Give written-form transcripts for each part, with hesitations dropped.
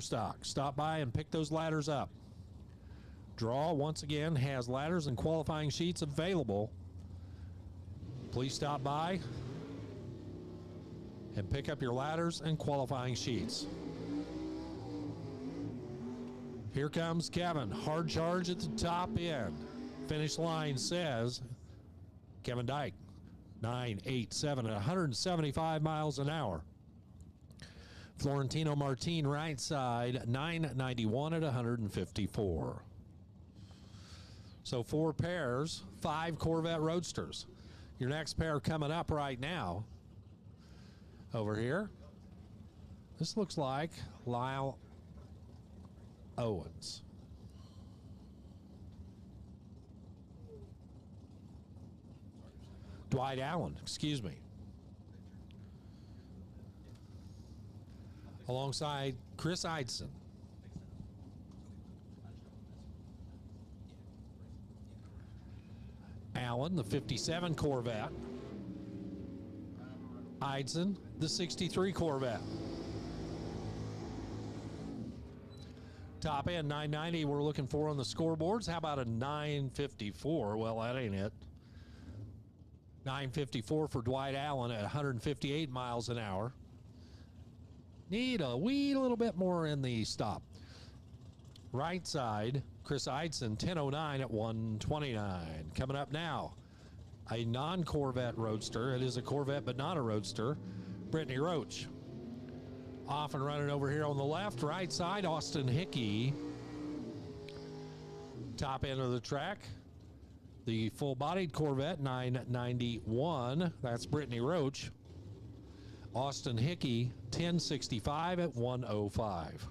stock. Stop by and pick those ladders up. Draw, once again, has ladders and qualifying sheets available. Please stop by and pick up your ladders and qualifying sheets. Here comes Kevin. Hard charge at the top end. Finish line says Kevin Dyke, 987 at 175 miles an hour. Florentino Martin, right side, 991 at 154. So 4 pairs, 5 Corvette Roadsters. Your next pair coming up right now. Over here. This looks like Lyle Owens. Dwight Allen, excuse me. Alongside Chris Eidson. Allen, the 57 Corvette. Eidson, the 63 Corvette. Top end 990 we're looking for on the scoreboards. How about a 954? Well, that ain't it. 954 for Dwight Allen at 158 miles an hour. Need a wee little bit more in the stop. Right side, Chris Eidson, 1009 at 129. Coming up now, a non-Corvette Roadster. It is a Corvette, but not a Roadster. Brittany Roach. Off and running over here on the left. Right side, Austin Hickey. Top end of the track, the full-bodied Corvette, 991. That's Brittany Roach. Austin Hickey, 1065 at 105.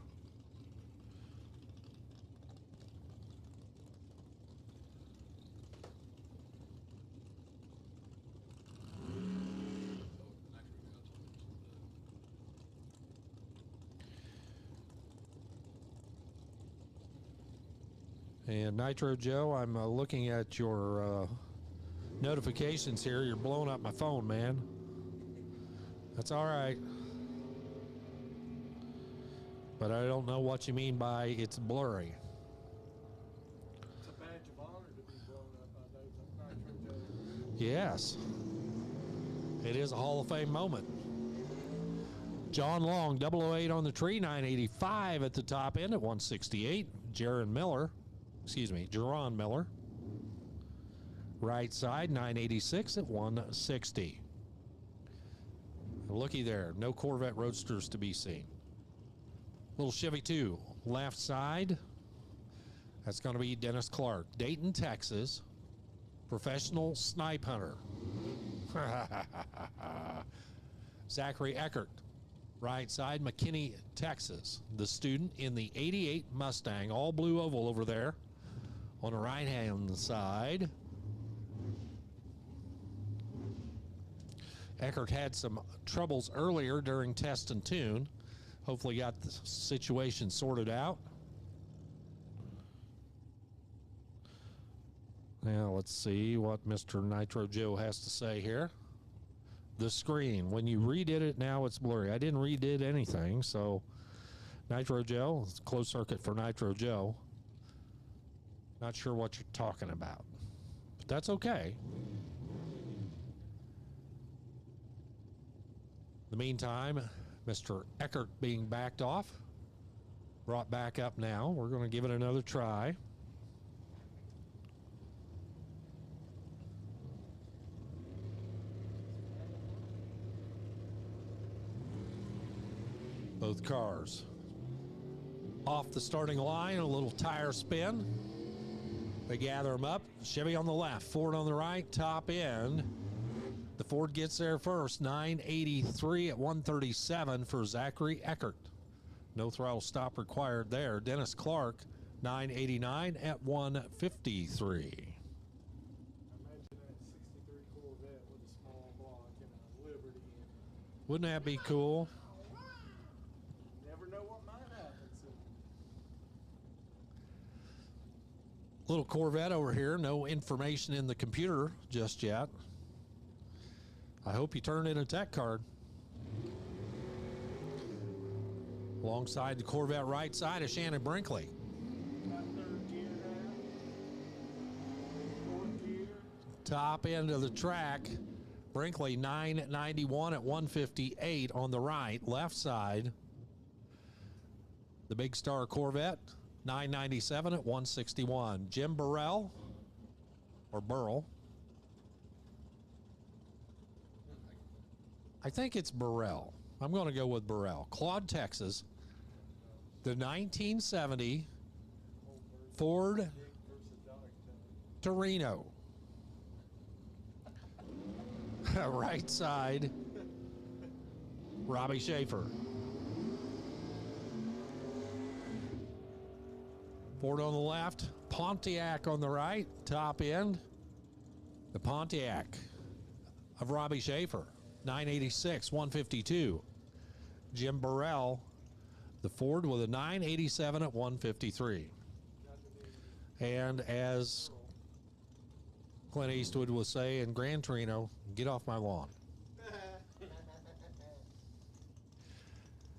And Nitro Joe, I'm looking at your notifications here. You're blowing up my phone, man. That's all right. But I don't know what you mean by it's blurry. It's a badge of honor to be blown up by those like Nitro Joe. Yes. It is a Hall of Fame moment. John Long, 008 on the tree, 985 at the top end at 168. Jaron Miller. Right side, 986 at 160. Looky there, no Corvette Roadsters to be seen. Little Chevy 2, left side. That's going to be Dennis Clark. Dayton, Texas. Professional snipe hunter. Zachary Eckert. Right side, McKinney, Texas. The student in the 88 Mustang, all blue oval over there. On the right-hand side, Eckert had some troubles earlier during test and tune. Hopefully got the situation sorted out. Now let's see what Mr. Nitro Joe has to say here. The screen, when you redid it, now it's blurry. I didn't redid anything, so Nitro Joe, it's closed circuit for Nitro Joe. Not sure what you're talking about, but that's okay. In the meantime, Mr. Eckert being backed off, brought back up now. We're going to give it another try. Both cars off the starting line, a little tire spin. They gather them up. Chevy on the left, Ford on the right, top end. The Ford gets there first, 983 at 137 for Zachary Eckert. No throttle stop required there. Dennis Clark, 989 at 153. Imagine that 63 Corvette with a small block and a Liberty in it. Wouldn't that be cool? Never know what might happen. So. Little Corvette over here, no information in the computer just yet. I hope you turned in a tech card. Alongside the Corvette right side of Shannon Brinkley. Got third gear now. Fourth gear. Top end of the track, Brinkley 991 at 158 on the right. Left side, the Big Star Corvette 997 at 161. Jim Burrell, or Burrell. I think it's Burrell. I'm going to go with Burrell. Claude, Texas. The 1970 Ford Torino. Right side, Robbie Schaefer. Ford on the left, Pontiac on the right, top end. The Pontiac of Robbie Schaefer, 986, 152. Jim Burrell, the Ford with a 987 at 153. And as Clint Eastwood will say in Gran Torino, get off my lawn.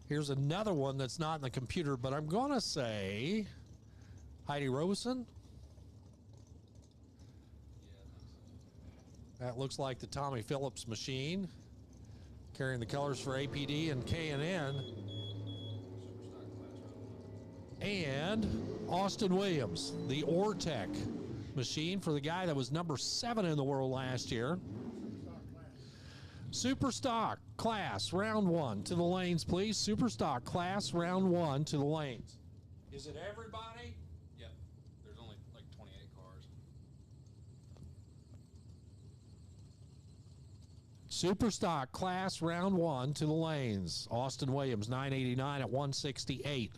Here's another one that's not in the computer, but I'm going to say Heidi Robeson. That looks like the Tommy Phillips machine, carrying the colors for APD and K&N. And Austin Williams, the Ortec machine for the guy that was number 7 in the world last year. Super Stock class, round 1 to the lanes, please. Super Stock class, round 1 to the lanes. Is it everybody? Yep. There's only like 28 cars. Super Stock class, round 1 to the lanes. Austin Williams, 989 at 168.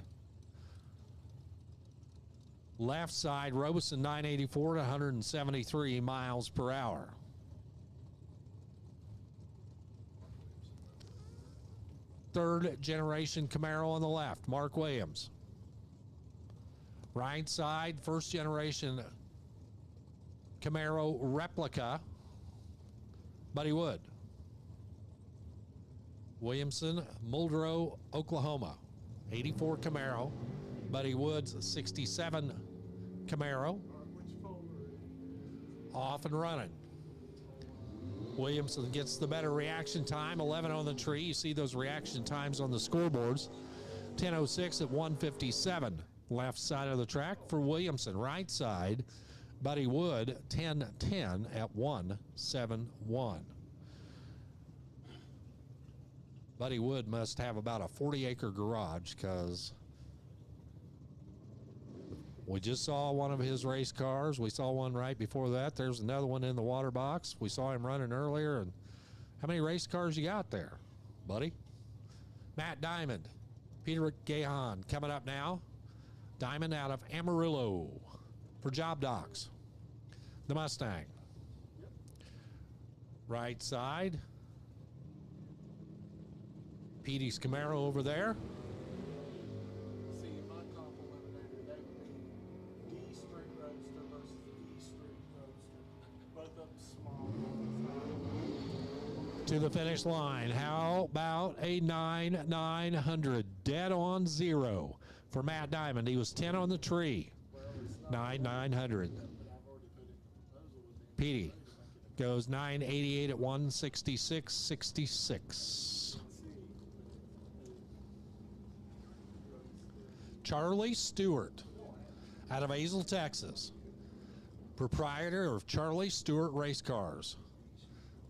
Left side, Robeson 984 to 173 miles per hour. Third generation Camaro on the left, Mark Williams. Right side, first generation Camaro replica, Buddy Wood. Williamson, Muldrow, Oklahoma. 84 Camaro. Buddy Wood's 67 Camaro. Which folder? Off and running. Williamson gets the better reaction time, 11 on the tree. You see those reaction times on the scoreboards. 10:06 at 157. Left side of the track for Williamson. Right side, Buddy Wood, 10:10 at 171. Buddy Wood must have about a 40-acre garage, because we just saw one of his race cars. We saw one right before that. There's another one in the water box. We saw him running earlier. And how many race cars you got there, buddy? Matt Diamond, Peter Gahan coming up now. Diamond out of Amarillo for Job Docs. The Mustang. Yep. Right side, Petey's Camaro over there. See, in my comp eliminator, that would be D Street Roadster versus the E Street Roadster. Both of them small. To the finish line. How about a 9,900? Dead on zero for Matt Diamond. He was 10 on the tree. Well, it's not 9,900. but I've already put in a proposal with him. Petey goes 988 at 166.66. Charlie Stewart out of Azle, Texas. Proprietor of Charlie Stewart Race Cars.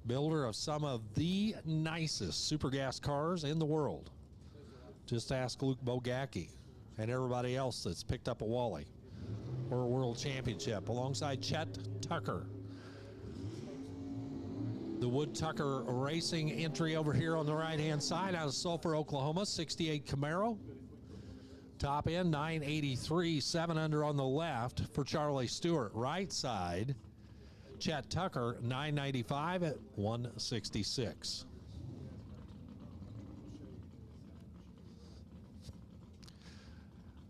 Builder of some of the nicest super gas cars in the world. Just ask Luke Bogacki and everybody else that's picked up a Wally or a World Championship, alongside Chet Tucker. The Wood Tucker Racing entry over here on the right-hand side out of Sulphur, Oklahoma, 68 Camaro. Top end, 983, 7 under on the left for Charlie Stewart. Right side, Chet Tucker, 995 at 166.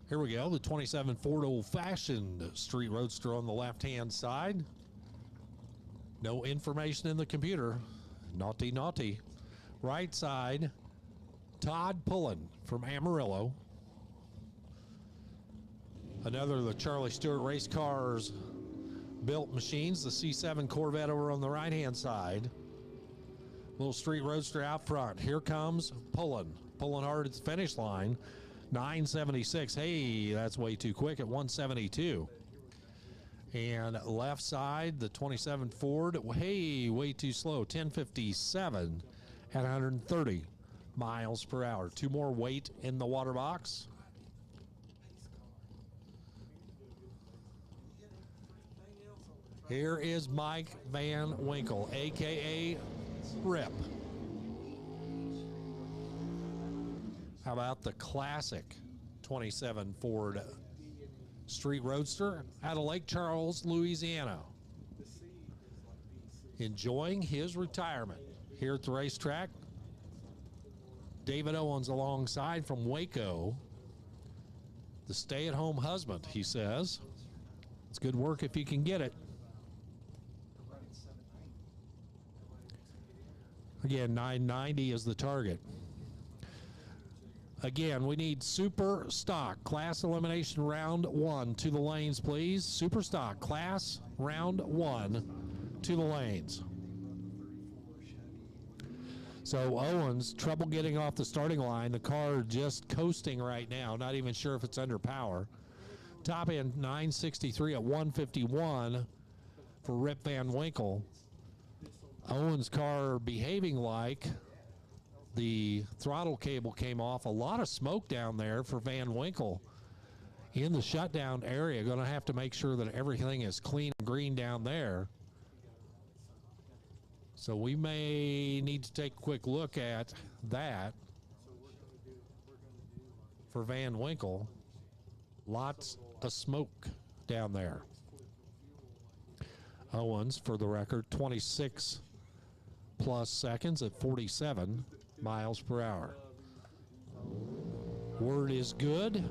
Here we go, the 27 Ford Old Fashioned Street Roadster on the left-hand side. No information in the computer. Naughty, naughty. Right side, Todd Pullen from Amarillo. Another of the Charlie Stewart race cars built machines, the C7 Corvette over on the right-hand side. Little street roadster out front. Here comes pulling hard at the finish line. 976. Hey, that's way too quick at 172. And left side, the 27 Ford. Hey, way too slow. 1057 at 130 miles per hour. Two more weight in the water box. Here is Mike Van Winkle, a.k.a. Rip. How about the classic 27 Ford Street Roadster out of Lake Charles, Louisiana? Enjoying his retirement here at the racetrack. David Owens alongside from Waco. The stay-at-home husband, he says. It's good work if you can get it. Again, 990 is the target. Again, we need super stock class elimination round 1 to the lanes, please. Super stock class round 1 to the lanes. So Owens, trouble getting off the starting line. The car just coasting right now. Not even sure if it's under power. Top end 963 at 151 for Rip Van Winkle. Owens' car behaving like the throttle cable came off. A lot of smoke down there for Van Winkle in the shutdown area. Going to have to make sure that everything is clean and green down there. So we may need to take a quick look at that for Van Winkle. Lots of smoke down there. Owens, for the record, 26 plus seconds at 47 miles per hour. Word is good.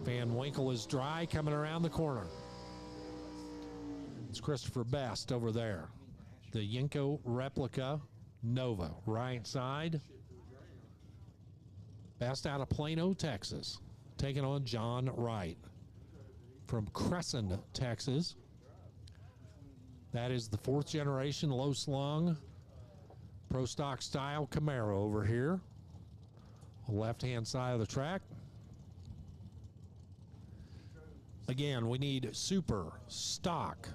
Van Winkle is dry coming around the corner. It's Christopher Best over there. The Yenko replica Nova, right side. Best out of Plano, Texas, taking on John Wright from Crescent, Texas. That is the 4th generation low slung Pro Stock style Camaro over here. Left-hand side of the track. Again, we need super stock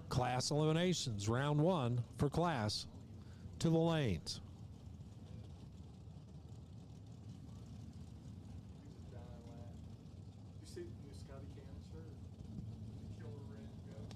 class eliminations, round 1 for class to the lanes. You see the new Scotty canister? Killer red go.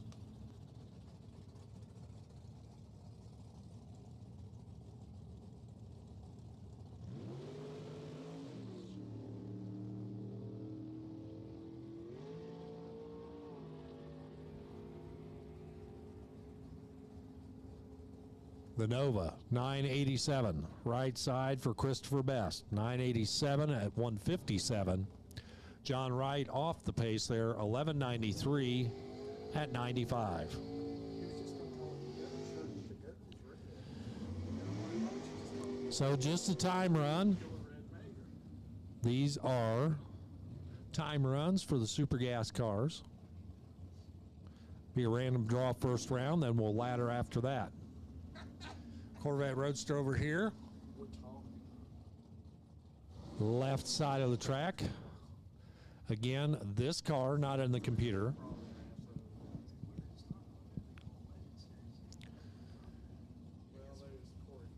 The Nova, 987. Right side for Christopher Best, 987 at 157. John Wright off the pace there, 1193 at 95. So just a time run. These are time runs for the Super Gas cars. Be a random draw first round, then we'll ladder after that. Corvette Roadster over here. Left side of the track. Again, this car not in the computer.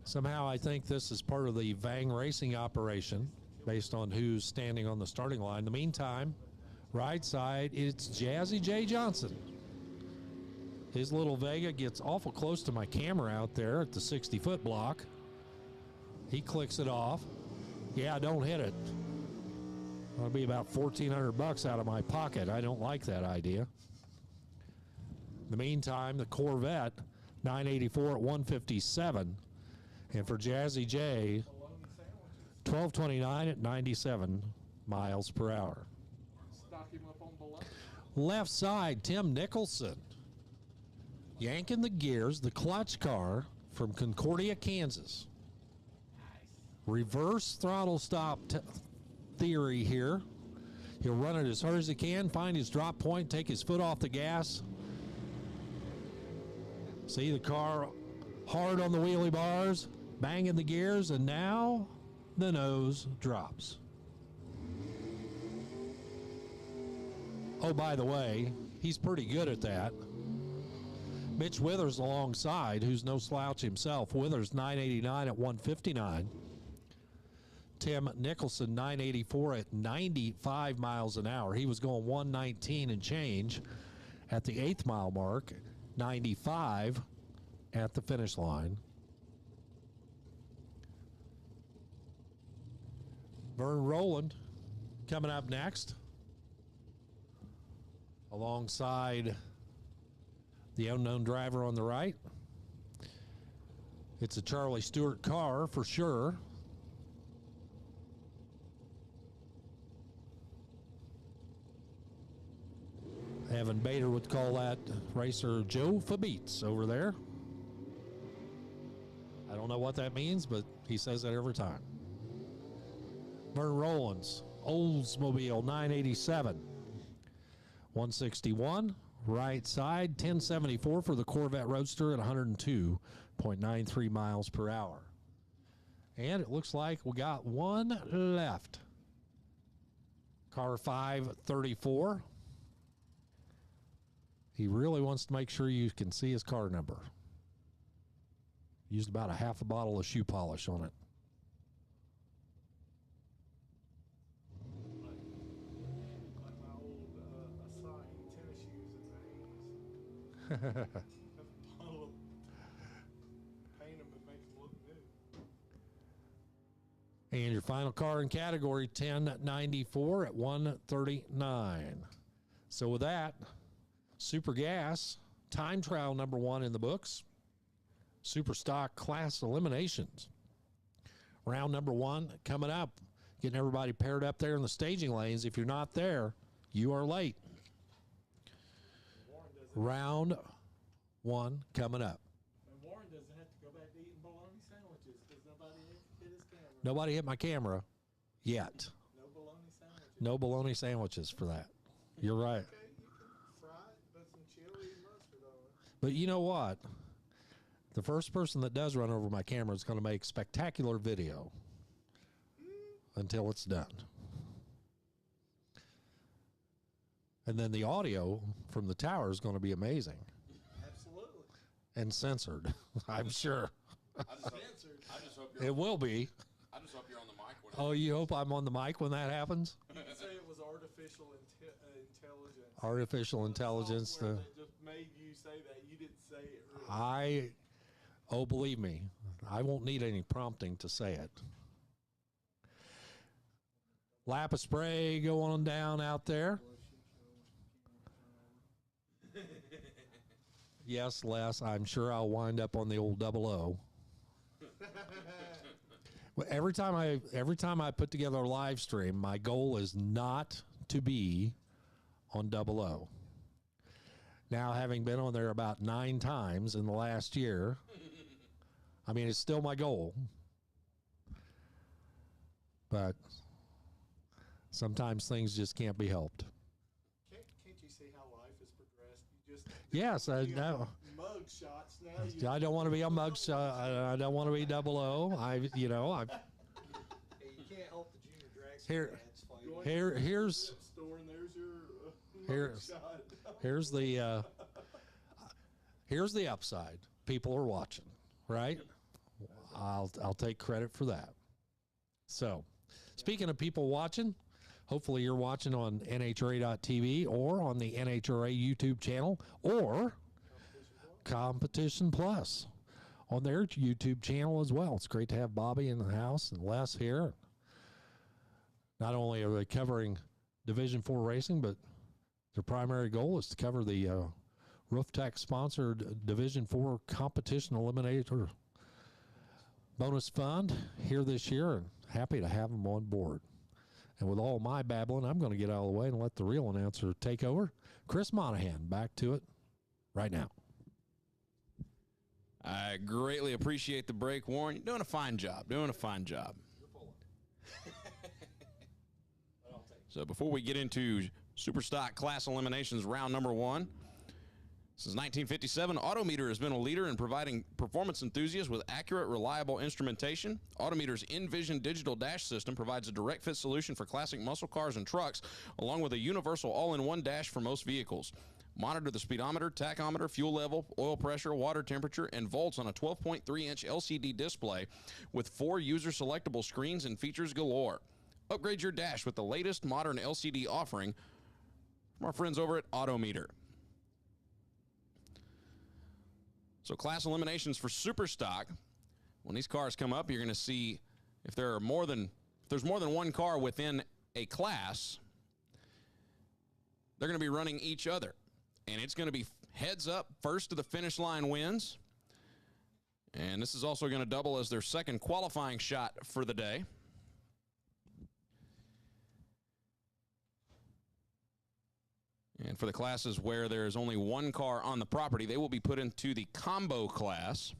Somehow I think this is part of the Vang Racing operation based on who's standing on the starting line. In the meantime, right side, it's Jazzy J. Johnson. His little Vega gets awful close to my camera out there at the 60-foot block. He clicks it off. Yeah, don't hit it. That'll be about $1,400 out of my pocket. I don't like that idea. In the meantime, the Corvette, 984 at 157. And for Jazzy J, 1229 at 97 miles per hour. Stock him up on below. Left side, Tim Nicholson. Yanking the gears, the clutch car from Concordia, Kansas. Reverse throttle stop theory here. He'll run it as hard as he can, find his drop point, take his foot off the gas. See the car hard on the wheelie bars, banging the gears, and now the nose drops. Oh, by the way, he's pretty good at that. Mitch Withers alongside, who's no slouch himself. Withers 989 at 159. Tim Nicholson 984 at 95 miles an hour. He was going 119 and change at the 8th mile mark, 95 at the finish line. Vern Rowland coming up next, alongside the unknown driver on the right. It's a Charlie Stewart car for sure. Evan Bader would call that racer Joe Fabites over there. I don't know what that means, but he says that every time. Vern Rowlands, Oldsmobile 987. 161, right side, 1074 for the Corvette Roadster at 102.93 miles per hour. And it looks like we got one left. Car 534. He really wants to make sure you can see his car number. Used about a half a bottle of shoe polish on it. Like my old Asahi tennis shoes in the 80s. Have a bottle of paint them and make them look new. And your final car in category 1094 at 139. So with that, Super Gas time trial number 1 in the books. Super Stock Class Eliminations. Round number 1 coming up. Getting everybody paired up there in the staging lanes. If you're not there, you are late. Round 1 coming up. And Warren doesn't have to go back to eating bologna sandwiches because nobody hit his camera. Nobody hit my camera yet. No bologna sandwiches. No bologna sandwiches for that. You're right. Okay, you can fry it, put some chili and mustard on it. But you know what? The first person that does run over my camera is going to make spectacular video until it's done. And then the audio from the tower is going to be amazing. Absolutely. And censored, I'm sure. I just hope you're It will be. I just hope you're on the mic when Oh, you hope I'm on the mic when that happens? You can say it was artificial intelligence. Artificial intelligence. Software that just made you say that. You didn't say it really. Oh, believe me, I won't need any prompting to say it. Lap of spray going on down out there. Yes, Les, I'm sure I'll wind up on the old 00. Well, every time I put together a live stream, my goal is not to be on 00. Now, having been on there about 9 times in the last year, I mean, it's still my goal. But sometimes things just can't be helped. Can't you see how life has progressed? You just Yes, I know. Mug shots now. I don't want to be a mug shot. I don't want to be 00. Hey, you can't help the junior dragster Here- ads fight. here's Store and there's your Here- mug shot. here's the upside. People are watching, right? I'll take credit for that. So, speaking of people watching, hopefully you're watching on NHRA.tv or on the NHRA YouTube channel or Competition Plus on their YouTube channel as well. It's great to have Bobby in the house and Les here. Not only are they covering Division 4 racing, but their primary goal is to cover the Roof Tech sponsored Division 4 competition eliminator bonus fund here this year, and happy to have them on board. And with all my babbling, I'm going to get out of the way and let the real announcer take over. Chris Monahan, back to it right now. I greatly appreciate the break, Warren. You're doing a fine job. So before we get into Super Stock Class Eliminations round number 1, since 1957, Autometer has been a leader in providing performance enthusiasts with accurate, reliable instrumentation. Autometer's InVision digital dash system provides a direct fit solution for classic muscle cars and trucks, along with a universal all-in-one dash for most vehicles. Monitor the speedometer, tachometer, fuel level, oil pressure, water temperature, and volts on a 12.3-inch LCD display with 4 user-selectable screens and features galore. Upgrade your dash with the latest modern LCD offering from our friends over at Autometer. So class eliminations for Super Stock. When these cars come up, you're going to see if there's more than one car within a class, they're going to be running each other. And it's going to be heads up, first to the finish line wins. And this is also going to double as their second qualifying shot for the day. And for the classes where there's only one car on the property, they will be put into the combo class.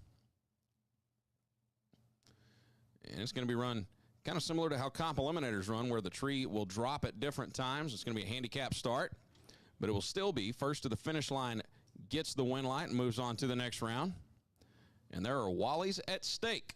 And it's going to be run kind of similar to how comp eliminators run, where the tree will drop at different times. It's going to be a handicap start, but it will still be first to the finish line gets the win light and moves on to the next round. And there are Wallies at stake.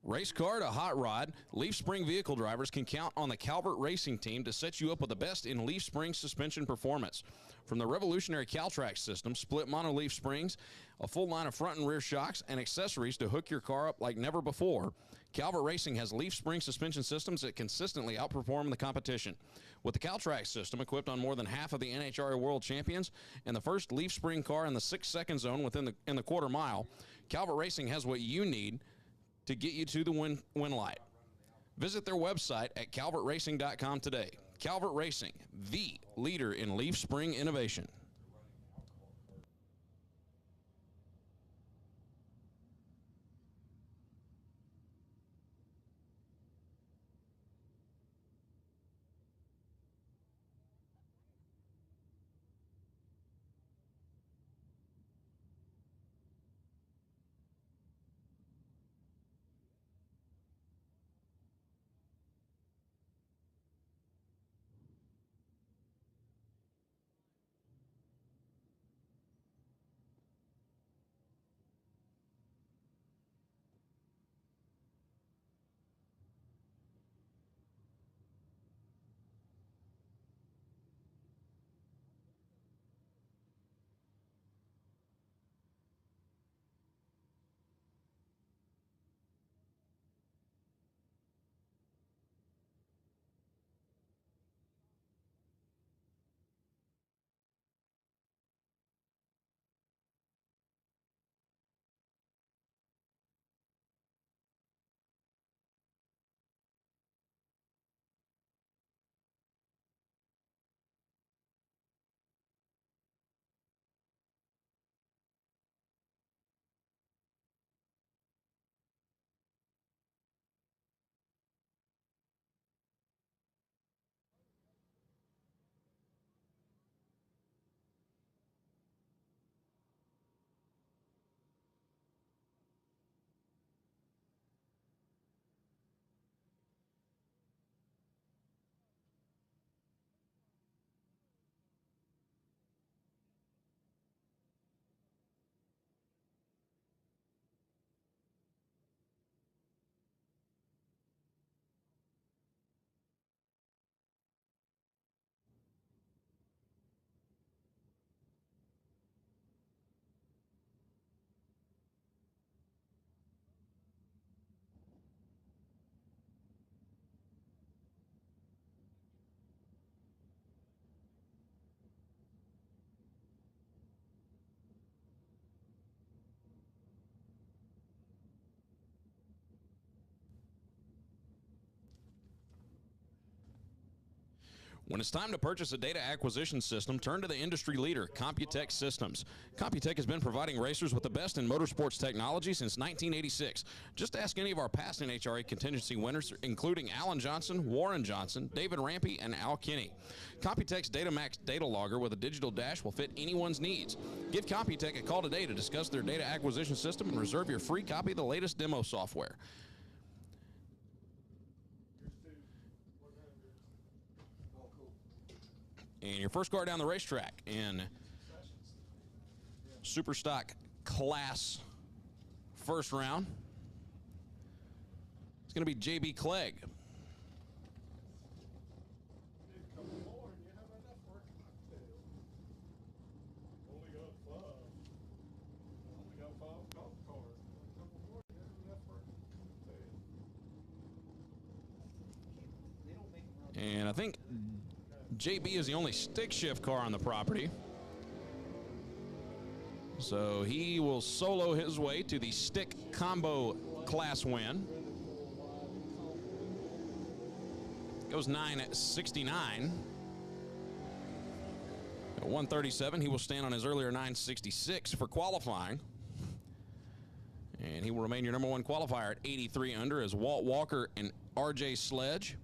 Race car to hot rod, Leaf Spring vehicle drivers can count on the Calvert Racing team to set you up with the best in Leaf Spring suspension performance. From the revolutionary Caltrax system, split mono-leaf springs, a full line of front and rear shocks, and accessories to hook your car up like never before, Calvert Racing has Leaf Spring suspension systems that consistently outperform the competition. With the Caltrax system equipped on more than half of the NHRA World Champions and the first Leaf Spring car in the 6-second zone within the quarter mile, Calvert Racing has what you need to get you to the win light. Visit their website at calvertracing.com today. Calvert Racing, the leader in leaf spring innovation. When it's time to purchase a data acquisition system, turn to the industry leader, Computech Systems. Computech has been providing racers with the best in motorsports technology since 1986. Just ask any of our past NHRA contingency winners, including Alan Johnson, Warren Johnson, David Rampy, and Al Kinney. Computech's DataMax data logger with a digital dash will fit anyone's needs. Give Computech a call today to discuss their data acquisition system and reserve your free copy of the latest demo software. And your first car down the racetrack in Super Stock Class first round, it's going to be J.B. Clegg. And I think JB is the only stick shift car on the property. So he will solo his way to the stick combo class win. Goes 969. At 137, he will stand on his earlier 966 for qualifying. And he will remain your number one qualifier at 83 under as Walt Walker and RJ Sledge.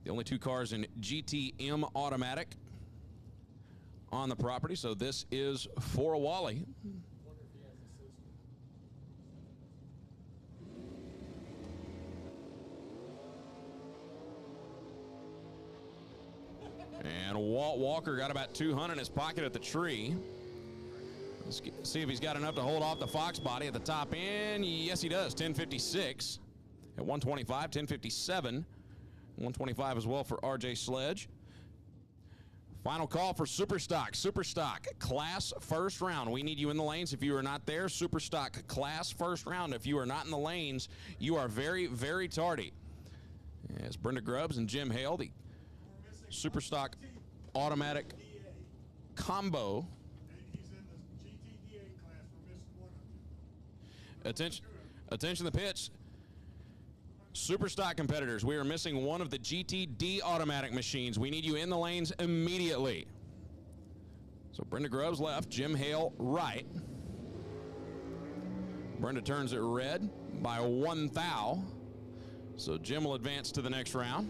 The only two cars in GTM automatic on the property, so this is for Wally. And Walt Walker got about 200 in his pocket at the tree. Let's see if he's got enough to hold off the Fox body at the top end. Yes, he does. 1056 at 125, 1057. 125 as well for RJ Sledge. Final call for Superstock. Superstock Class first round. We need you in the lanes if you are not there. Superstock Class first round. If you are not in the lanes, you are very, very tardy. As Brenda Grubbs and Jim Hale, the Superstock automatic combo. Attention the pits. Superstock competitors, we are missing one of the GTD automatic machines. We need you in the lanes immediately. So Brenda Grubbs left, Jim Hale right. Brenda turns it red by 1 thou. So Jim will advance to the next round.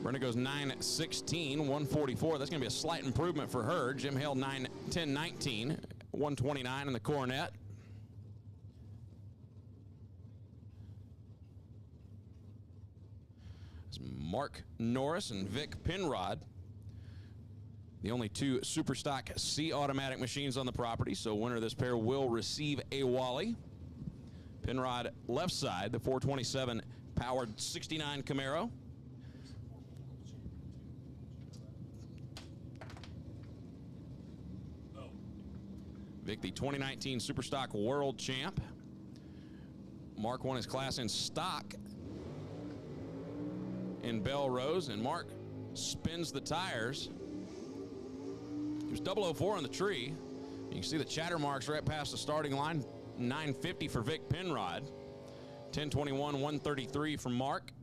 Brenda goes 916, 144. That's going to be a slight improvement for her. Jim Hale 1019, 129 in the Coronet. Mark Norris and Vic Penrod, the only two Superstock C automatic machines on the property, so winner of this pair will receive a Wally. Penrod left side, the 427 powered 69 Camaro. Vic, the 2019 Superstock World Champ. Mark won his class in stock in Belrose, and Mark spins the tires. He was 004 on the tree. You can see the chatter marks right past the starting line. 950 for Vic Penrod. 1021, 133 from Mark.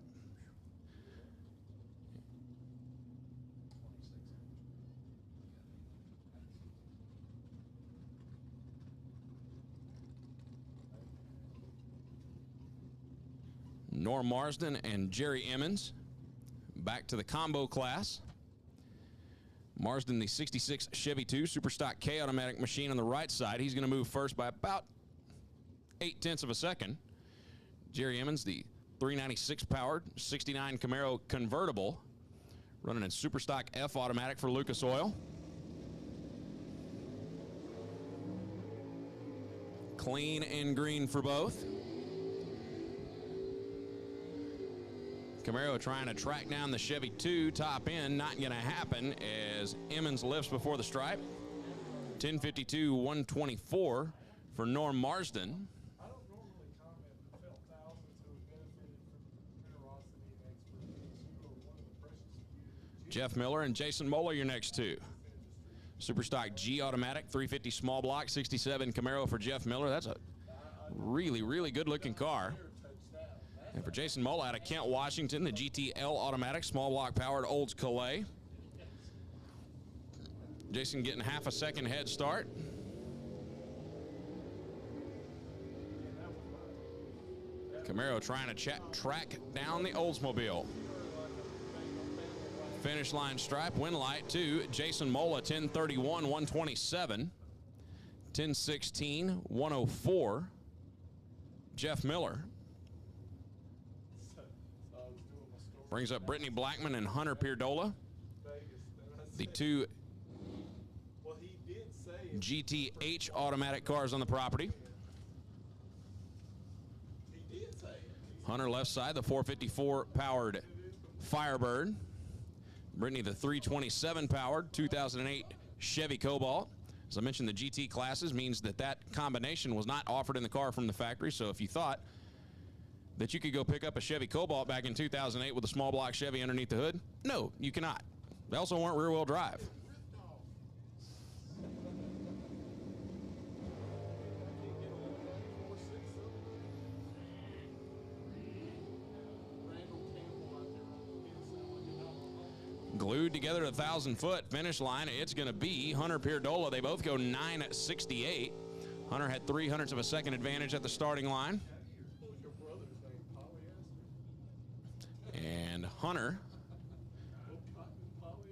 Norm Marsden and Jerry Emmons back to the combo class. Marsden, the 66 Chevy 2 Superstock K automatic machine on the right side. He's going to move first by about 0.8 of a second. Jerry Emmons, the 396 powered 69 Camaro convertible, running in Superstock F automatic for Lucas Oil. Clean and green for both. Camaro trying to track down the Chevy 2 top end. Not going to happen as Emmons lifts before the stripe. 1052, 124 for Norm Marsden. I don't normally comment, but felt thousands who have benefited from generosity and expertise. You are one of the precious few. Jeff Miller and Jason Moeller, your next two. Superstock G automatic, 350 small block, 67 Camaro for Jeff Miller. That's a really, really good looking car. And for Jason Mola out of Kent, Washington, the GTL automatic, small block powered Olds Calais. Jason getting half a second head start. Camaro trying to track down the Oldsmobile. Finish line stripe, win light to Jason Mola, 10:31, 127. 10:16, 104. Jeff Miller. Brings up Brittany Blackman and Hunter Pierdola. The two GTH automatic cars on the property. Hunter left side, the 454 powered Firebird. Brittany, the 327 powered 2008 Chevy Cobalt. As I mentioned, the GT classes means that that combination was not offered in the car from the factory. So if you thought that you could go pick up a Chevy Cobalt back in 2008 with a small block Chevy underneath the hood, no, you cannot. They also weren't rear wheel drive. Glued together to 1,000-foot finish line, it's going to be Hunter Pierdola. They both go 9:68. Hunter had 0.03 of a second advantage at the starting line. And Hunter,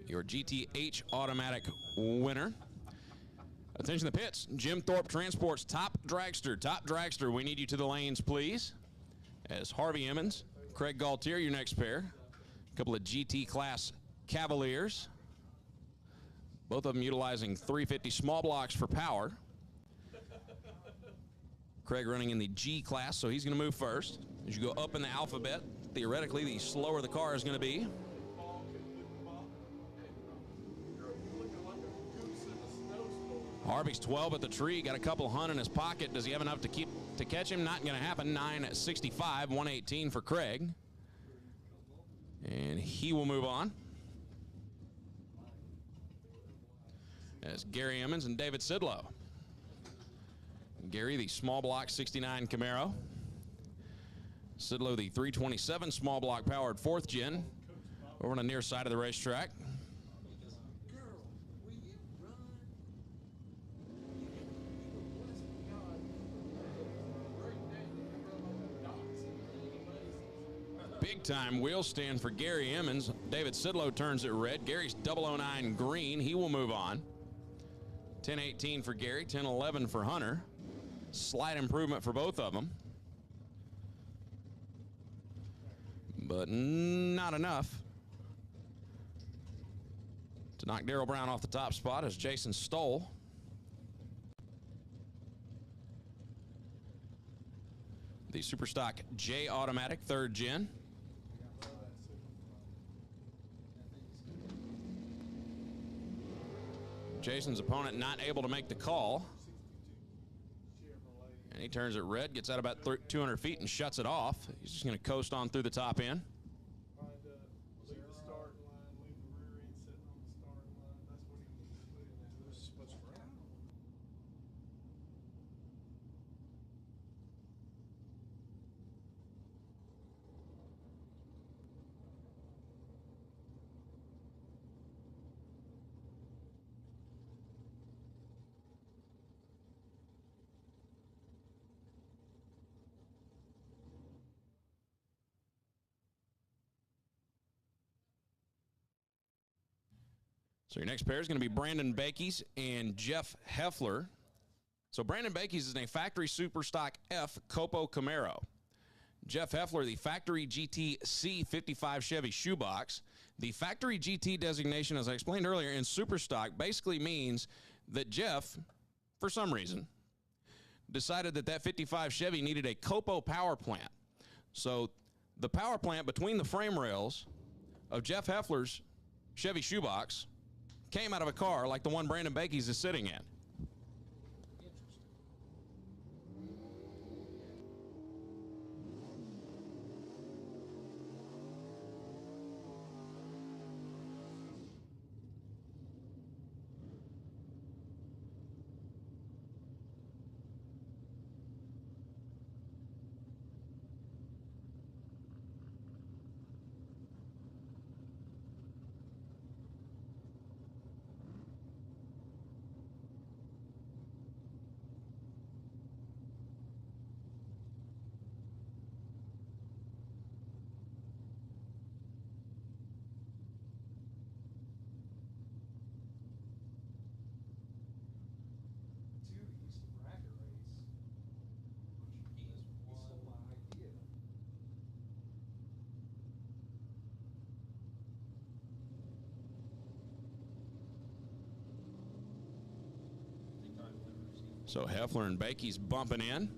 your GTH automatic winner. Attention to the pits. Jim Thorpe Transport's top dragster. Top dragster, we need you to the lanes, please. As Harvey Emmons, Craig Gaultier, your next pair. A couple of GT class Cavaliers. Both of them utilizing 350 small blocks for power. Craig running in the G class, so he's going to move first. As you go up in the alphabet, theoretically, the slower the car is going to be. Harvey's 12 at the tree, got a couple Hunt in his pocket. Does he have enough to catch him? Not going to happen. 9:65, 118 for Craig. And he will move on. As Gary Emmons and David Sidlow. Gary, the small block 69 Camaro. Sidlow, the 327 small block powered 4th gen, over on the near side of the racetrack. Big time wheel stand for Gary Emmons. David Sidlow turns it red. Gary's 009 green. He will move on. 10:18 for Gary, 10:11 for Hunter. Slight improvement for both of them, but not enough to knock Darrell Brown off the top spot as Jason Stoll. The Superstock J automatic 3rd gen. Jason's opponent not able to make the call. And he turns it red, gets out about 200 feet and shuts it off. He's just going to coast on through the top end. Leave the start line, leave the rear end sitting on the start line. That's what he needs to put in there. This is what's right. So your next pair is going to be Brandon Bakes and Jeff Heffler. So Brandon Bakes is in a factory Superstock F Copo Camaro. Jeff Heffler, the factory GT C55 Chevy shoebox. The factory GT designation, as I explained earlier, in Superstock basically means that Jeff, for some reason, decided that that 55 Chevy needed a Copo power plant. So the power plant between the frame rails of Jeff Heffler's Chevy shoebox came out of a car like the one Brandon Bakes is sitting in. So Heffler and Bakey's bumping in.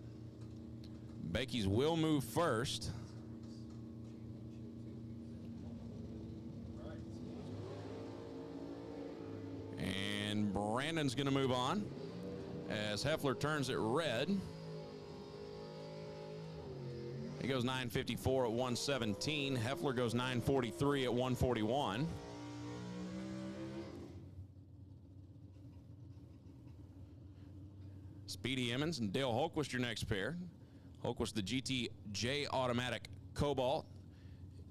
Bakey's will move first. And Brandon's going to move on as Heffler turns it red. He goes 9:54 at 117. Heffler goes 9:43 at 141. Speedy Emmons and Dale Holquist, your next pair. Holquist, the GTJ Automatic Cobalt.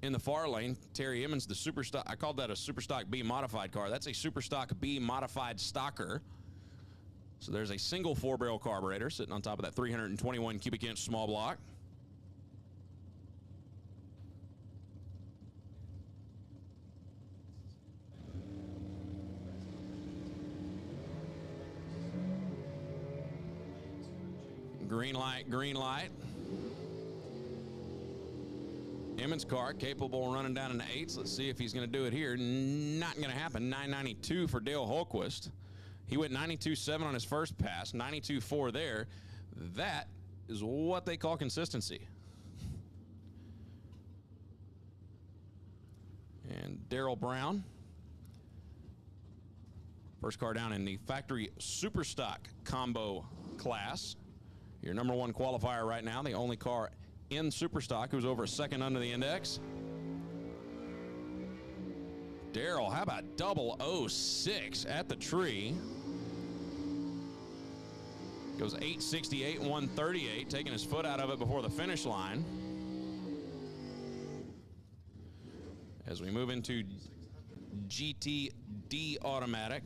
In the far lane, Terry Emmons, the Superstock. I called that a Superstock B modified car. That's a Superstock B modified stocker. So there's a single 4-barrel carburetor sitting on top of that 321 cubic inch small block. Green light, green light. Emmons' car capable of running down in the 8s. Let's see if he's going to do it here. Not going to happen. 992 for Dale Holquist. He went 92.7 on his first pass, 92.4 there. That is what they call consistency. And Darrell Brown. First car down in the factory Superstock combo class. Your number 1 qualifier right now, the only car in Superstock who's over a second under the index. Darrell, how about 006 at the tree? Goes 868, 138, taking his foot out of it before the finish line. As we move into GTD Automatic.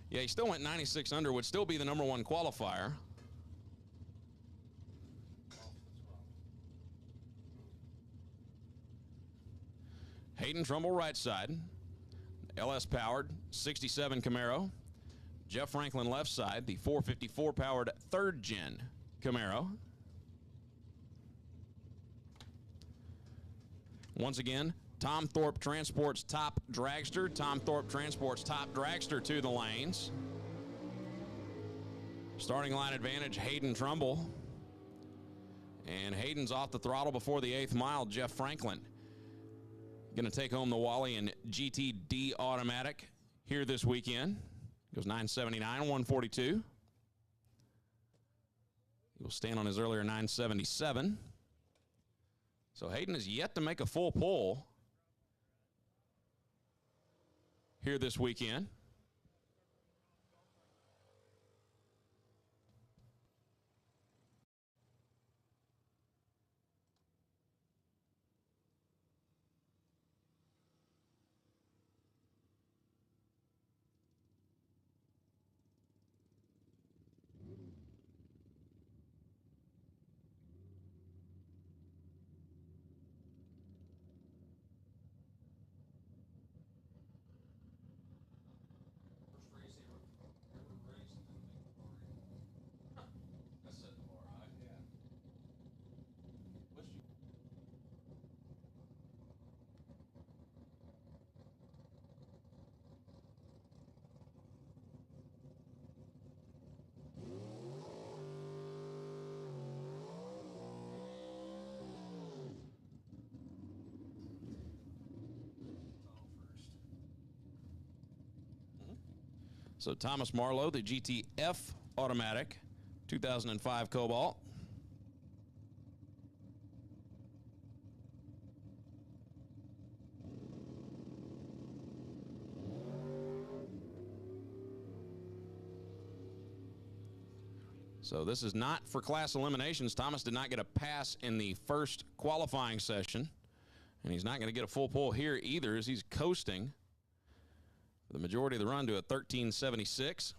Yeah, he still went 96 under, would still be the number 1 qualifier. Hayden Trumbull right side, LS powered 67 Camaro. Jeff Franklin left side, the 454 powered 3rd gen Camaro. Once again, Tom Thorpe Transport's top dragster. Tom Thorpe Transport's top dragster to the lanes. Starting line advantage, Hayden Trumbull. And Hayden's off the throttle before the 8th mile, Jeff Franklin. Going to take home the Wally and GTD Automatic here this weekend. Goes 979, 142. He will stand on his earlier 977. So Hayden is yet to make a full pull here this weekend. So Thomas Marlowe, the GTF Automatic, 2005 Cobalt. So this is not for class eliminations. Thomas did not get a pass in the first qualifying session, and he's not going to get a full pull here either as he's coasting the majority of the run to a 1376.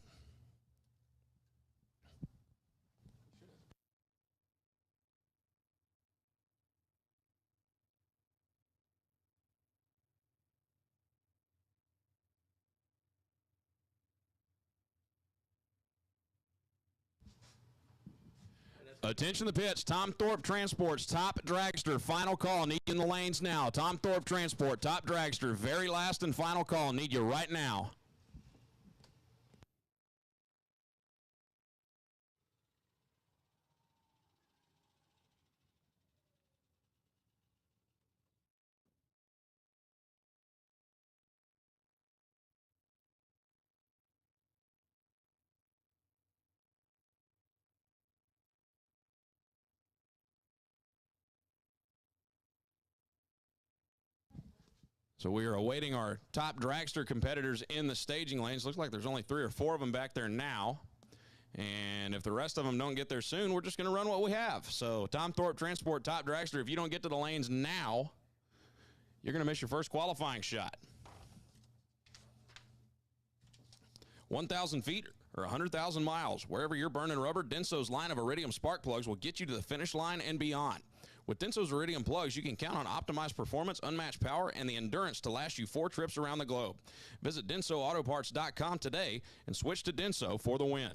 Attention to the pits. Tom Thorpe Transport's top dragster. Final call. Need you in the lanes now. Tom Thorpe Transport, top dragster. Very last and final call. Need you right now. So we are awaiting our top dragster competitors in the staging lanes. Looks like there's only 3 or 4 of them back there now. And if the rest of them don't get there soon, we're just going to run what we have. So Tom Thorpe Transport top dragster, if you don't get to the lanes now, you're going to miss your first qualifying shot. 1,000 feet or 100,000 miles, wherever you're burning rubber, Denso's line of Iridium spark plugs will get you to the finish line and beyond. With Denso's Iridium plugs, you can count on optimized performance, unmatched power, and the endurance to last you 4 trips around the globe. Visit DensoAutoparts.com today and switch to Denso for the win.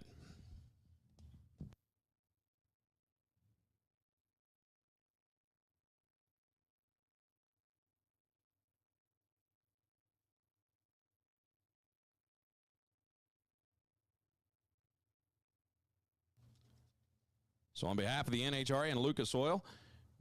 So on behalf of the NHRA and Lucas Oil,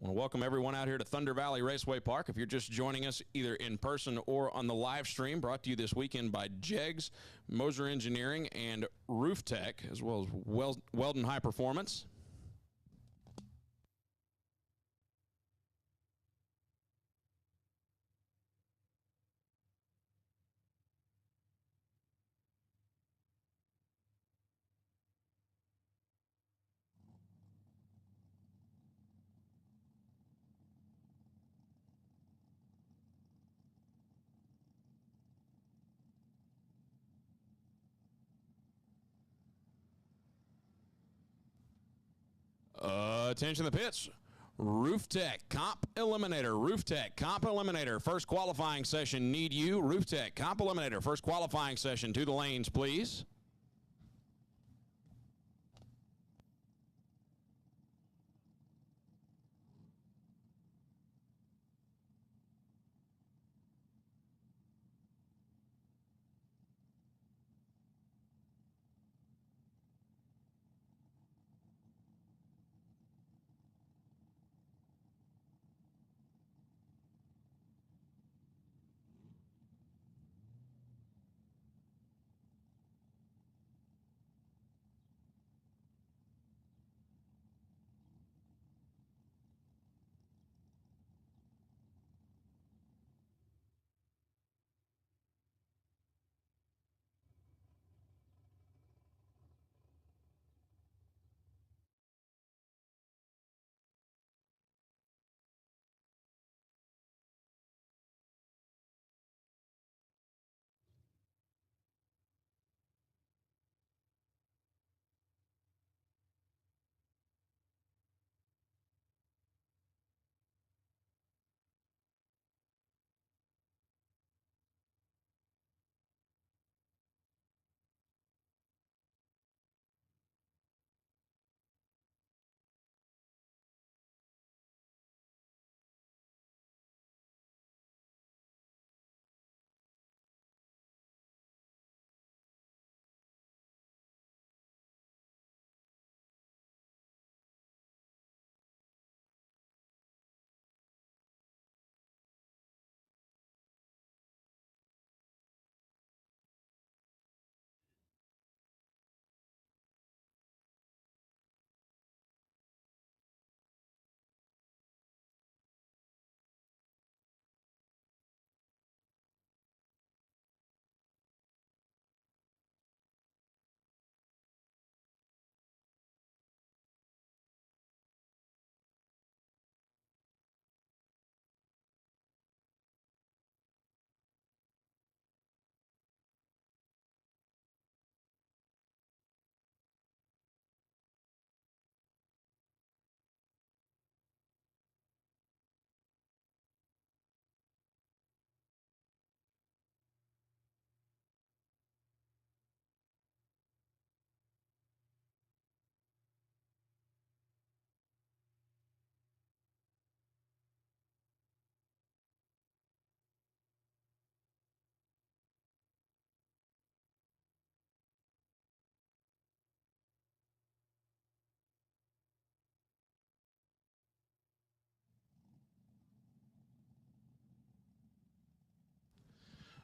I want to welcome everyone out here to Thunder Valley Raceway Park. If you're just joining us either in person or on the live stream, brought to you this weekend by Jegs, Moser Engineering, and Roof Tech, as well as Weldon High Performance. Attention the pits. Roof Tech, Comp Eliminator. Roof Tech, Comp Eliminator. First qualifying session, need you. Roof Tech, Comp Eliminator. First qualifying session, to the lanes, please.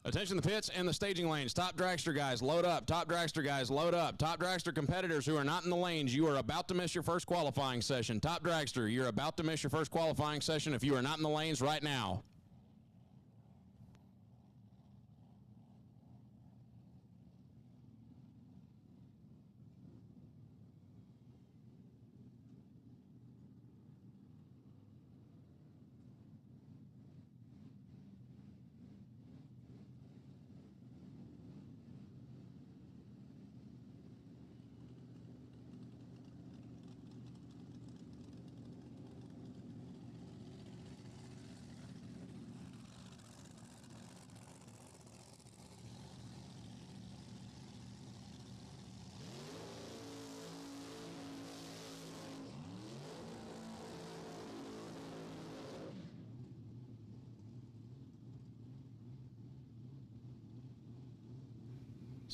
Attention the pits and the staging lanes. Top dragster guys, load up. Top dragster guys, load up. Top dragster competitors who are not in the lanes, you are about to miss your first qualifying session. Top dragster, you're about to miss your first qualifying session if you are not in the lanes right now.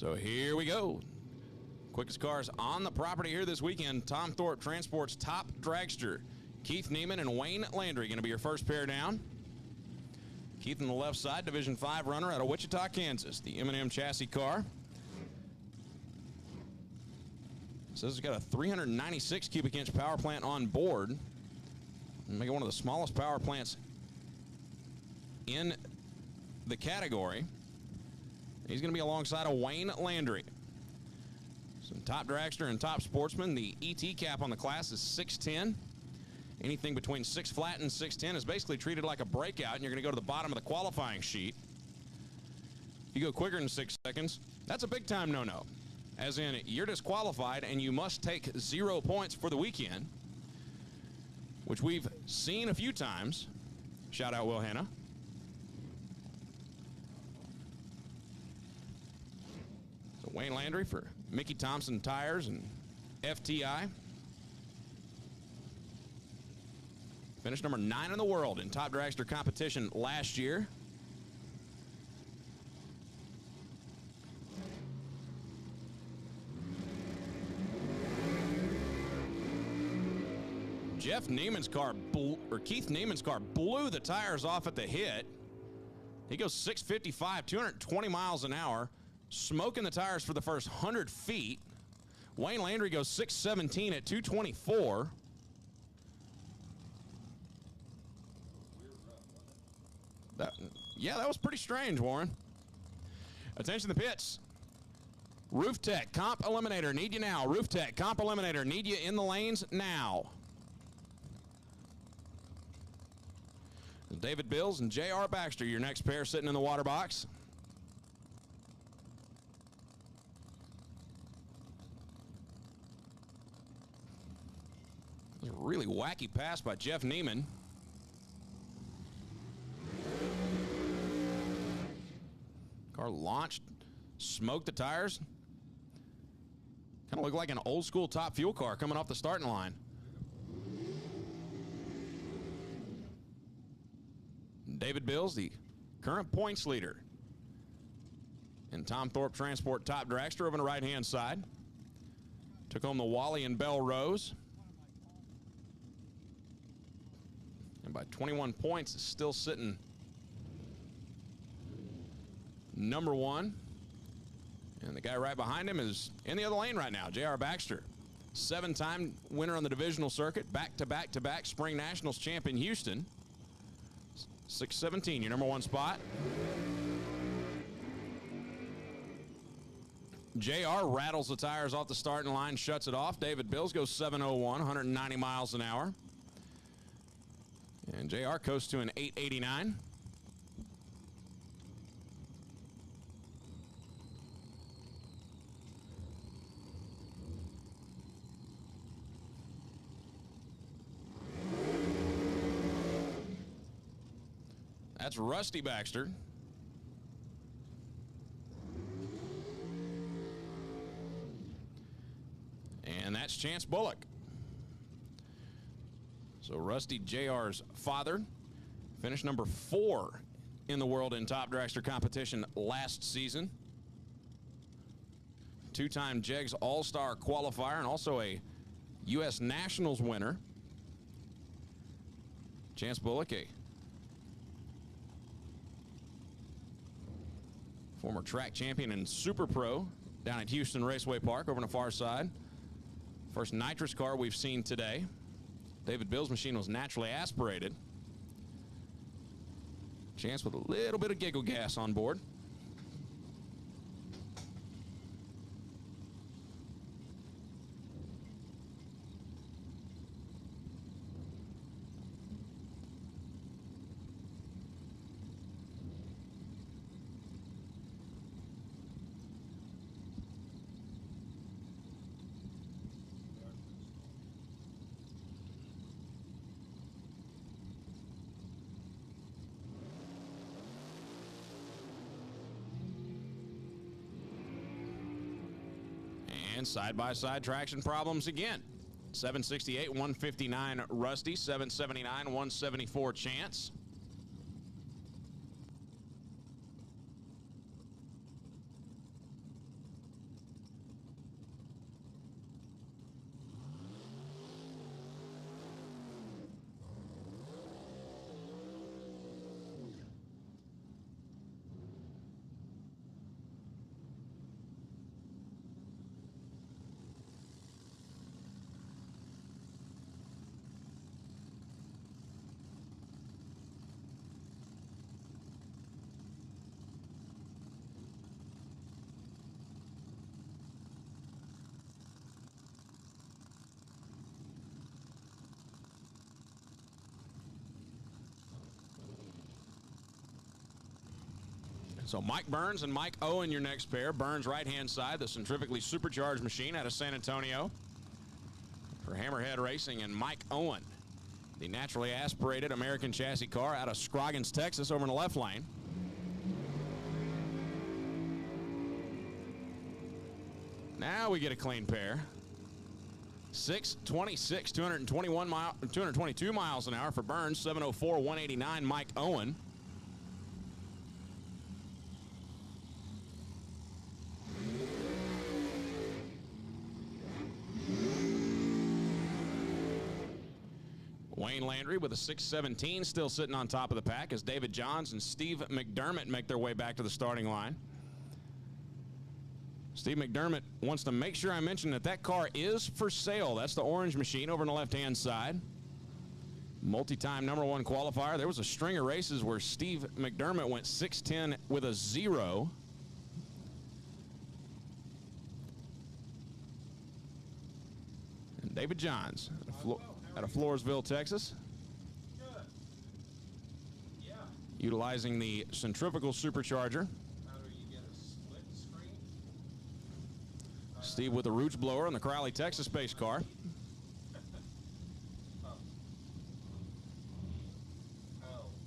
So here we go. Quickest cars on the property here this weekend. Tom Thorpe Transport's top dragster. Keith Neiman and Wayne Landry going to be your first pair down. Keith on the left side, Division 5 runner out of Wichita, Kansas. The M&M chassis car. Says it's got a 396 cubic inch power plant on board. Make it one of the smallest power plants in the category. He's going to be alongside of Wayne Landry. Some top dragster and top sportsman. The ET cap on the class is 6'10". Anything between 6 flat and 6'10" is basically treated like a breakout, and you're going to go to the bottom of the qualifying sheet. If you go quicker than 6 seconds, that's a big time no-no. As in, you're disqualified and you must take 0 points for the weekend, which we've seen a few times. Shout out Will Hanna. So Wayne Landry for Mickey Thompson Tires and FTI. Finished number 9 in the world in top dragster competition last year. Keith Neiman's car blew the tires off at the hit. He goes 655, 220 miles an hour, smoking the tires for the first 100 feet. Wayne Landry goes 617 at 224. That was pretty strange, Warren. Attention to the pits. Roof Tech, Comp Eliminator, need you now. Roof Tech, Comp Eliminator, need you in the lanes now. David Bills and J.R. Baxter, your next pair sitting in the water box. It was a really wacky pass by Jeff Neiman. Car launched, smoked the tires. Kind of looked like an old school Top Fuel car coming off the starting line. David Bills, the current points leader in Tom Thorpe Transport top dragster over on the right-hand side. Took home the Wally and Bell Rose. And by 21 points, is still sitting number 1. And the guy right behind him is in the other lane right now, J.R. Baxter. 7-time winner on the divisional circuit, back-to-back-to-back Spring Nationals champ in Houston. 617, your number 1 spot. JR rattles the tires off the starting line, shuts it off. David Bills goes 701, 190 miles an hour. And JR coasts to an 889. That's Rusty Baxter. And that's Chance Bullock. So Rusty, JR's father, finished number 4 in the world in top dragster competition last season. 2-time JEGS All-Star qualifier and also a U.S. Nationals winner. Chance Bullock, a former track champion and super pro down at Houston Raceway Park over on the far side. First nitrous car we've seen today. David Bill's machine was naturally aspirated. Chance with a little bit of giggle gas on board. And side-by-side traction problems again. 768, 159 Rusty, 779, 174 Chance. So Mike Burns and Mike Owen, your next pair. Burns right-hand side, the centrifugally supercharged machine out of San Antonio for Hammerhead Racing, and Mike Owen, the naturally aspirated American chassis car out of Scroggins, Texas, over in the left lane. Now we get a clean pair. 626, 222 miles an hour for Burns. 704, 189, Mike Owen. Wayne Landry with a 617 still sitting on top of the pack as David Johns and Steve McDermott make their way back to the starting line. Steve McDermott wants to make sure I mention that that car is for sale. That's the orange machine over on the left-hand side. Multi-time #1 qualifier. There was a string of races where Steve McDermott went 610 with a 0. And David Johns out of Floresville, Texas. Good. Yeah. Utilizing the centrifugal supercharger. How do you get a split screen? Steve with the Roots blower on the Crowley, Texas space car.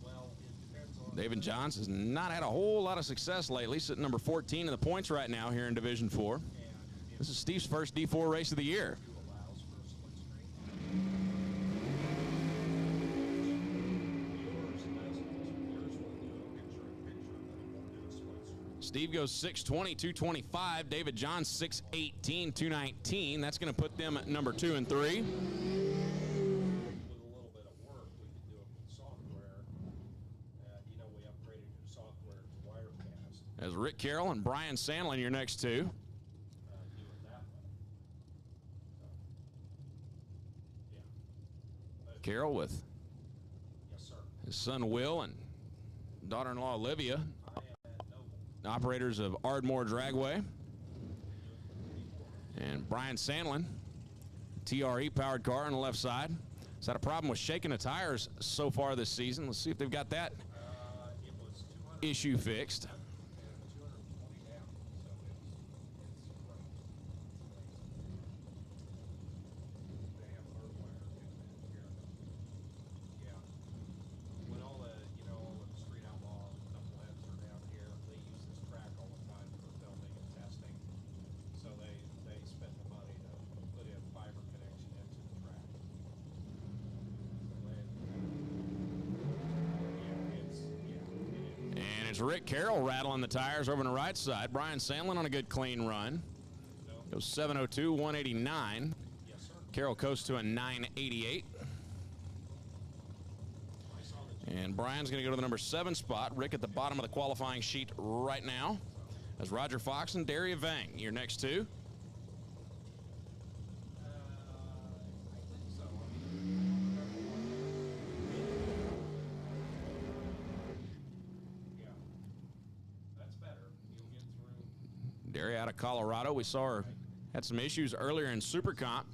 Well, it depends on. David Johns has not had a whole lot of success lately, sitting number 14 in the points right now here in Division 4. This is Steve's first D4 race of the year. Allows for a split screen. Steve goes 620, 225. David Johns 618, 219. That's going to put them at number 2 and 3. With a little bit of work, we could do it with software. You know, we upgraded your software to Wirecast. As Rick Carroll and Brian Sandlin, your next two. Do it that way. Yeah. Carroll with Yes, sir. his son Will and daughter-in-law Olivia, I am at Nobile. operators of Ardmore Dragway. And Brian Sandlin, TRE powered car on the left side. Has had a problem with shaking the tires so far this season. Let's see if they've got that It was 200 issue fixed. and 220 down, so it's great. They have hardware in here. Yeah. When all the, all the street outlaw knuckleheads are down here, they use this track all the time for filming and testing. So they spend the money to put in fiber connection into the track. And it's Rick Carroll rattling the tires over on the right side. Brian Sandlin on a good clean run. Goes 702, 189. Yes, sir. Carroll coasts to a 988. And Brian's going to go to the number 7 spot. Rick at the bottom of the qualifying sheet right now. As Roger Fox and Daria Vang, your next two. Yeah. That's better. You'll get through. Daria out of Colorado. We saw her had some issues earlier in Super Comp.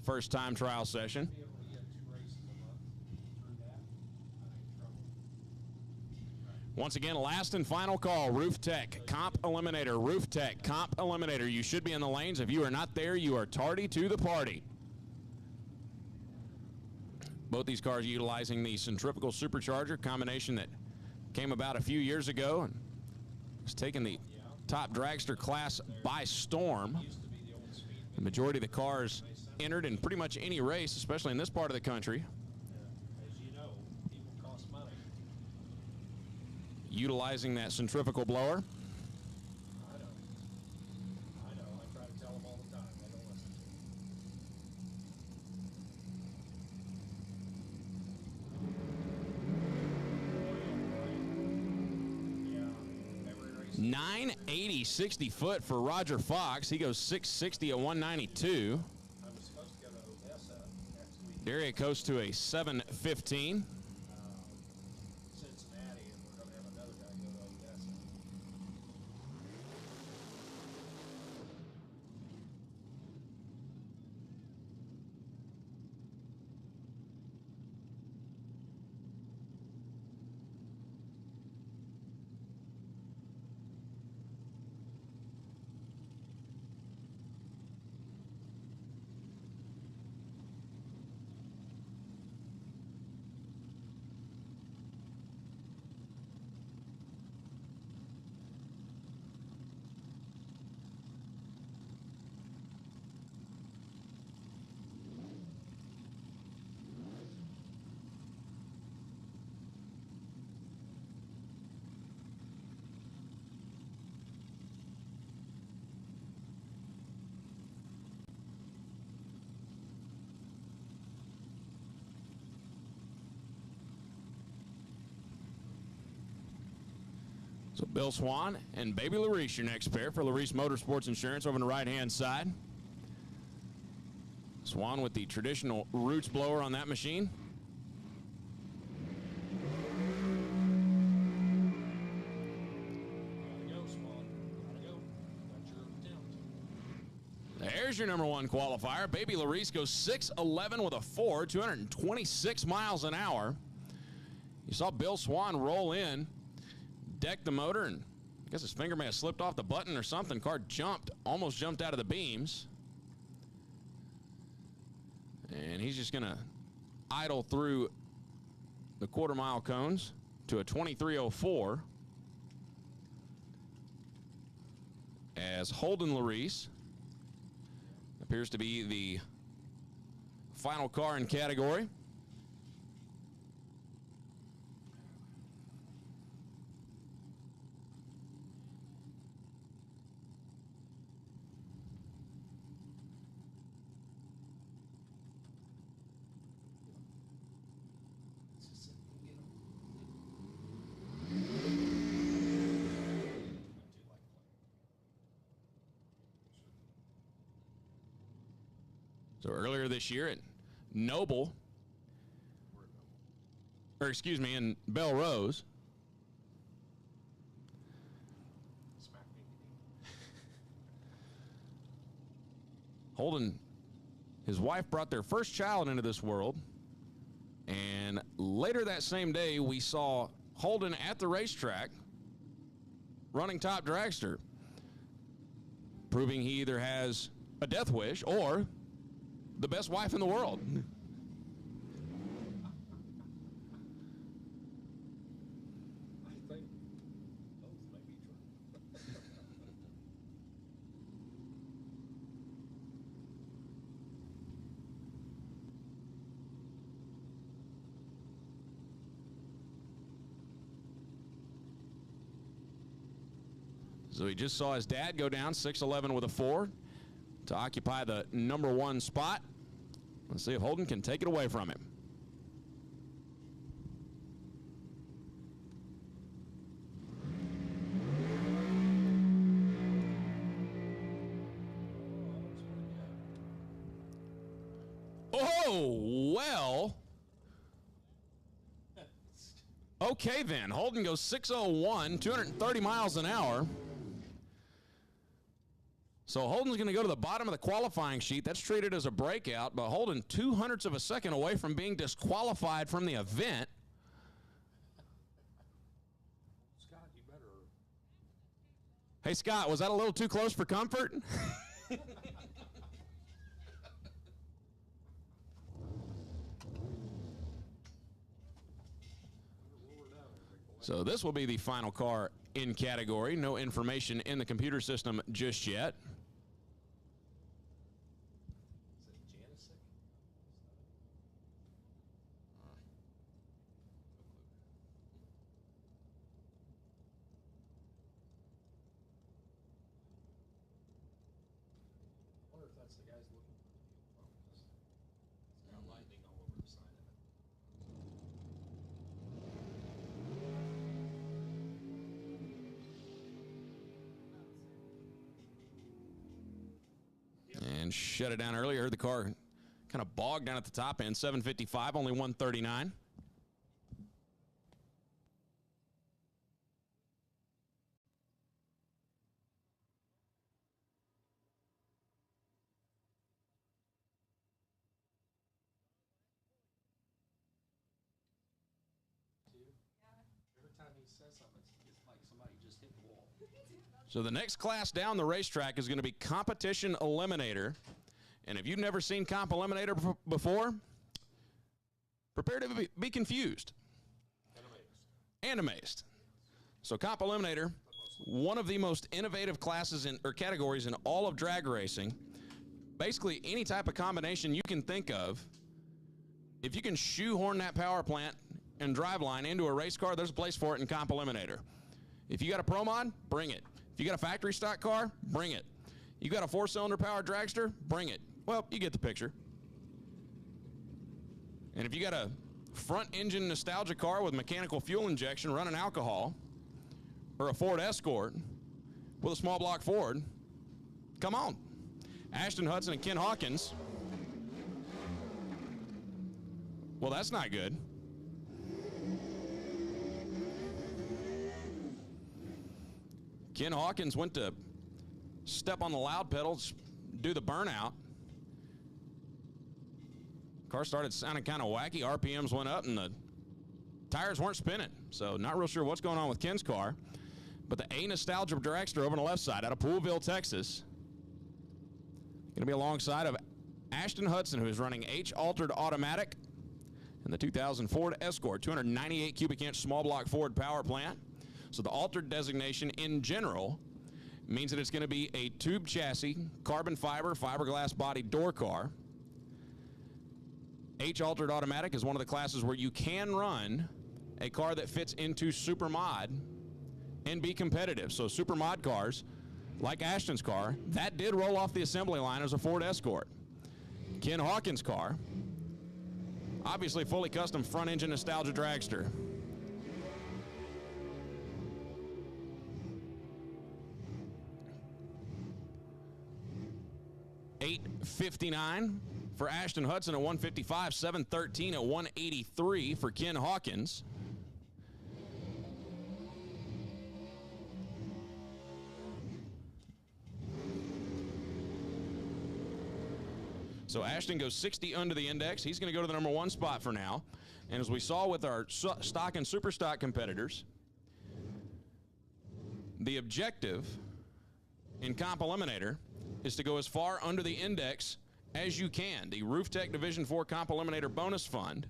First time trial session. Be able to get 2 races a month through that. Not any trouble. Once again, last and final call, Roof Tech, Comp Eliminator, Roof Tech, Comp Eliminator. You should be in the lanes. If you are not there, you are tardy to the party. Both these cars utilizing the centrifugal supercharger combination that came about a few years ago and has taken the top dragster class by storm. Used to be the old speed. The majority of the cars entered in pretty much any race, especially in this part of the country, As you know, people cost money. utilizing that centrifugal blower. I know. I try to tell them all the time. They don't listen to me. Yeah. Every race. 980 60 foot for Roger Fox. He goes 660 at 192. I was supposed to go to Odessa next week, Daria coasts to a 715. Cincinnati, and we're going to have another guy go to Odessa. So Bill Swan and Baby Larice, your next pair for Larice Motorsports Insurance over on the right-hand side. Swan with the traditional roots blower on that machine. Gotta go, Swan. Gotta go. That's your attempt. There's your number one qualifier. Baby Larice goes 6'11" with a 4, 226 miles an hour. You saw Bill Swan roll in, deck the motor, and I guess his finger may have slipped off the button or something. Car jumped, almost jumped out of the beams. And he's just going to idle through the quarter-mile cones to a 23:04 as Holden Larice appears to be the final car in category. So earlier this year at Nobile, or excuse me, in Belrose, Holden, his wife brought their first child into this world, and later that same day we saw Holden at the racetrack running top dragster, proving he either has a death wish or the best wife in the world. I think both may be true. So he just saw his dad go down 6'11" with a 4 to occupy the number one spot. Let's see if Holden can take it away from him. Oh, well. Okay, then. Holden goes 6:01, 230 miles an hour. So Holden's going to go to the bottom of the qualifying sheet. That's treated as a breakout, but Holden 0.02 of a second away from being disqualified from the event. Scott, you better. Hey, Scott, was that a little too close for comfort? So this will be the final car in category. No information in the computer system just yet. And shut it down earlier. Heard the car kind of bogged down at the top end. 755, only 139. Every time he says something, it's like somebody just hit the wall. So the next class down the racetrack is going to be Competition Eliminator. And if you've never seen Comp Eliminator before, prepare to be confused. And amazed. So Comp Eliminator, one of the most innovative classes or categories in all of drag racing. Basically, any type of combination you can think of, if you can shoehorn that power plant and driveline into a race car, there's a place for it in Comp Eliminator. If you got a Pro Mod, bring it. If you got a factory stock car, bring it. You got a 4-cylinder powered dragster, bring it. Well, you get the picture. And if you got a front engine nostalgia car with mechanical fuel injection running alcohol, or a Ford Escort with a small block Ford, come on. Ashton Hudson and Ken Hawkins. Well, that's not good. Ken Hawkins went to step on the loud pedals, do the burnout. Car started sounding kind of wacky. RPMs went up and the tires weren't spinning. So not real sure what's going on with Ken's car. But the A Nostalgia Dragster over on the left side out of Poolville, Texas. Going to be alongside of Ashton Hudson, who is running H-altered automatic in the 2000 Ford Escort, 298 cubic inch small block Ford power plant. So the altered designation in general means that it's going to be a tube chassis, carbon fiber, fiberglass body door car. H-altered automatic is one of the classes where you can run a car that fits into Supermod and be competitive. So Supermod cars, like Ashton's car, that did roll off the assembly line as a Ford Escort. Ken Hawkins' car, obviously fully custom front engine Nostalgia Dragster. $859 for Ashton Hudson at 155, $713 at 183 for Ken Hawkins. So Ashton goes 60 under the index. He's going to go to the number 1 spot for now. And as we saw with our stock and super stock competitors, the objective in Comp Eliminator is to go as far under the index as you can. The Roof Tech Division 4 Comp Eliminator Bonus Fund,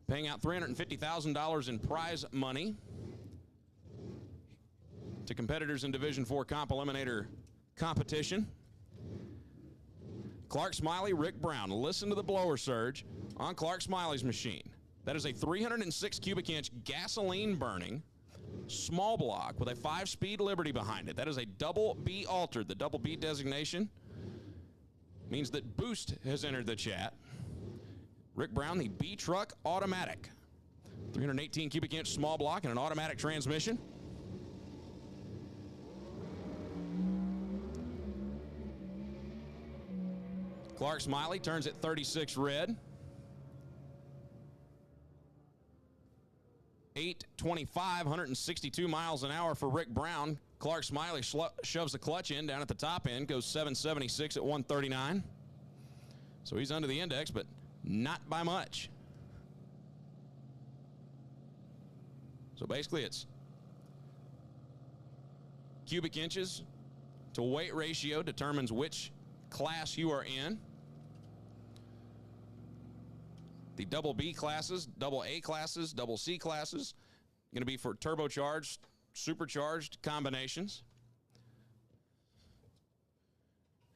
paying out $350,000 in prize money to competitors in Division 4 Comp Eliminator competition. Clark Smiley, Rick Brown. Listen to the blower surge on Clark Smiley's machine. That is a 306 cubic inch gasoline burning small block with a 5-speed Liberty behind it. That is a double B altered. The double B designation means that Boost has entered the chat. Rick Brown, the B truck automatic. 318 cubic inch small block and an automatic transmission. Clark Smiley turns at 36 red. 825, 162 miles an hour for Rick Brown. Clark Smiley shoves the clutch in down at the top end, goes 776 at 139. So he's under the index, but not by much. So basically it's cubic inches to weight ratio determines which class you are in. The double B classes, double A classes, double C classes, going to be for turbocharged, supercharged combinations.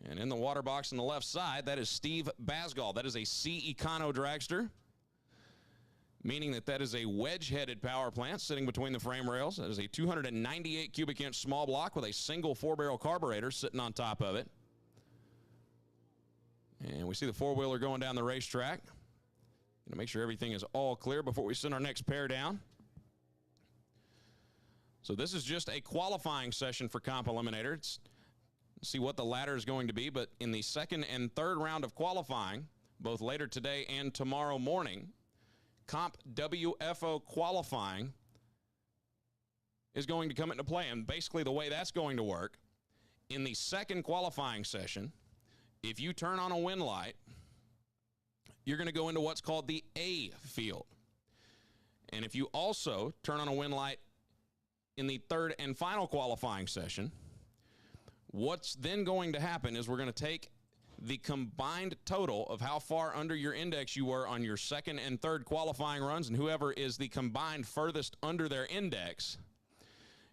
And in the water box on the left side, that is Steve Basgall. That is a C Econo dragster, meaning that that is a wedge-headed power plant sitting between the frame rails. That is a 298 cubic inch small block with a single 4-barrel carburetor sitting on top of it. And we see the four-wheeler going down the racetrack. Gonna make sure everything is all clear before we send our next pair down. So this is just a qualifying session for Comp Eliminator. Let's see what the ladder is going to be, but in the second and third round of qualifying, both later today and tomorrow morning, Comp WFO qualifying is going to come into play. And basically the way that's going to work, in the second qualifying session, if you turn on a win light, you're going to go into what's called the A field. And if you also turn on a win light in the third and final qualifying session, what's then going to happen is we're going to take the combined total of how far under your index you were on your second and third qualifying runs, and whoever is the combined furthest under their index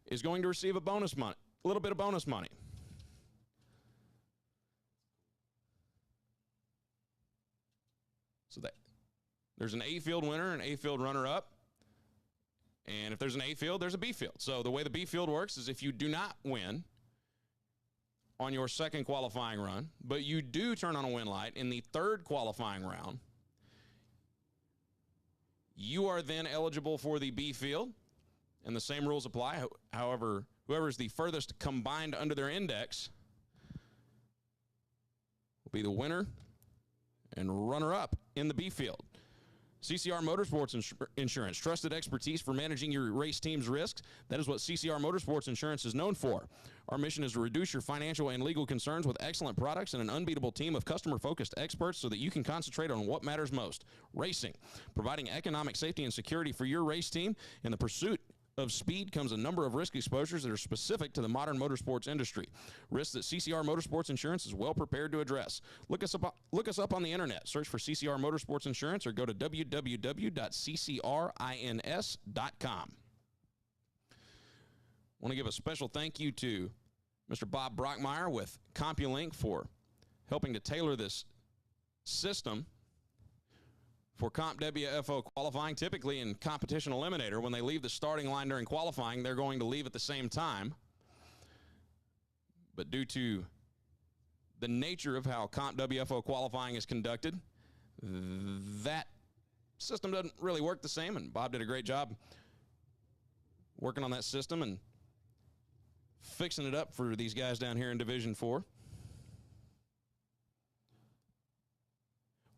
is going to receive a bonus money, a little bit of bonus money. So that there's an A field winner, an A field runner-up, and if there's an A field, there's a B field. So the way the B field works is if you do not win on your second qualifying run, but you do turn on a win light in the third qualifying round, you are then eligible for the B field. and the same rules apply. However, whoever is the furthest combined under their index will be the winner and runner-up in the B field. CCR Motorsports Insurance, trusted expertise for managing your race team's risks. That is what CCR Motorsports Insurance is known for. Our mission is to reduce your financial and legal concerns with excellent products and an unbeatable team of customer-focused experts so that you can concentrate on what matters most, racing. Providing economic safety and security for your race team. In the pursuit of speed comes a number of risk exposures that are specific to the modern motorsports industry. Risks that CCR Motorsports Insurance is well prepared to address. Look us up on the internet. Search for CCR Motorsports Insurance or go to www.ccrins.com. I want to give a special thank you to Mr. Bob Brockmeyer with CompuLink for helping to tailor this system for Comp WFO qualifying. Typically in competition eliminator, when they leave the starting line during qualifying, they're going to leave at the same time. But due to the nature of how Comp WFO qualifying is conducted, that system doesn't really work the same, and Bob did a great job working on that system and fixing it up for these guys down here in Division 4.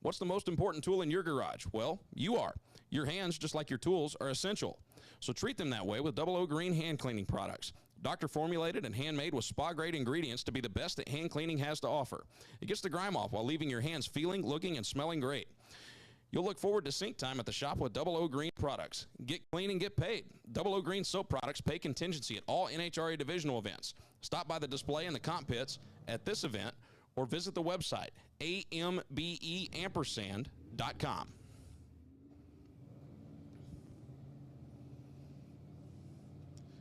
What's the most important tool in your garage? Well, you are. Your hands, just like your tools, are essential. So treat them that way with Double O Green hand cleaning products. Doctor formulated and handmade with spa-grade ingredients to be the best that hand cleaning has to offer. It gets the grime off while leaving your hands feeling, looking, and smelling great. You'll look forward to sink time at the shop with Double O Green products. Get clean and get paid. Double O Green soap products pay contingency at all NHRA divisional events. Stop by the display in the comp pits at this event or visit the website, ambeampersand.com.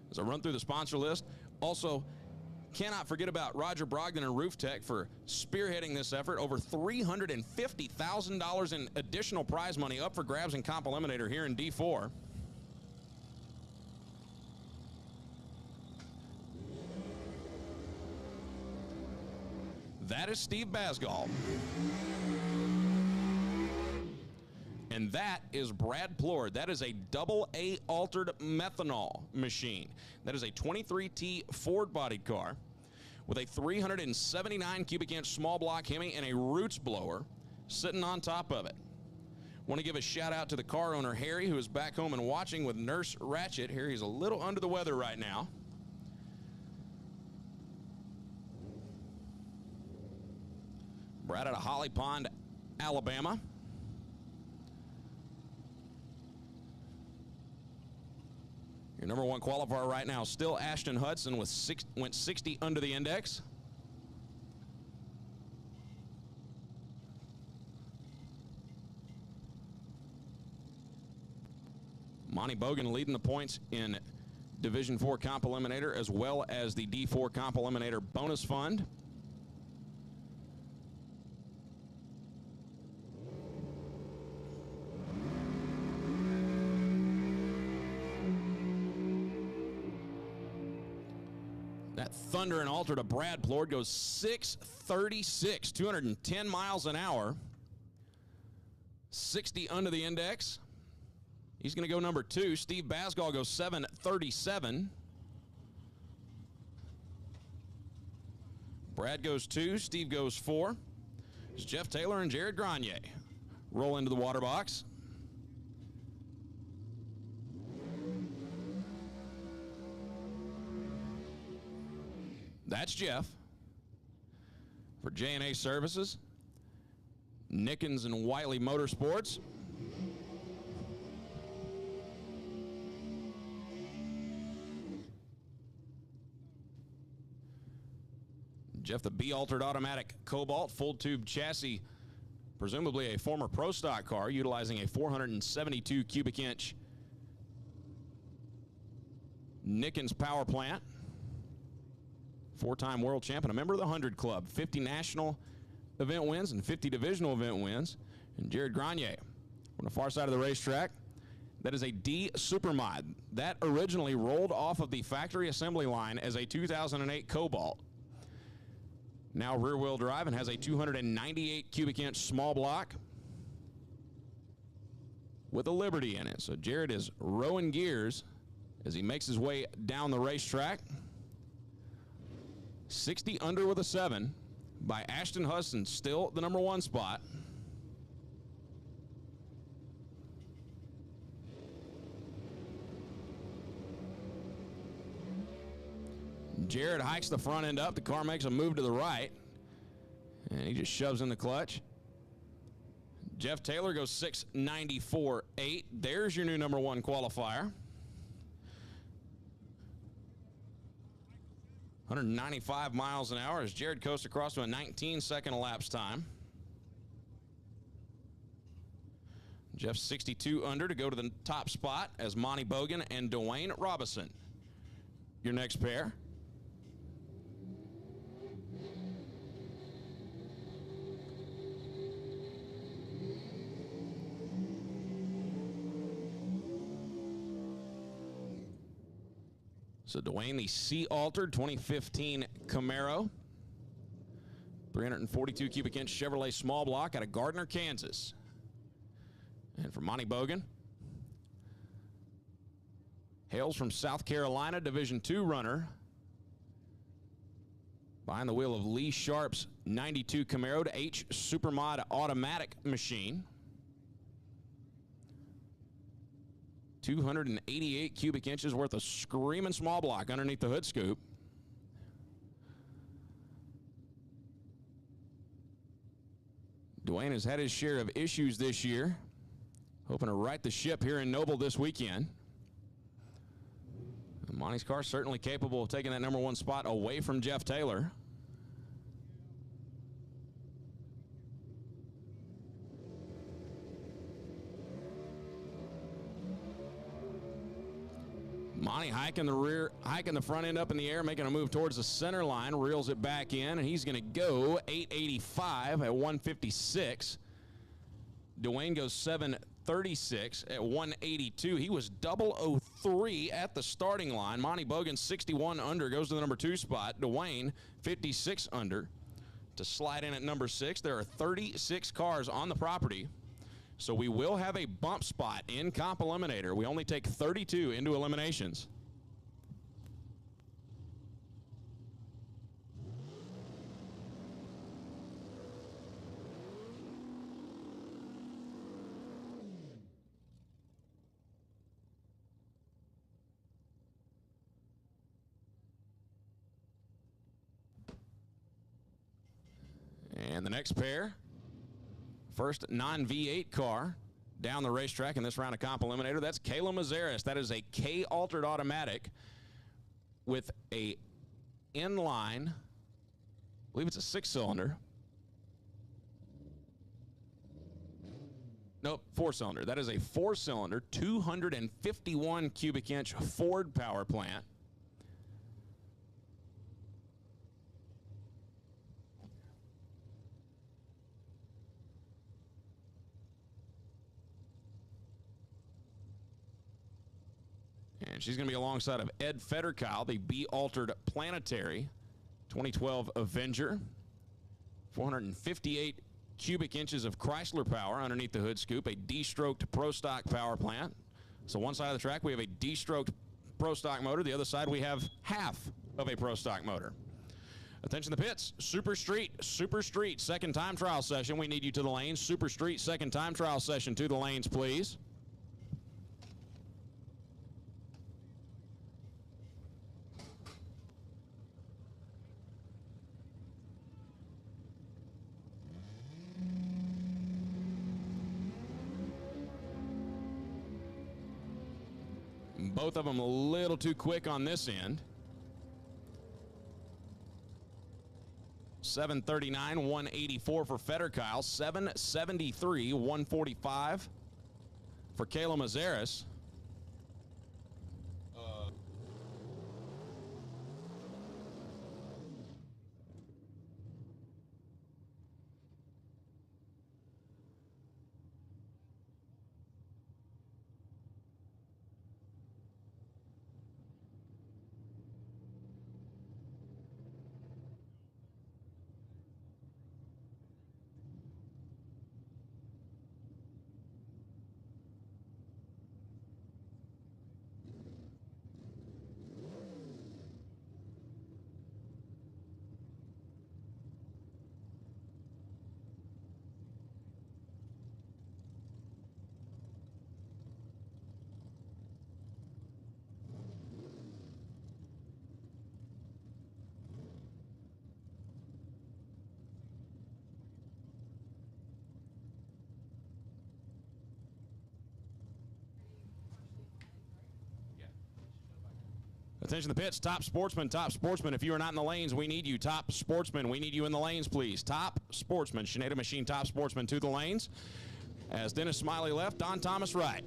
As I run through the sponsor list, also cannot forget about Roger Brogdon and Roof Tech for spearheading this effort. Over $350,000 in additional prize money up for grabs in Comp Eliminator here in D4. That is Steve Basgall. And that is Brad Plord. That is a double A altered methanol machine. That is a 23T Ford bodied car with a 379 cubic inch small block Hemi and a roots blower sitting on top of it. Want to give a shout out to the car owner, Harry, who is back home and watching with Nurse Ratchet. Harry's a little under the weather right now. Brad out of Holly Pond, Alabama. Your number one qualifier right now, still Ashton Hudson, went 60 under the index. Monty Bogan leading the points in Division 4 Comp Eliminator as well as the D4 Comp Eliminator bonus fund. That Thunder and Alter to Brad Plord goes 636, 210 miles an hour, 60 under the index. He's going to go number 2. Steve Basgall goes 737. Brad goes 2. Steve goes 4. It's Jeff Taylor and Jared Grenier roll into the water box. That's Jeff. For J&A Services, Nickens and Wiley Motorsports. Jeff, the B-altered automatic Cobalt full tube chassis, presumably a former Pro Stock car, utilizing a 472 cubic inch Nickens power plant. 4-time world champ and a member of the 100 Club. 50 national event wins and 50 divisional event wins. And Jared Grenier on the far side of the racetrack. That is a D Supermod. That originally rolled off of the factory assembly line as a 2008 Cobalt. Now rear-wheel drive and has a 298 cubic inch small block with a Liberty in it. So Jared is rowing gears as he makes his way down the racetrack. 60 under with a 7 by Ashton Hudson, still the number 1 spot. Jared hikes the front end up. The car makes a move to the right, and he just shoves in the clutch. Jeff Taylor goes 6:94.8. There's your new number 1 qualifier. 195 miles an hour as Jared coasts across to a 19-second elapsed time. Jeff 62 under to go to the top spot as Monty Bogan and Dwayne Robinson. Your next pair. So Dwayne, the C-altered 2015 Camaro, 342 cubic inch Chevrolet small block out of Gardner, Kansas. And for Monty Bogan, hails from South Carolina, Division II runner, behind the wheel of Lee Sharp's 92 Camaro to H Supermod automatic machine. 288 cubic inches worth of screaming small block underneath the hood scoop. Dwayne has had his share of issues this year, hoping to right the ship here in Nobile this weekend. And Monty's car certainly capable of taking that number 1 spot away from Jeff Taylor. Monty hiking the front end up in the air, making a move towards the center line, reels it back in, and he's going to go 885 at 156. Dwayne goes 736 at 182. He was 003 at the starting line. Monty Bogan 61 under goes to the number 2 spot. Dwayne 56 under to slide in at number 6. There are 36 cars on the property, so we will have a bump spot in Comp Eliminator. We only take 32 into eliminations. And the next pair, first non-V8 car down the racetrack in this round of Comp Eliminator, that's Kayla Mazeris. That is a K-altered automatic with a inline, I believe it's a 6-cylinder. Nope, 4-cylinder. That is a 4-cylinder, 251 cubic inch Ford power plant. And she's going to be alongside of Ed Federkyle, the B-altered Planetary 2012 Avenger. 458 cubic inches of Chrysler power underneath the hood scoop, a D-stroked Pro Stock power plant. So one side of the track we have a D-stroked Pro Stock motor. The other side we have half of a Pro Stock motor. Attention the pits. Super Street, second time trial session. We need you to the lanes. Super Street, second time trial session to the lanes, please. Both of them a little too quick on this end. 739, 184 for Federkyle. 773, 145 for Kayla Mazeris. Attention the pits, top sportsman, top sportsman. If you are not in the lanes, we need you. Top sportsman, we need you in the lanes, please. Top sportsman, Shenandoah Machine, top sportsman to the lanes. As Dennis Smiley left, Don Thomas right.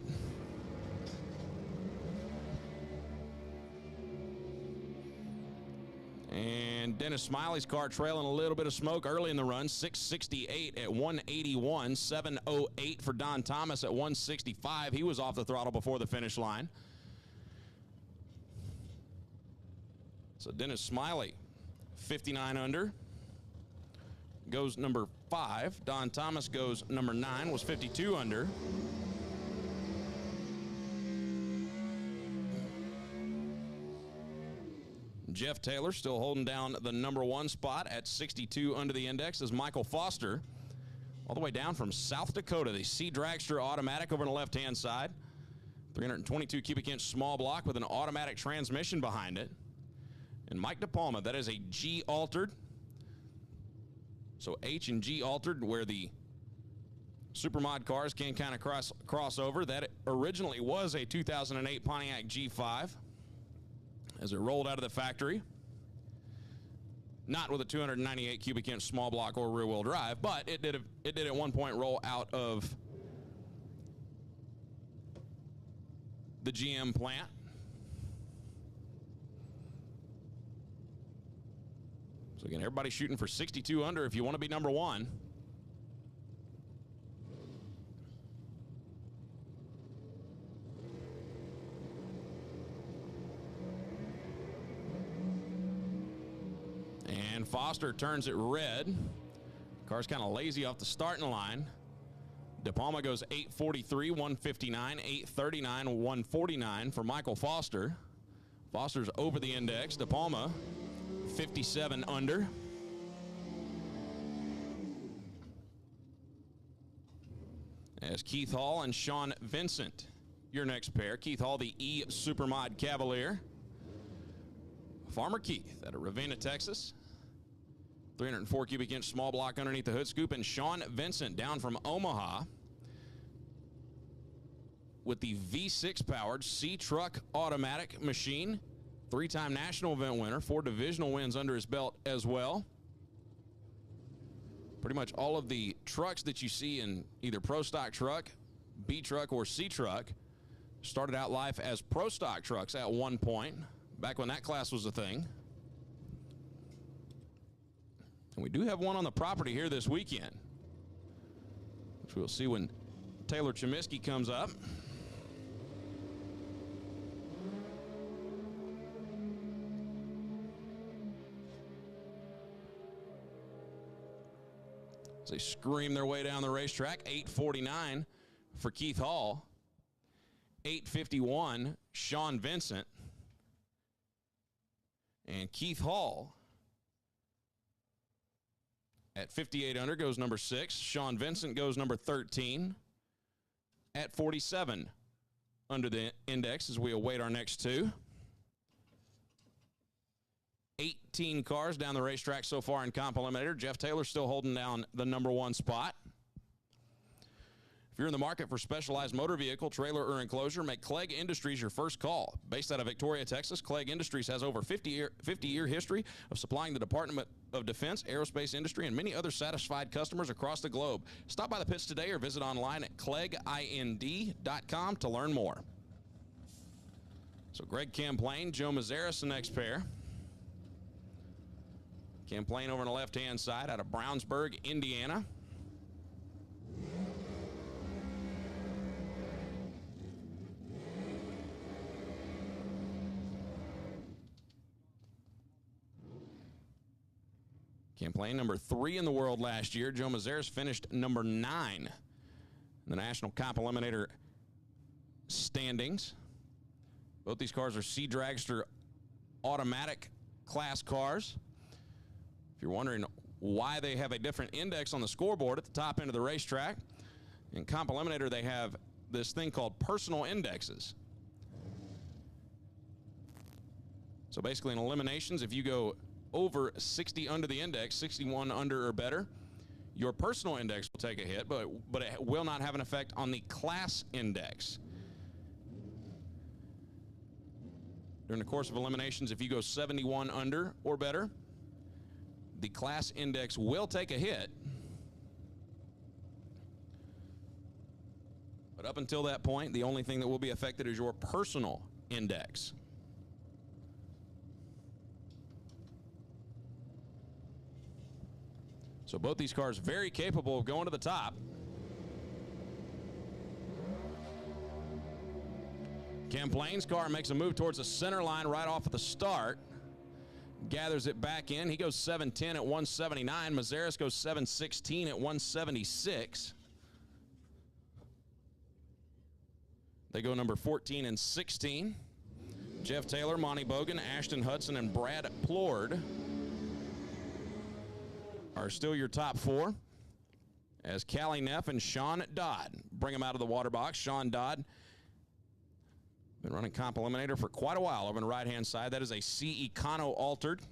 And Dennis Smiley's car trailing a little bit of smoke early in the run. 668 at 181. 708 for Don Thomas at 165. He was off the throttle before the finish line. So Dennis Smiley, 59 under, goes number 5. Don Thomas goes number 9, was 52 under. Jeff Taylor still holding down the number 1 spot at 62 under the index as Michael Foster, all the way down from South Dakota, the C Dragster automatic over on the left-hand side. 322 cubic inch small block with an automatic transmission behind it. And Mike DePalma, that is a G altered. So H and G altered, where the Supermod cars can kind of cross over. That originally was a 2008 Pontiac G5 as it rolled out of the factory. Not with a 298 cubic inch small block or rear wheel drive, but it did at one point roll out of the GM plant. So again, everybody's shooting for 62 under if you want to be number 1. And Foster turns it red. Car's kind of lazy off the starting line. DePalma goes 843, 159, 839, 149 for Michael Foster. Foster's over the index. DePalma 57 under. As Keith Hall and Sean Vincent, your next pair. Keith Hall, the E Supermod Cavalier. Farmer Keith out of Ravenna, Texas. 304 cubic inch small block underneath the hood scoop. And Sean Vincent down from Omaha with the V6 powered C-Truck automatic machine. 3-time national event winner, 4 divisional wins under his belt as well. Pretty much all of the trucks that you see in either Pro Stock Truck, B Truck, or C Truck started out life as Pro Stock trucks at one point, back when that class was a thing. And we do have one on the property here this weekend, which we'll see when Taylor Chemiskey comes up. As they scream their way down the racetrack. 849 for Keith Hall. 851, Sean Vincent. And Keith Hall at 58 under goes number 6. Sean Vincent goes number 13 at 47 under the index as we await our next 2. 18 cars down the racetrack so far in Comp Eliminator. Jeff Taylor still holding down the number 1 spot. If you're in the market for specialized motor vehicle, trailer, or enclosure, make Clegg Industries your first call. Based out of Victoria, Texas, Clegg Industries has over 50-year history of supplying the Department of Defense, aerospace industry, and many other satisfied customers across the globe. Stop by the pits today or visit online at cleggind.com to learn more. So Greg Camplain, Joe Mazzaris, the next pair. Camplain over on the left-hand side out of Brownsburg, Indiana. Camplain number 3 in the world last year. Joe Mazzaris finished number 9 in the National Comp Eliminator standings. Both these cars are C Dragster automatic class cars. If you're wondering why they have a different index on the scoreboard at the top end of the racetrack, in Comp Eliminator they have this thing called personal indexes. So basically in eliminations, if you go over 60 under the index, 61 under or better, your personal index will take a hit, but it will not have an effect on the class index. During the course of eliminations, if you go 71 under or better, the class index will take a hit. But up until that point, the only thing that will be affected is your personal index. So both these cars very capable of going to the top. Ken Plain's car makes a move towards the center line right off at the start. Gathers it back in. He goes 7:10 at 179. Mazeris goes 7:16 at 176. They go number 14 and 16. Jeff Taylor, Monty Bogan, Ashton Hudson, and Brad Plord are still your top four, as Callie Neff and Sean Dodd bring them out of the water box. Sean Dodd been running comp eliminator for quite a while over on the right-hand side. That is a C Econo altered.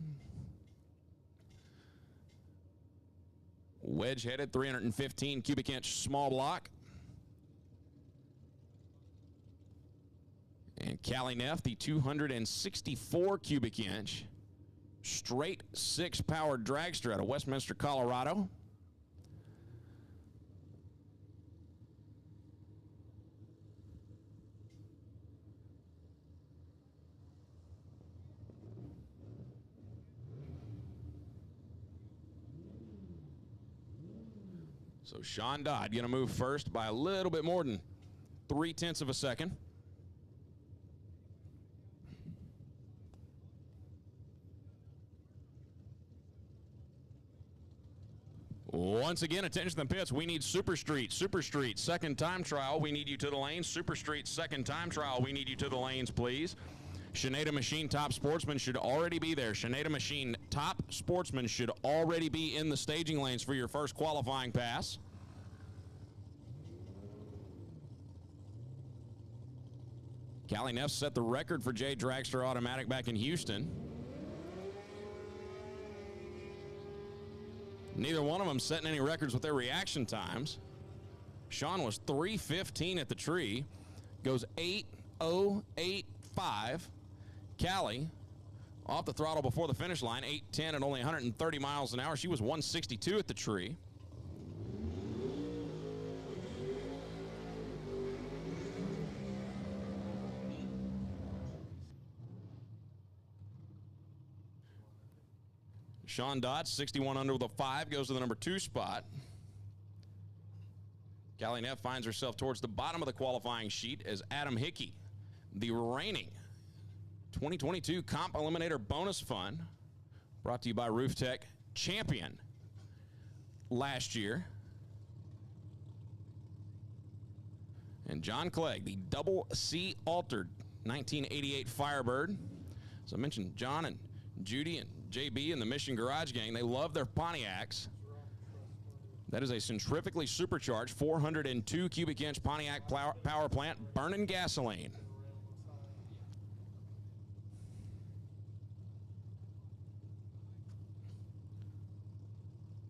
Wedge-headed, 315 cubic inch small block. And Callie Neff, the 264 cubic inch straight 6-powered dragster out of Westminster, Colorado. So Sean Dodd going to move first by a little bit more than 0.3 of a second. Once again, attention to the pits. We need Super Street. Super Street, second time trial. We need you to the lanes. Super Street, second time trial. We need you to the lanes, please. Sheneda Machine Top Sportsman should already be there. Sheneda Machine Top Sportsman should already be in the staging lanes for your first qualifying pass. Callie Neff set the record for J Dragster Automatic back in Houston. Neither one of them setting any records with their reaction times. Sean was 3:15 at the tree, goes 8:085. Callie off the throttle before the finish line, 8:10 at only 130 miles an hour. She was 162 at the tree. Sean Dodd, 61 under with a 5, goes to the number 2 spot. Callie Neff finds herself towards the bottom of the qualifying sheet as Adam Hickey, the reigning 2022 Comp Eliminator Bonus Fund, brought to you by Roof Tech, champion last year. And John Clegg, the double C altered 1988 Firebird. As I mentioned, John and Judy and JB and the Mission Garage Gang, they love their Pontiacs. That is a centrifugally supercharged 402 cubic inch Pontiac power plant burning gasoline.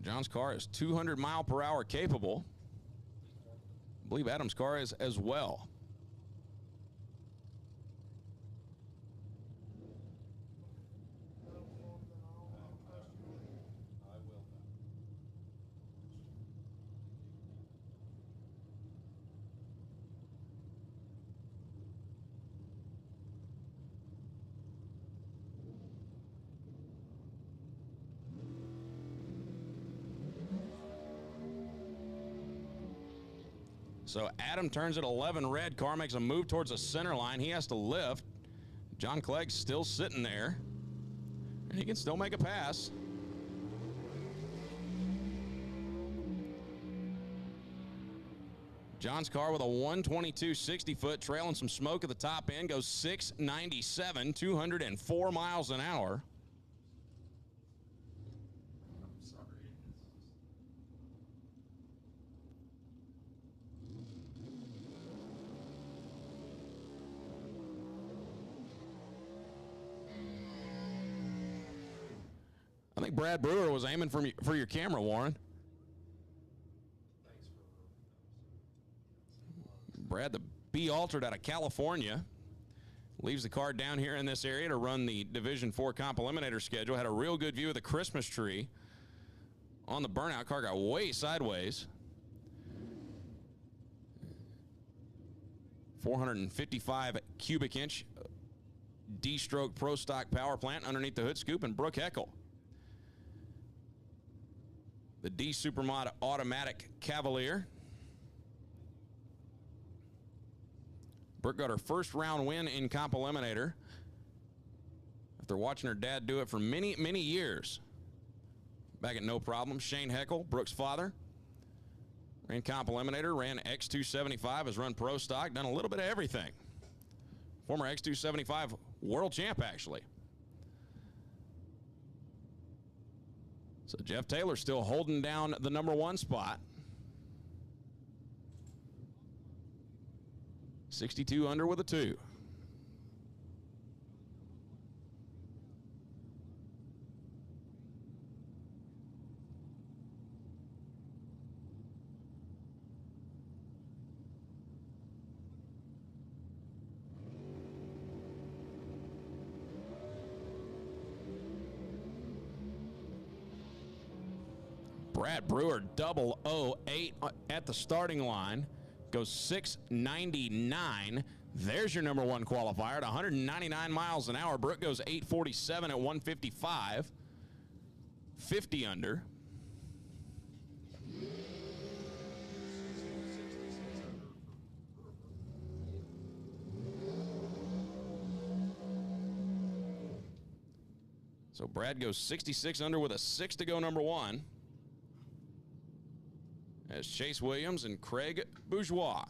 John's car is 200 mile per hour capable. I believe Adam's car is as well. So Adam turns at 11 red. Car makes a move towards the center line. He has to lift. John Clegg's still sitting there. And he can still make a pass. John's car with a 122 60-foot, trailing some smoke at the top end, goes 697, 204 miles an hour. I think Brad Brewer was aiming for your camera, Warren. Brad, the B altered out of California, Leaves the car down here in this area to run the Division 4 Comp Eliminator schedule. Had a real good view of the Christmas tree. On the burnout, car got way sideways. 455 cubic inch D-stroke Pro Stock power plant underneath the hood scoop and Brooke Heckel. The D Supermod automatic Cavalier. Brooke got her first round win in Comp Eliminator after watching her dad do it for many, many years. Back at No Problem, Shane Heckel, Brooke's father, ran Comp Eliminator, ran X275, has run Pro Stock, done a little bit of everything. Former X275 world champ, actually. So Jeff Taylor still holding down the #1 spot. 62 under with a 2. Brad Brewer, 008 at the starting line. Goes 699. There's your #1 qualifier at 199 miles an hour. Brooke goes 847 at 155. 50 under. So Brad goes 66 under with a 6 to go, #1. As Chase Williams and Craig Bourgeois.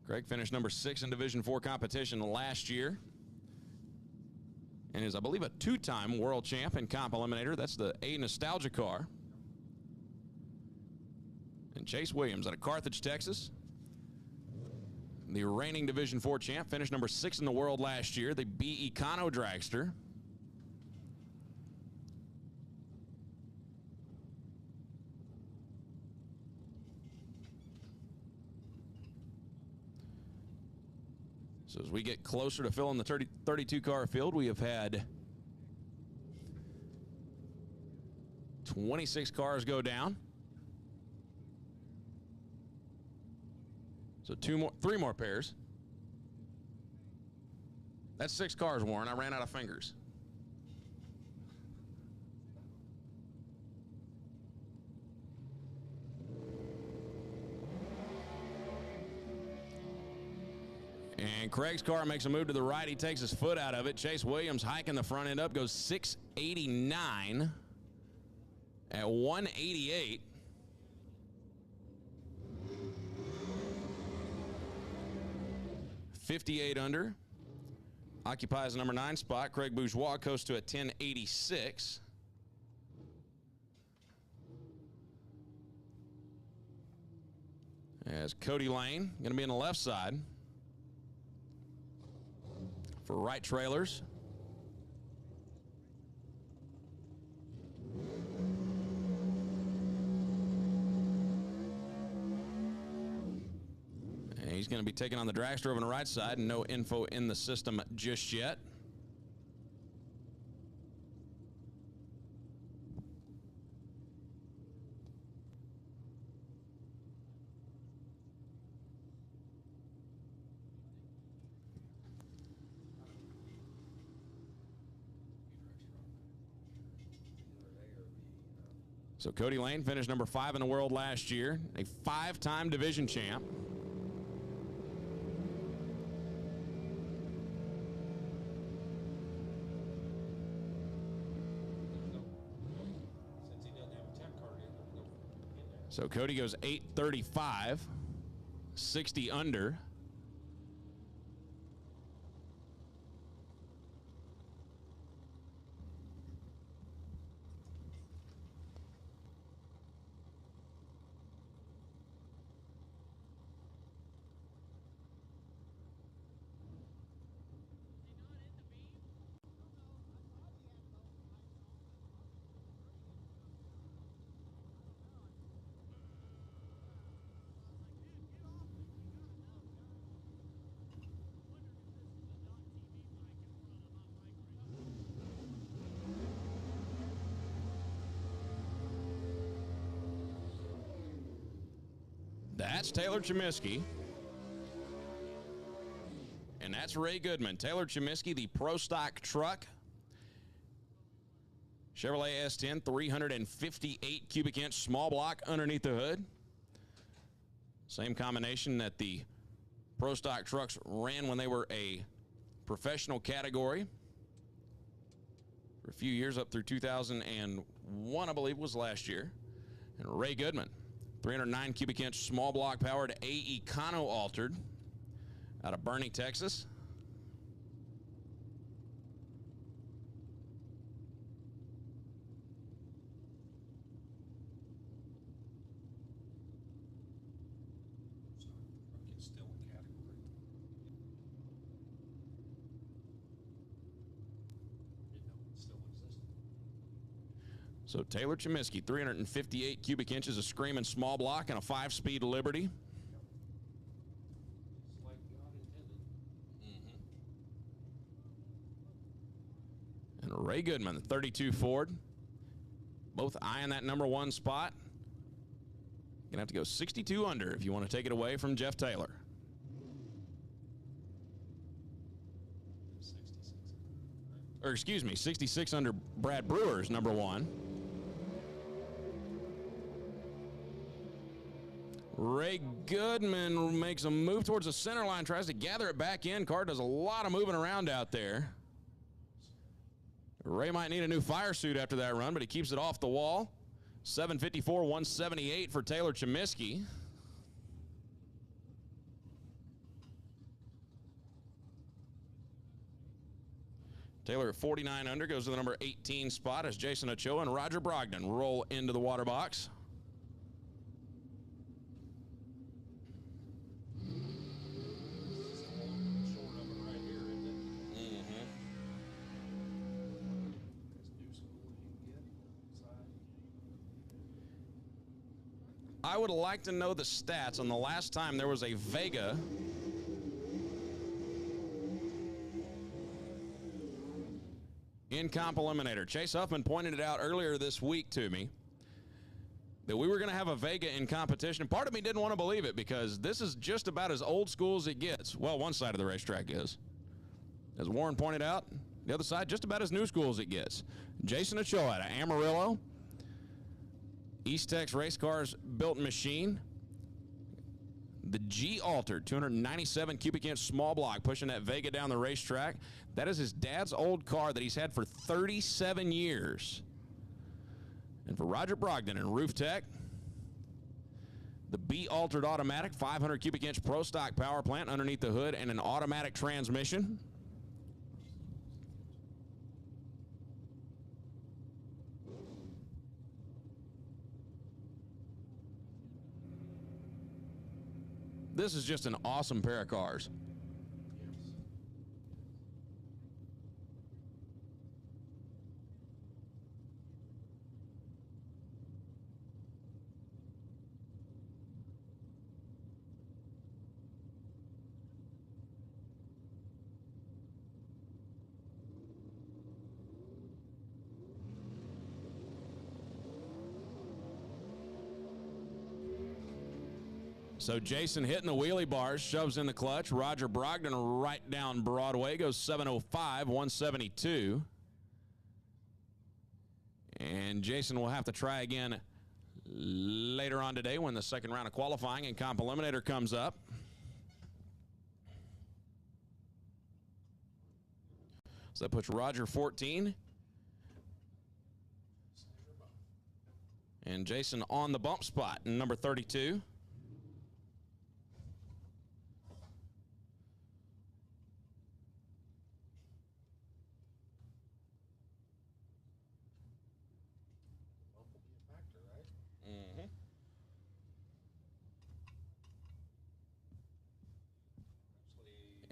Craig finished #6 in Division 4 competition last year and is, I believe, a 2-time world champ in Comp Eliminator. That's the A Nostalgia car. And Chase Williams out of Carthage, Texas. The reigning Division 4 champ, finished #6 in the world last year. The B Econo dragster. So as we get closer to filling the 32 car field, we have had 26 cars go down. So 3 more pairs. That's 6 cars, Warren. I ran out of fingers. And Craig's car makes a move to the right. He takes his foot out of it. Chase Williams hiking the front end up, goes 689 at 188. .58 under. Occupies the #9 spot. Craig Bourgeois coasts to a 1086. As Cody Lane going to be on the left side for right trailers. And he's going to be taking on the dragster over on the right side, and no info in the system just yet. So Cody Lane finished #5 in the world last year, a 5-time division champ. So Cody goes 835, 60 under. That's Taylor Chemiskey. And that's Ray Goodman. Taylor Chemiskey, the Pro Stock truck. Chevrolet S10, 358 cubic inch small block underneath the hood. Same combination that the Pro Stock trucks ran when they were a professional category. For a few years up through 2001, I believe was last year. And Ray Goodman, 309 cubic inch small block powered A Econo altered out of Boerne, Texas. So Taylor Chemiskey, 358 cubic inches of screaming small block and a 5-speed Liberty. Like God intended. And Ray Goodman, the 32 Ford. Both eyeing that number 1 spot. Gonna have to go 62 under if you want to take it away from Jeff Taylor. 66. Or excuse me, 66 under Brad Brewer's number 1. Ray Goodman makes a move towards the center line, tries to gather it back in. Car does a lot of moving around out there. Ray might need a new fire suit after that run, but he keeps it off the wall. 754, 178 for Taylor Chemiskey. Taylor at 49 under goes to the number 18 spot as Jason Ochoa and Roger Brogdon roll into the water box. I would like to know the stats on the last time there was a Vega in Comp Eliminator. Chase Huffman pointed it out earlier this week to me that we were going to have a Vega in competition. Part of me didn't want to believe it because this is just about as old school as it gets. Well, one side of the racetrack is. As Warren pointed out, the other side just about as new school as it gets. Jason Ochoa out of Amarillo. East Tex Race Cars built machine. The G altered 297 cubic inch small block, pushing that Vega down the racetrack. That is his dad's old car that he's had for 37 years. And for Roger Brogdon and Roof Tech, the B altered automatic, 500 cubic inch Pro Stock power plant underneath the hood and an automatic transmission. This is just an awesome pair of cars. So Jason hitting the wheelie bars, shoves in the clutch. Roger Brogdon right down Broadway, goes 705, 172. And Jason will have to try again later on today when the second round of qualifying and Comp Eliminator comes up. So that puts Roger 14. And Jason on the bump spot in number 32.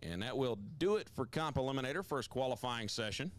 And that will do it for Comp Eliminator, first qualifying session.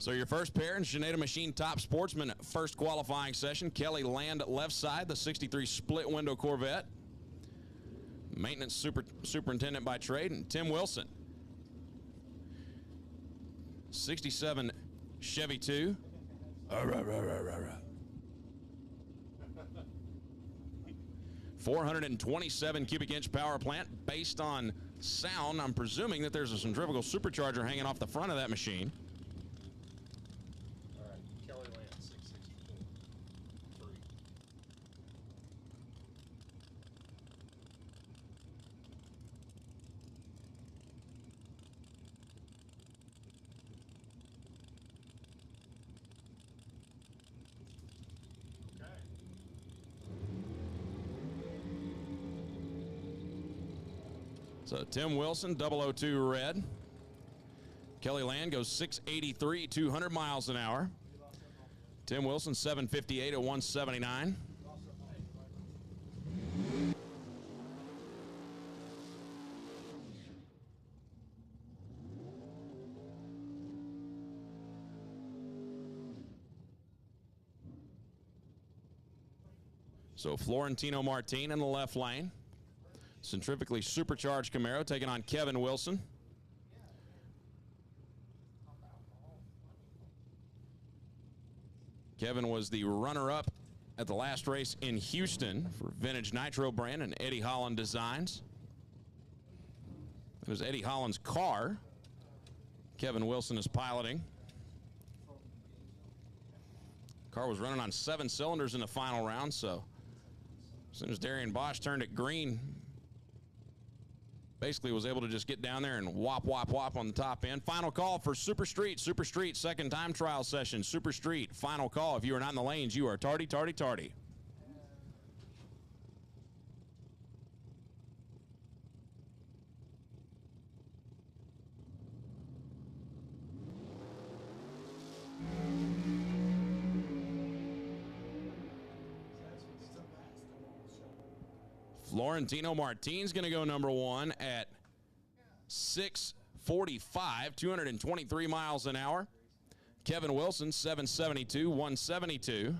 So your first pair in Shenandoah Machine Top Sportsman first qualifying session. Kelly Land left side, the 63 split window Corvette. Maintenance superintendent by trade, and Tim Wilson. 67 Chevy 2. 427 cubic inch power plant based on sound. I'm presuming that there's a centrifugal supercharger hanging off the front of that machine. All right, Kelly Land, 664. 3. Okay. So Tim Wilson, 002 red. Kelly Land goes 683, 200 miles an hour. Tim Wilson, 758 at 179. So Florentino Martin in the left lane. Centrifugally supercharged Camaro taking on Kevin Wilson. Kevin was the runner-up at the last race in Houston for Vintage Nitro brand and Eddie Holland Designs. It was Eddie Holland's car Kevin Wilson is piloting. Car was running on 7 cylinders in the final round, so as soon as Darian Bosch turned it green, basically was able to just get down there and whop, whop, whop on the top end. Final call for Super Street. Super Street, second time trial session. Super Street, final call. If you are not in the lanes, you are tardy, tardy, tardy. Florentino Martin's going to go number 1 at 645, 223 miles an hour. Kevin Wilson, 772, 172.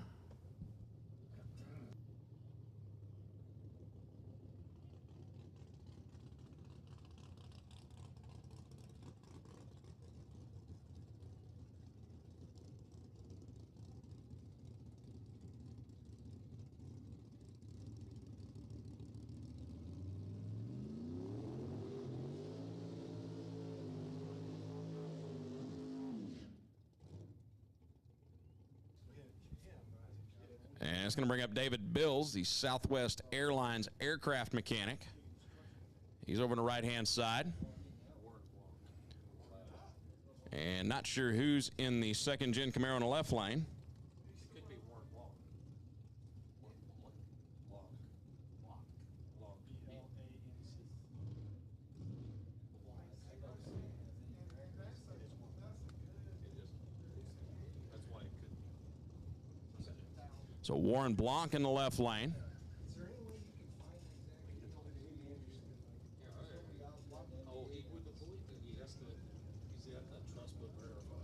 And it's going to bring up David Bills, the Southwest Airlines aircraft mechanic. He's over on the right-hand side. And not sure who's in the second-gen Camaro in the left lane. Could be Warren Long. That's why it could. So Warren Blanc in the left lane. Is there any way you can find exactly? Oh, he would believe that he has to. He's got that trust but verify.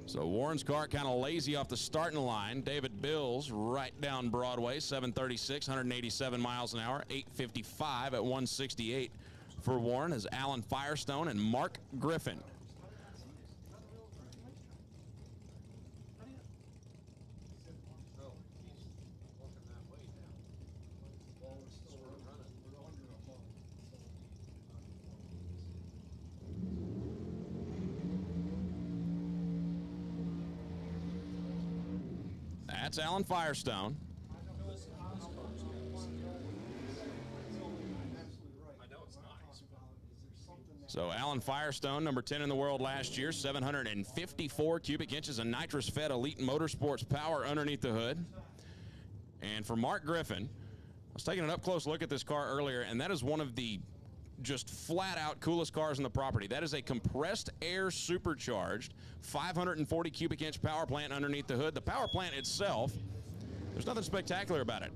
So Warren's car kind of lazy off the starting line. David Bills right down Broadway, 736, 187 miles an hour, 855 at 168 for Warren is Alan Firestone and Mark Griffin. That's Alan Firestone. So Alan Firestone, number 10 in the world last year, 754 cubic inches of nitrous-fed Elite Motorsports power underneath the hood. And for Mark Griffin, I was taking an up-close look at this car earlier, and that is one of the just flat-out coolest cars on the property. That is a compressed air supercharged 540 cubic inch power plant underneath the hood. The power plant itself There's nothing spectacular about it.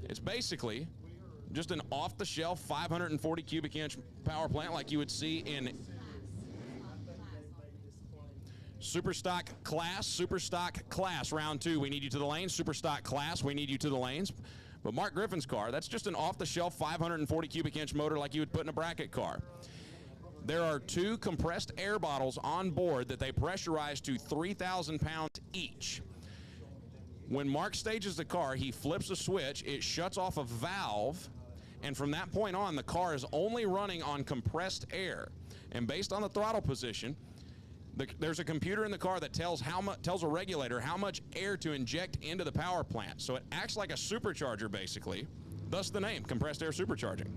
It's basically just an off-the-shelf 540 cubic inch power plant like you would see in Super Stock Class, round 2. We need you to the lanes. Super Stock Class, we need you to the lanes. But Mark Griffin's car, that's just an off-the-shelf 540 cubic inch motor like you would put in a bracket car. There are 2 compressed air bottles on board that they pressurize to 3,000 pounds each. When Mark stages the car, he flips a switch, it shuts off a valve, and from that point on, the car is only running on compressed air. And based on the throttle position, there's a computer in the car that tells a regulator how much air to inject into the power plant. So it acts like a supercharger, basically. Thus the name, compressed air supercharging.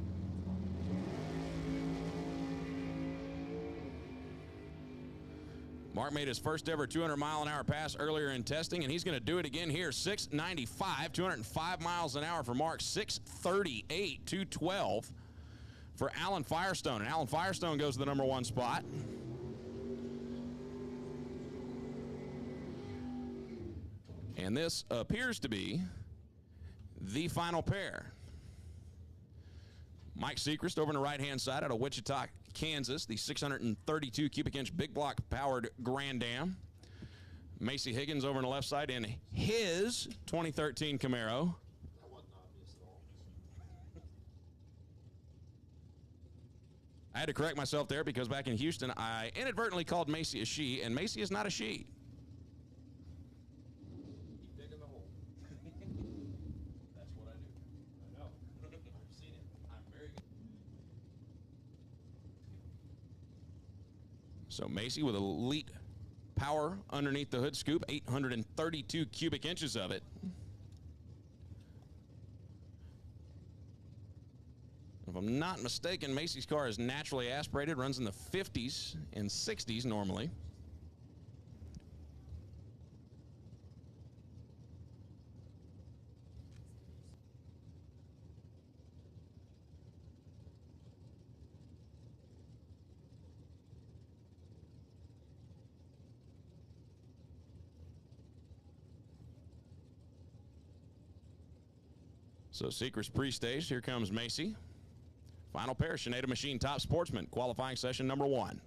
Mark made his first ever 200-mile-an-hour pass earlier in testing, and he's going to do it again here. 695, 205 miles an hour for Mark. 638, 212 for Alan Firestone. And Alan Firestone goes to the number 1 spot. And this appears to be the final pair. Mike Sechrist over on the right-hand side out of Wichita, Kansas, the 632 cubic inch big block powered Grand Am. Macy Higgins over on the left side in his 2013 Camaro. That wasn't obvious at all. I had to correct myself there because back in Houston, I inadvertently called Macy a she, and Macy is not a she. Keep digging the hole. That's what I do. I know. I've seen it. I'm very good. So Macy with elite power underneath the hood scoop, 832 cubic inches of it. If I'm not mistaken, Macy's car is naturally aspirated, runs in the 50s and 60s normally. So Sechrist pre-stage, here comes Macy. Final pair, Sinead Machine Top Sportsman, qualifying session number 1.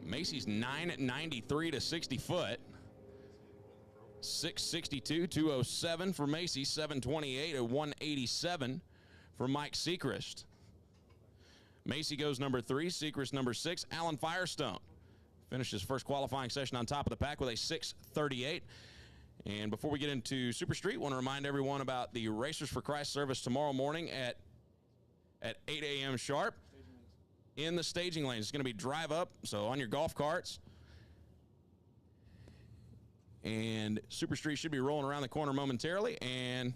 Macy's 993 to 60 foot. 662, 207 for Macy, 728 at 187 for Mike Sechrist. Macy goes number 3, Sechrist number 6, Alan Firestone. Finished his first qualifying session on top of the pack with a 638. And before we get into Super Street, I want to remind everyone about the Racers for Christ service tomorrow morning at 8 a.m. sharp in the staging lanes. It's going to be drive up, so on your golf carts. And Super Street should be rolling around the corner momentarily. And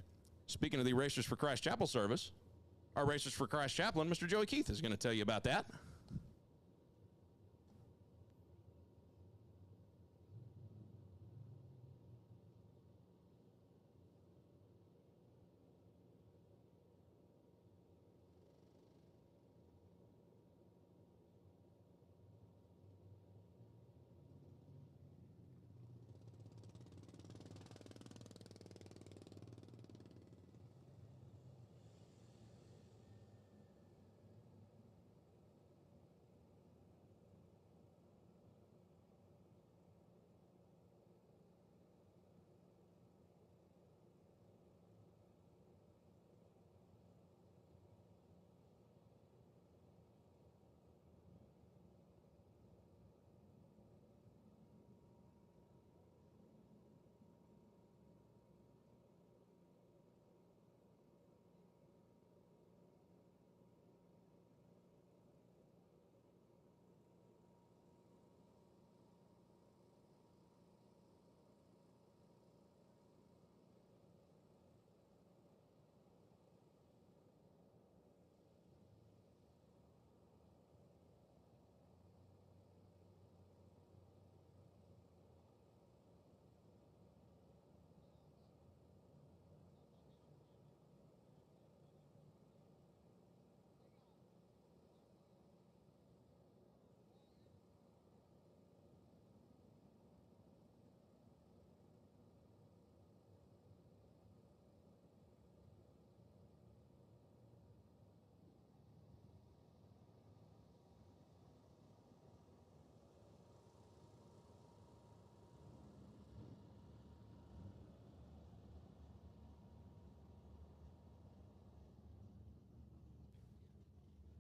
speaking of the Racers for Christ Chapel service, our Racers for Christ chaplain, Mr. Joey Keith, is going to tell you about that.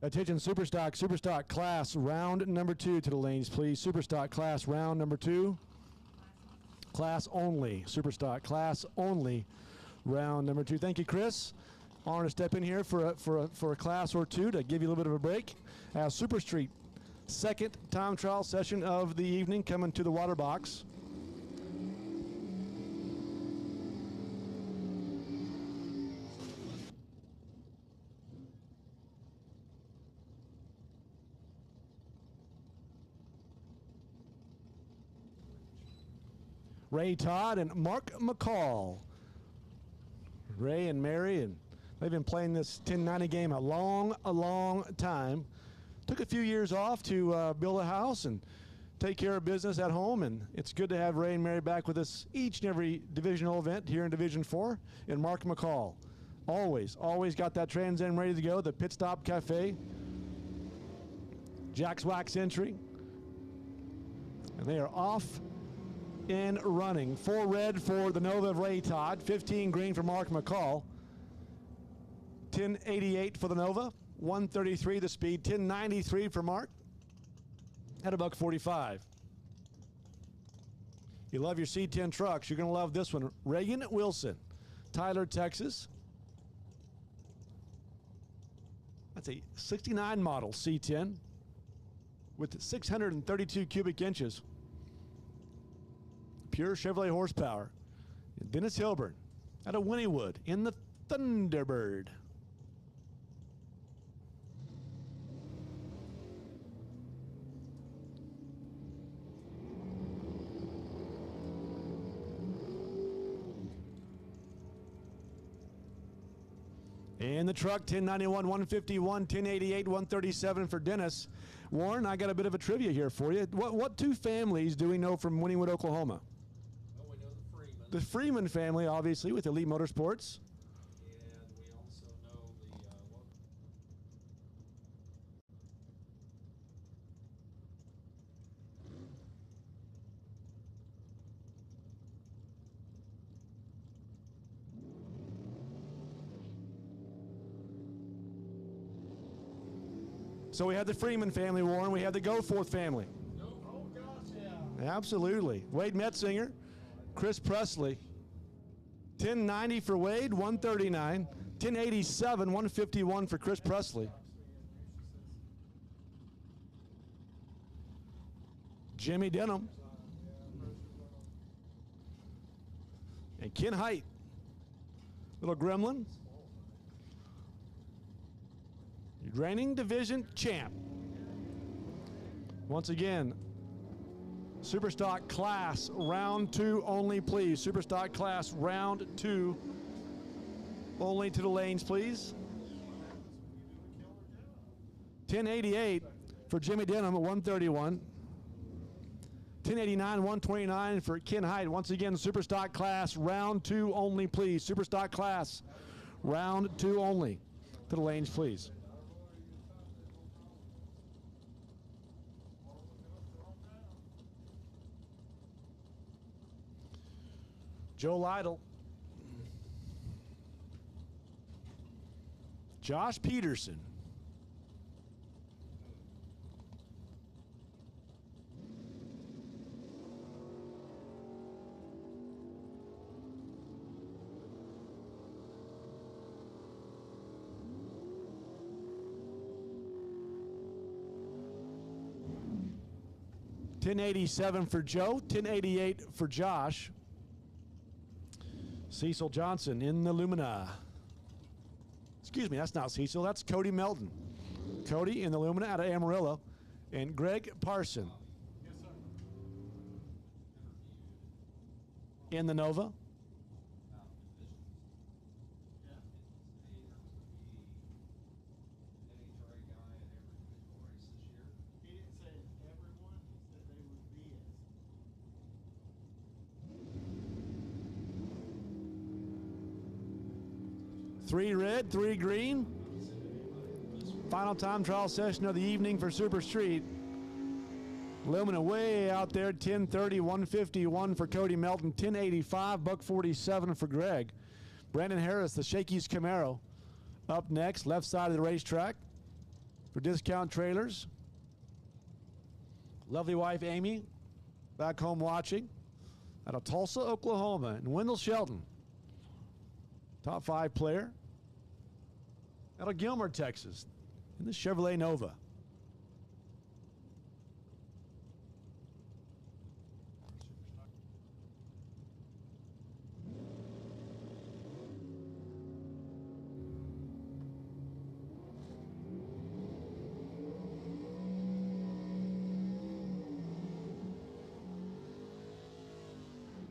Attention, Superstock class, round number 2 to the lanes, please. Superstock class, round number 2. Class only. Superstock class only, round number 2. Thank you, Chris. Honor to step in here for a class or two to give you a little bit of a break. Super Street, second time trial session of the evening, coming to the water box. Ray Todd and Mark McCall. Ray and Mary, and they've been playing this 1090 game a long time. Took a few years off to build a house and take care of business at home, and it's good to have Ray and Mary back with us each and every divisional event here in Division 4. And Mark McCall, always got that Trans Am ready to go. The Pit Stop Cafe, Jack's Wax entry, and they are off and running. 4 red for the Nova of Ray Todd, 15 green for Mark McCall, 1088 for the Nova, 133 the speed, 1093 for Mark, at $145. You love your C10 trucks, you're going to love this one. Reagan Wilson, Tyler, Texas. That's a 69 model C10 with 632 cubic inches. Pure Chevrolet horsepower. Dennis Hilburn out of Wynnewood in the Thunderbird. In the truck, 1091, 151, 1088, 137 for Dennis. Warren, I got a bit of a trivia here for you. What 2 families do we know from Wynnewood, Oklahoma? Well, we know the Freeman. The Freeman family, obviously, with Elite Motorsports. And we also know the So we have the Freeman family, Warren. We have the Goforth family. Oh, gosh, yeah. Absolutely. Wade Metzinger, Chris Presley. 1090 for Wade, 139. 1087, 151 for Chris Presley. Jimmy Denham. And Ken Height. Little gremlin. Reigning division champ. Once again, Superstock class round 2 only, please. Superstock class round 2 only to the lanes, please. 1088 for Jimmy Denham at 131. 1089, 129 for Ken Height. Once again, Superstock class round 2 only, please. Superstock class round 2 only to the lanes, please. Joe Lytle. Josh Peterson. $1087 for Joe, 1088 for Josh. Cecil Johnson in the Lumina. Excuse me, that's not Cecil, that's Cody Melton. Cody in the Lumina out of Amarillo. And Greg Parson. Yes, sir. In the Nova. He didn't say everyone, he said they would be it. 3 red, 3 green. Final time trial session of the evening for Super Street. Lumina way out there, 1030, 151 for Cody Melton, 1085, $147 for Greg. Brandon Harris, the Shakey's Camaro, up next, left side of the racetrack. for Discount Trailers. Lovely wife Amy, back home watching out of Tulsa, Oklahoma. And Wendell Shelton, top 5 player out of Gilmer, Texas, in the Chevrolet Nova.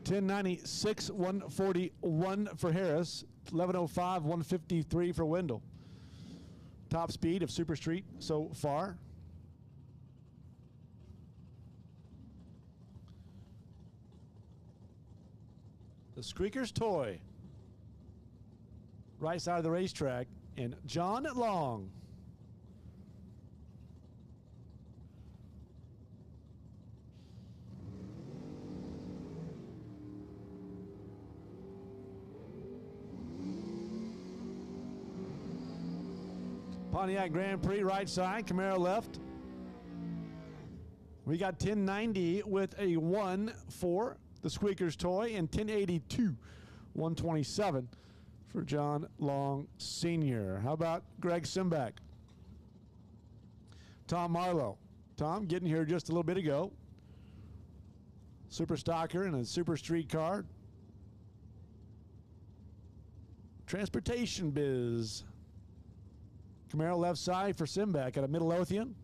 $10.96, $141 for Harris, $11.05, $153 for Wendell. Top speed of Super Street so far. The Squeaker's Toy. Right side of the racetrack, and John Long. Pontiac Grand Prix, right side, Camaro left. We got 1090 with a 1 for the Squeaker's Toy, and 1082, 127 for John Long Sr. How about Greg Simback? Tom Marlowe. Tom getting here just a little bit ago. Super Stocker and a Super Street car. Transportation Biz. Camaro left side for Simback at a Midlothian.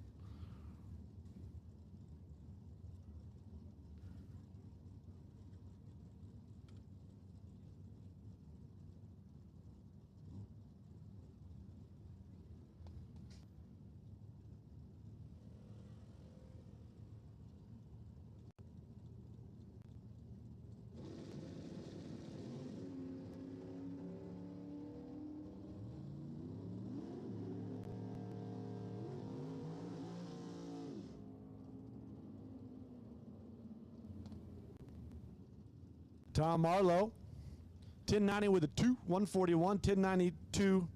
Tom Marlowe, 1090 with a 2, 141, 1092,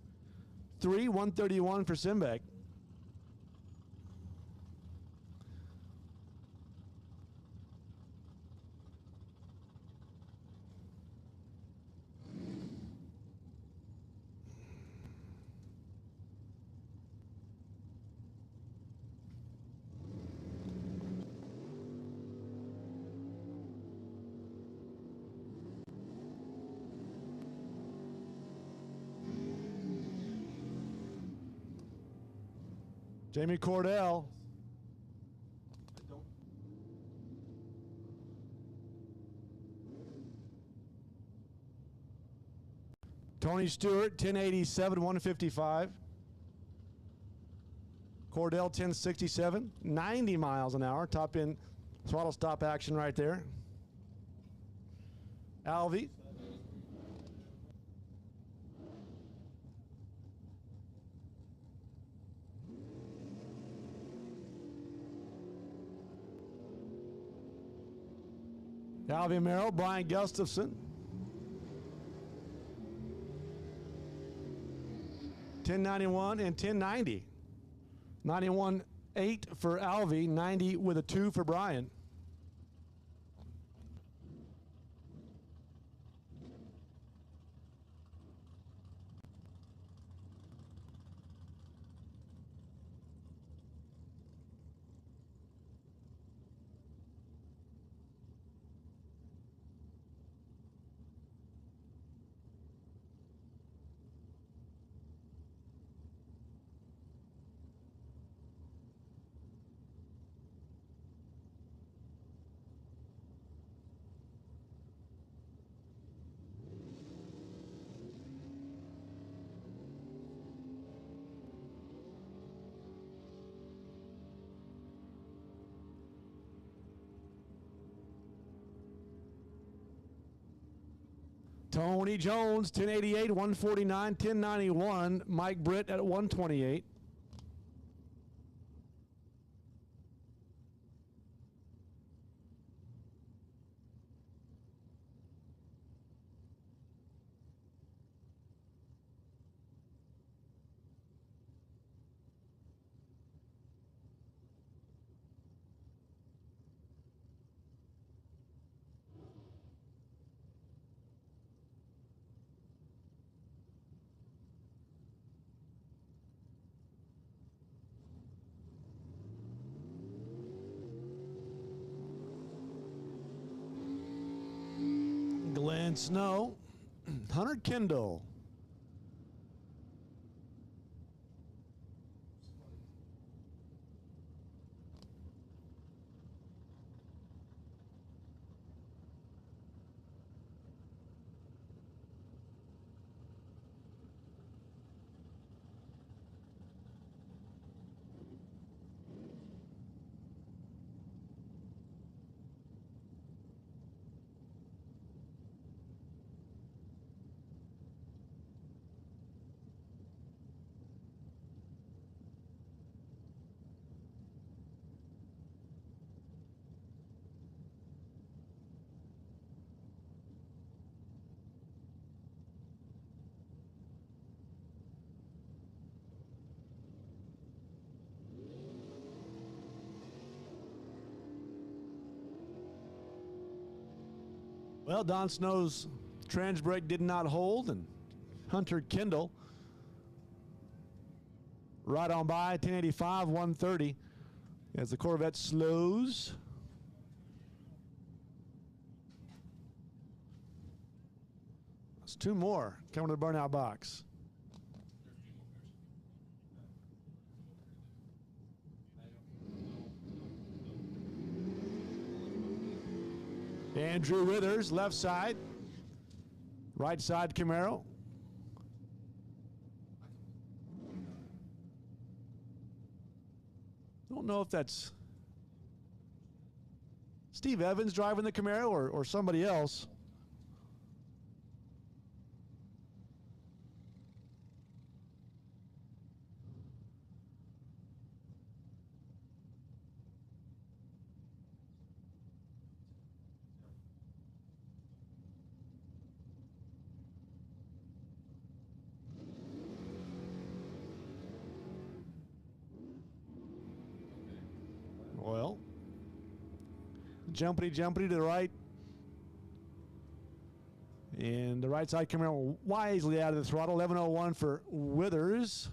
3, 131 for Simbeck. Jamie Cordell. Tony Stewart, 1087, 155. Cordell, 1067, 90 miles an hour. Top end throttle stop action right there. Alvey. Alvey Merrill, Brian Gustafson. 1091 and 1090. 91.8 for Alvey, 90 with a 2 for Brian. Tony Jones, 1088, 149, 1091. Mike Britt at 128. Don Snow, Hunter Kendall. Well, Don Snow's trans brake did not hold, and Hunter Kendall right on by 1085, 130 as the Corvette slows. That's two more coming to the burnout box. Andrew Withers, left side. Right side, Camaro. Don't know if that's Steve Evans driving the Camaro or somebody else. Well, jumpity to the right. And the right side coming wisely out of the throttle. 1101 for Withers.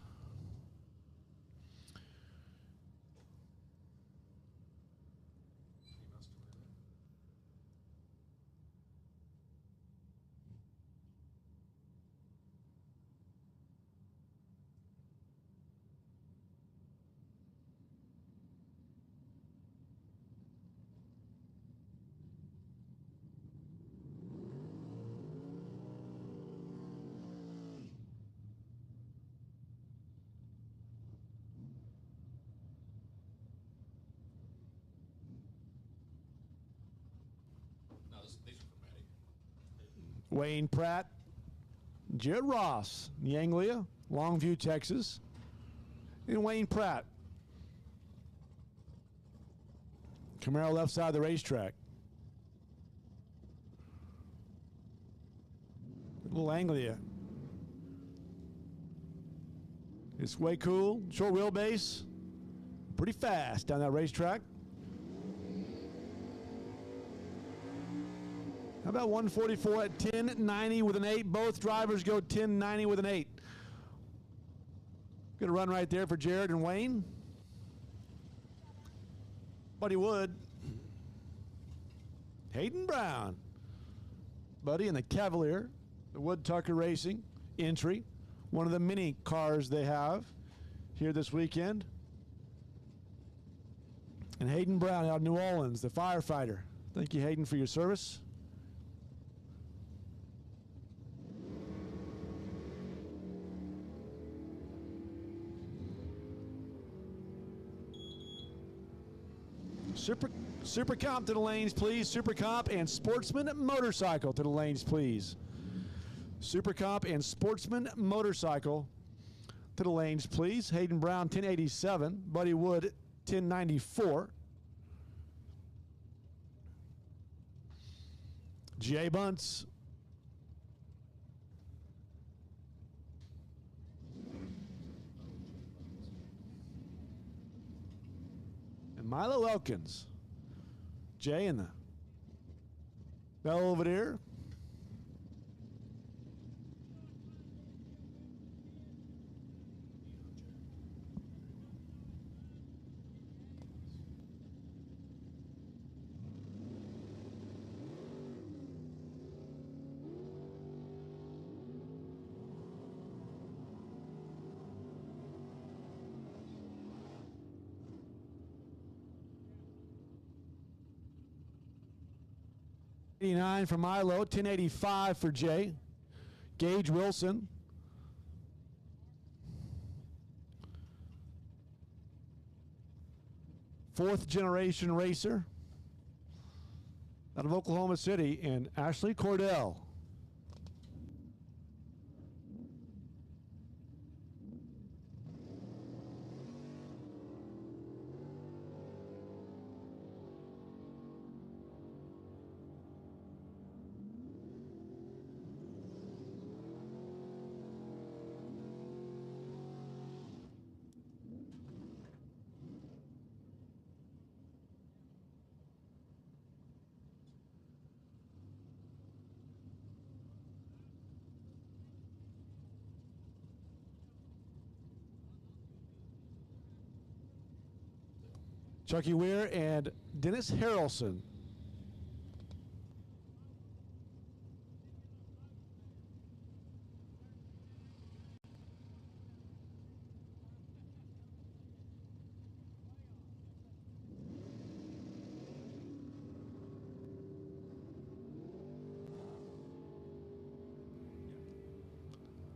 Wayne Pratt, Jared Ross, Yanglia, Longview, Texas, and Wayne Pratt. Camaro left side of the racetrack. Little Anglia. It's way cool, short wheelbase, pretty fast down that racetrack. How about 144 at 1090 with an 8? Both drivers go 1090 with an 8. Good run right there for Jared and Wayne. Buddy Wood. Hayden Brown. Buddy in the Cavalier, the Wood Tucker Racing entry. One of the mini cars they have here this weekend. And Hayden Brown out of New Orleans, the firefighter. Thank you, Hayden, for your service. Super Comp to the lanes, please. Super Comp and Sportsman Motorcycle to the lanes, please. Super Comp and Sportsman Motorcycle to the lanes, please. Hayden Brown, 1087. Buddy Wood, 1094. Jay Bunce. And Milo Elkins. Jay in the Belvedere. 89 for Milo, 1085 for Jay. Gage Wilson. Fourth generation racer out of Oklahoma City, and Ashley Cordell. Chucky Weir and Dennis Harrelson.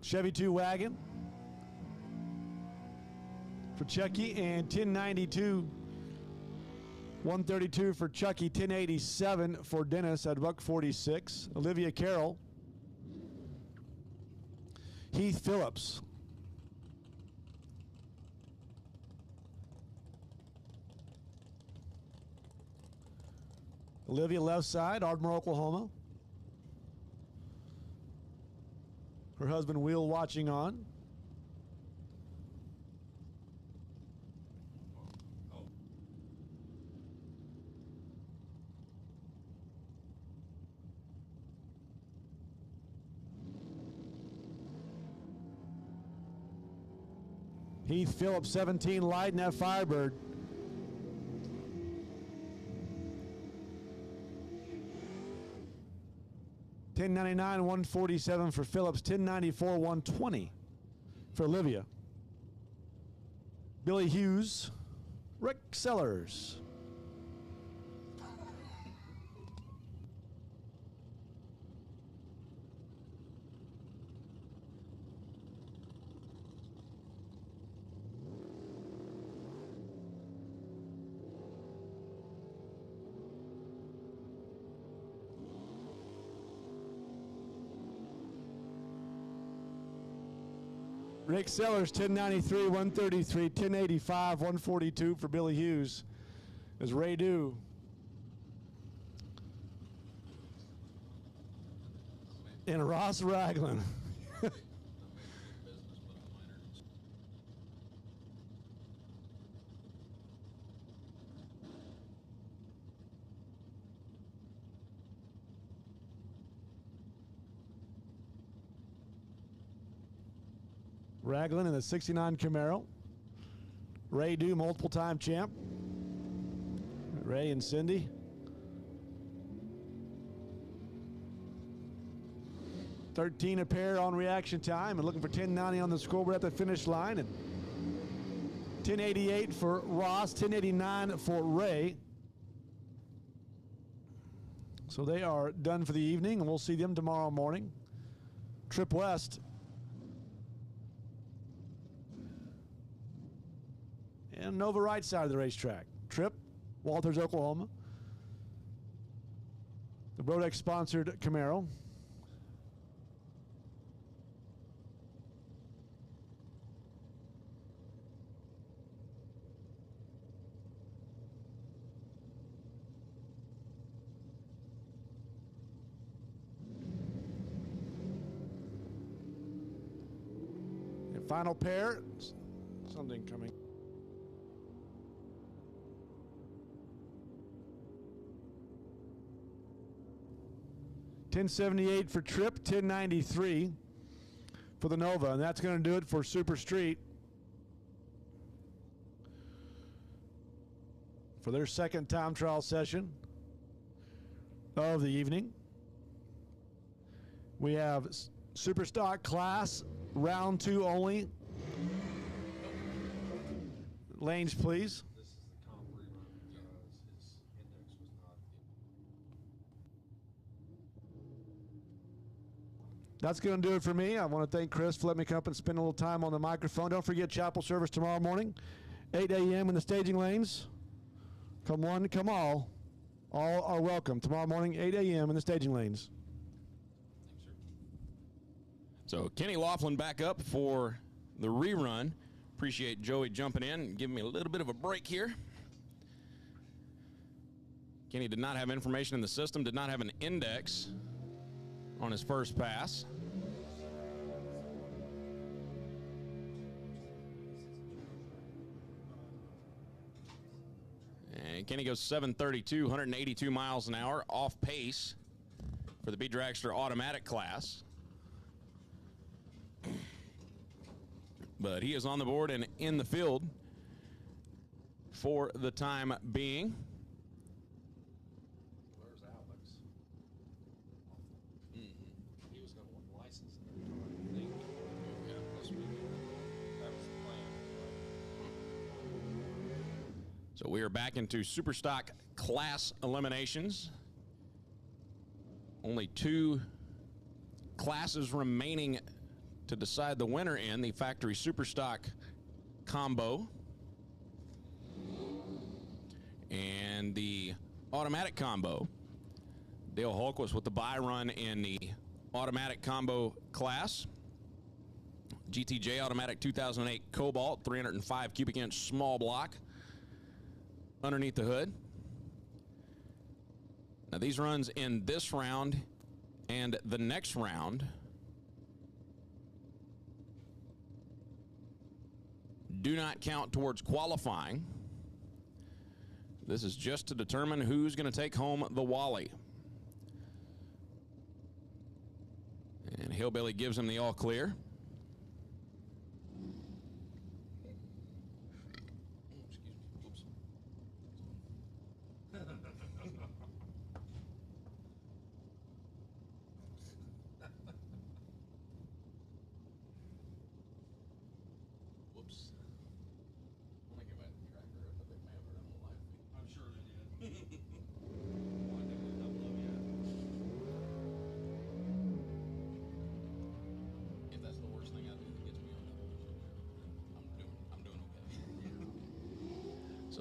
Chevy 2 wagon for Chucky, and 1092. 132 for Chucky, 1087 for Dennis at $146. Olivia Carroll. Heath Phillips. Olivia left side, Ardmore, Oklahoma. Her husband Will watching on. Heath Phillips, 17, lighting that Firebird. $10.99, $147 for Phillips, $10.94, $120 for Olivia. Billy Hughes, Rick Sellers. Rick Sellers, 1093, 133, 1085, 142 for Billy Hughes. As Ray Do. And Ross Ragland. Ragland in the 69 Camaro. Ray Do, multiple-time champ. Ray and Cindy. $13 a pair on reaction time, and looking for $10.90 on the scoreboard at the finish line. And $10.88 for Ross, $10.89 for Ray. So they are done for the evening, and we'll see them tomorrow morning. Trip west. And Nova right side of the racetrack. Trip, Walters, Oklahoma. The Brodex-sponsored Camaro. And final pair, something coming. $10.78 for Trip, $10.93 for the Nova, and that's going to do it for Super Street for their second time trial session of the evening. We have Super Stock Class, round 2 only. Lanes, please. This is the comp rerun because his index was not. That's going to do it for me. I want to thank Chris for letting me come up and spend a little time on the microphone. Don't forget chapel service tomorrow morning, 8 a.m. in the staging lanes. Come one, come all. All are welcome. Tomorrow morning, 8 a.m. in the staging lanes. So Kenny Laughlin back up for the rerun. Appreciate Joey jumping in and giving me a little bit of a break here. Kenny did not have information in the system, did not have an index on his first pass. And Kenny goes 732, 182 miles an hour, off pace for the dragster automatic class. But he is on the board and in the field for the time being. Where's Alex? He was going to want license. Yeah, this week. That was the plan. So we are back into Superstock class eliminations. Only 2 classes remaining to decide the winner in the factory Superstock combo and the automatic combo. Dale Holquist with the bye run in the automatic combo class. GTJ automatic 2008 Cobalt, 305 cubic inch small block underneath the hood. Now these runs in this round and the next round do not count towards qualifying. This is just to determine who's going to take home the Wally. And Hillbilly gives him the all clear.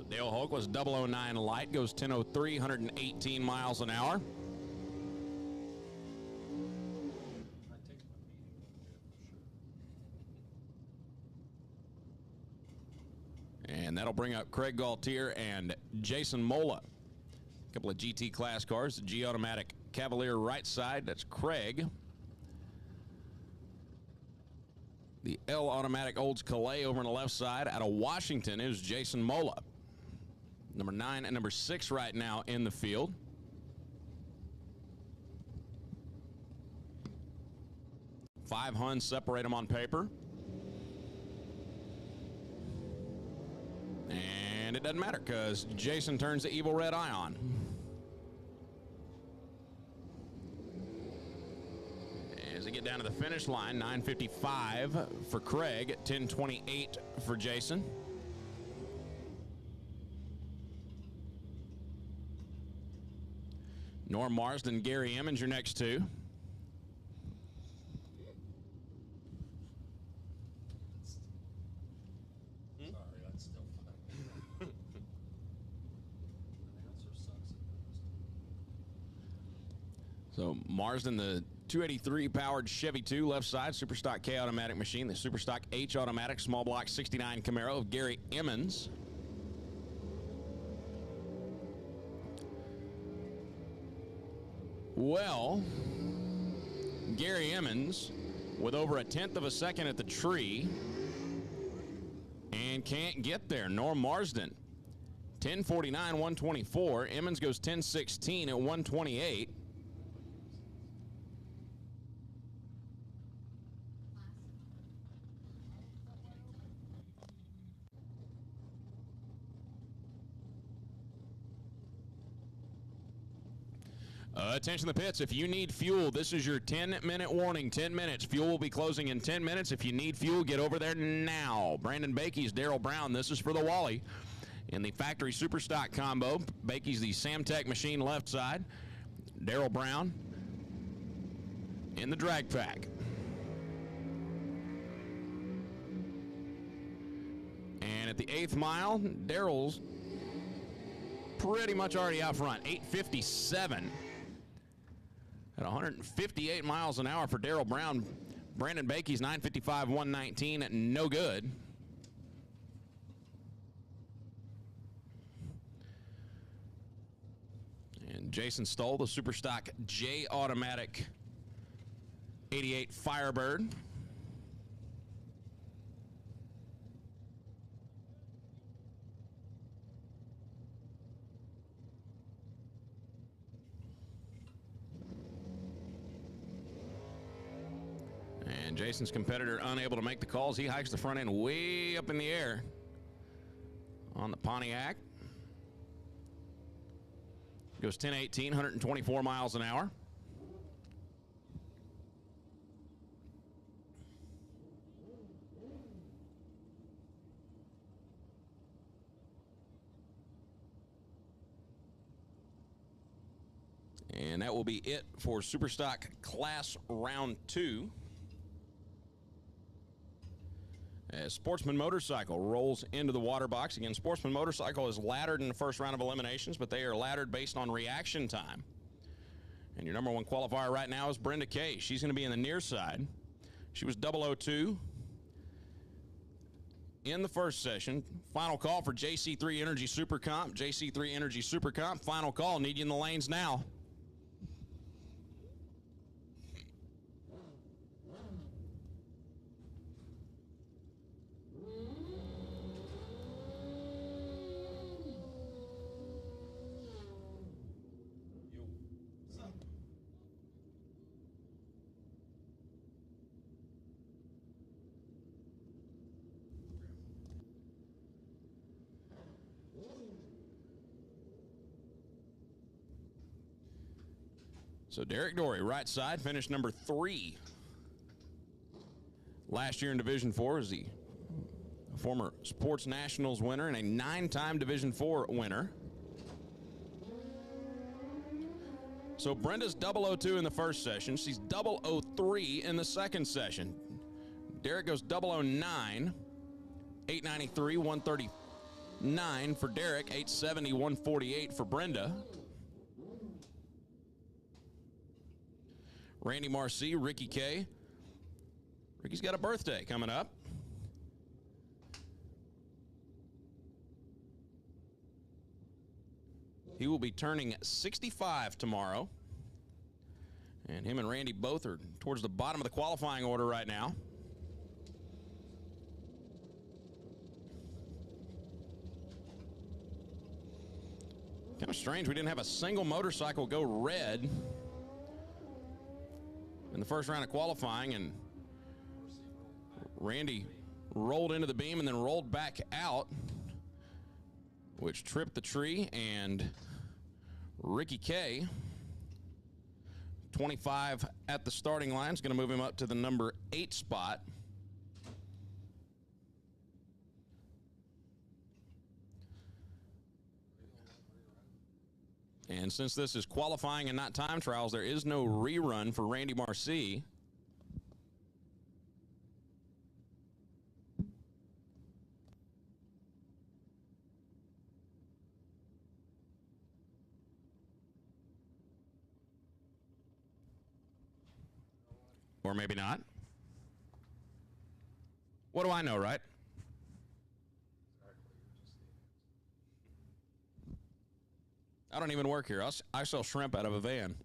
Dale Hoke was 009 light, goes 10:03, 118 miles an hour. And that'll bring up Craig Gaultier and Jason Mola. A couple of GT class cars, the G Automatic Cavalier right side, that's Craig. The L Automatic Olds Calais over on the left side out of Washington is Jason Mola. Number 9 and number 6 right now in the field. Five Huns separate them on paper. And it doesn't matter because Jason turns the evil red eye on. As they get down to the finish line, 9:55 for Craig, 10:28 for Jason. Norm Marsden, Gary Emmons, your next 2. Sorry, that's still fine. So Marsden, the 283 powered Chevy 2 left side, Superstock K automatic machine, the Superstock H automatic small block 69 Camaro of Gary Emmons. Well, Gary Emmons with over 1/10 of a second at the tree and can't get there. Norm Marsden, 10:49, 124. Emmons goes 10:16 at 128. Attention the pits, if you need fuel, this is your 10-minute warning, 10 minutes. Fuel will be closing in 10 minutes. If you need fuel, get over there now. Brandon Bakey's Darrell Brown, this is for the Wally. In the factory Superstock combo, Bakey's the Samtech machine left side. Darrell Brown in the drag pack. And at the 8th mile, Daryl's pretty much already out front. 8:57 at 158 miles an hour for Daryl Brown. Brandon Bakey's 9:55, 119, no good. And Jason Stoll, the Superstock J Automatic 88 Firebird. And Jason's competitor unable to make the calls. He hikes the front end way up in the air on the Pontiac. Goes 10:18, 124 miles an hour. And that will be it for Superstock Class Round 2. As Sportsman Motorcycle rolls into the water box. Again, Sportsman Motorcycle is laddered in the first round of eliminations, but they are laddered based on reaction time. And your number one qualifier right now is Brenda Kay. She's going to be in the near side. She was 002 in the first session. Final call for JC3 Energy Super Comp. JC3 Energy Super Comp. Final call. Need you in the lanes now. So Derek Dory, right side, finished number 3. Last year in Division 4 is the former Sports Nationals winner and a 9-time Division 4 winner. So Brenda's 002 in the first session. She's 003 in the second session. Derek goes 009, 893, 139 for Derek, 870, 148 for Brenda. Randy Marcy, Ricky K. Ricky's got a birthday coming up. He will be turning 65 tomorrow. And him and Randy both are towards the bottom of the qualifying order right now. Kind of strange we didn't have a single motorcycle go red in the first round of qualifying, and Randy rolled into the beam and then rolled back out, which tripped the tree, and Ricky K, 25 at the starting line, is going to move him up to the number 8 spot. And since this is qualifying and not time trials, there is no rerun for Randy Marcy. Or maybe not. What do I know, right? I don't even work here. I sell shrimp out of a van.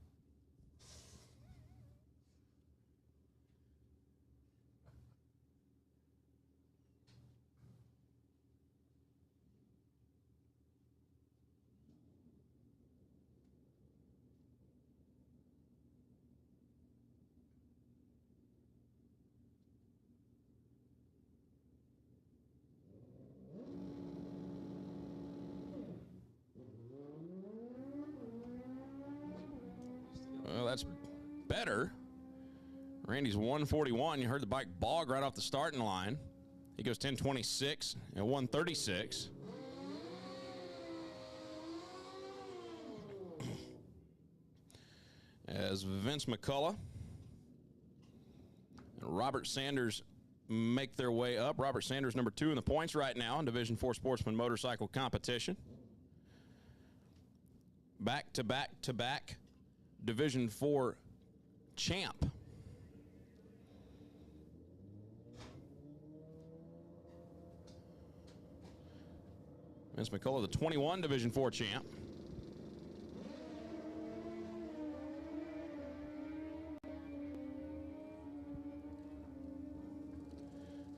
Well, that's better. Randy's 141. You heard the bike bog right off the starting line. He goes 10:26 and 1:36. As Vince McCullough And Robert Sanders make their way up. Robert Sanders, number 2 in the points right now in Division 4 Sportsman motorcycle competition. Back to back to back Division 4 champ. Vince McCullough, the 21 Division 4 champ.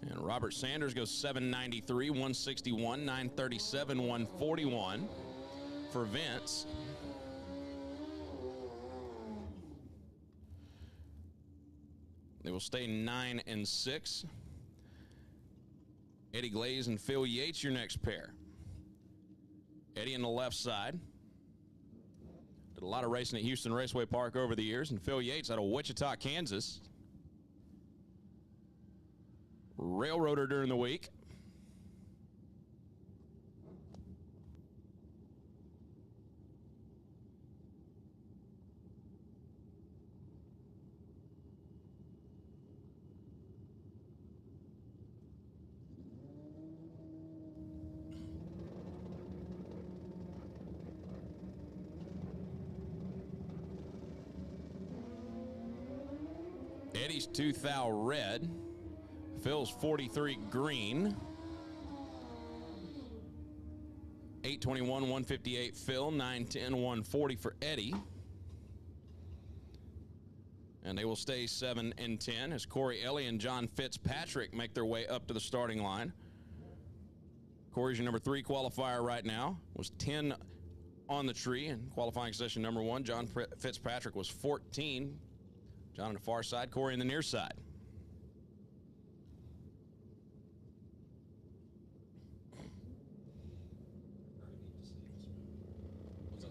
And Robert Sanders goes 793, 161, 937, 141 for Vince. They will stay 9 and 6. Eddie Glaze and Phil Yates, your next pair. Eddie on the left side. Did a lot of racing at Houston Raceway Park over the years. And Phil Yates out of Wichita, Kansas. Railroader during the week. Eddie's 2,000 red. Phil's 43 green. 821, 158 Phil, 910, 140 for Eddie. And they will stay 7 and 10 as Corey Ellie and John Fitzpatrick make their way up to the starting line. Corey's your number 3 qualifier right now. Was 10 on the tree in qualifying session number 1. John Fitzpatrick was 14. John on the far side, Corey on the near side. What's that?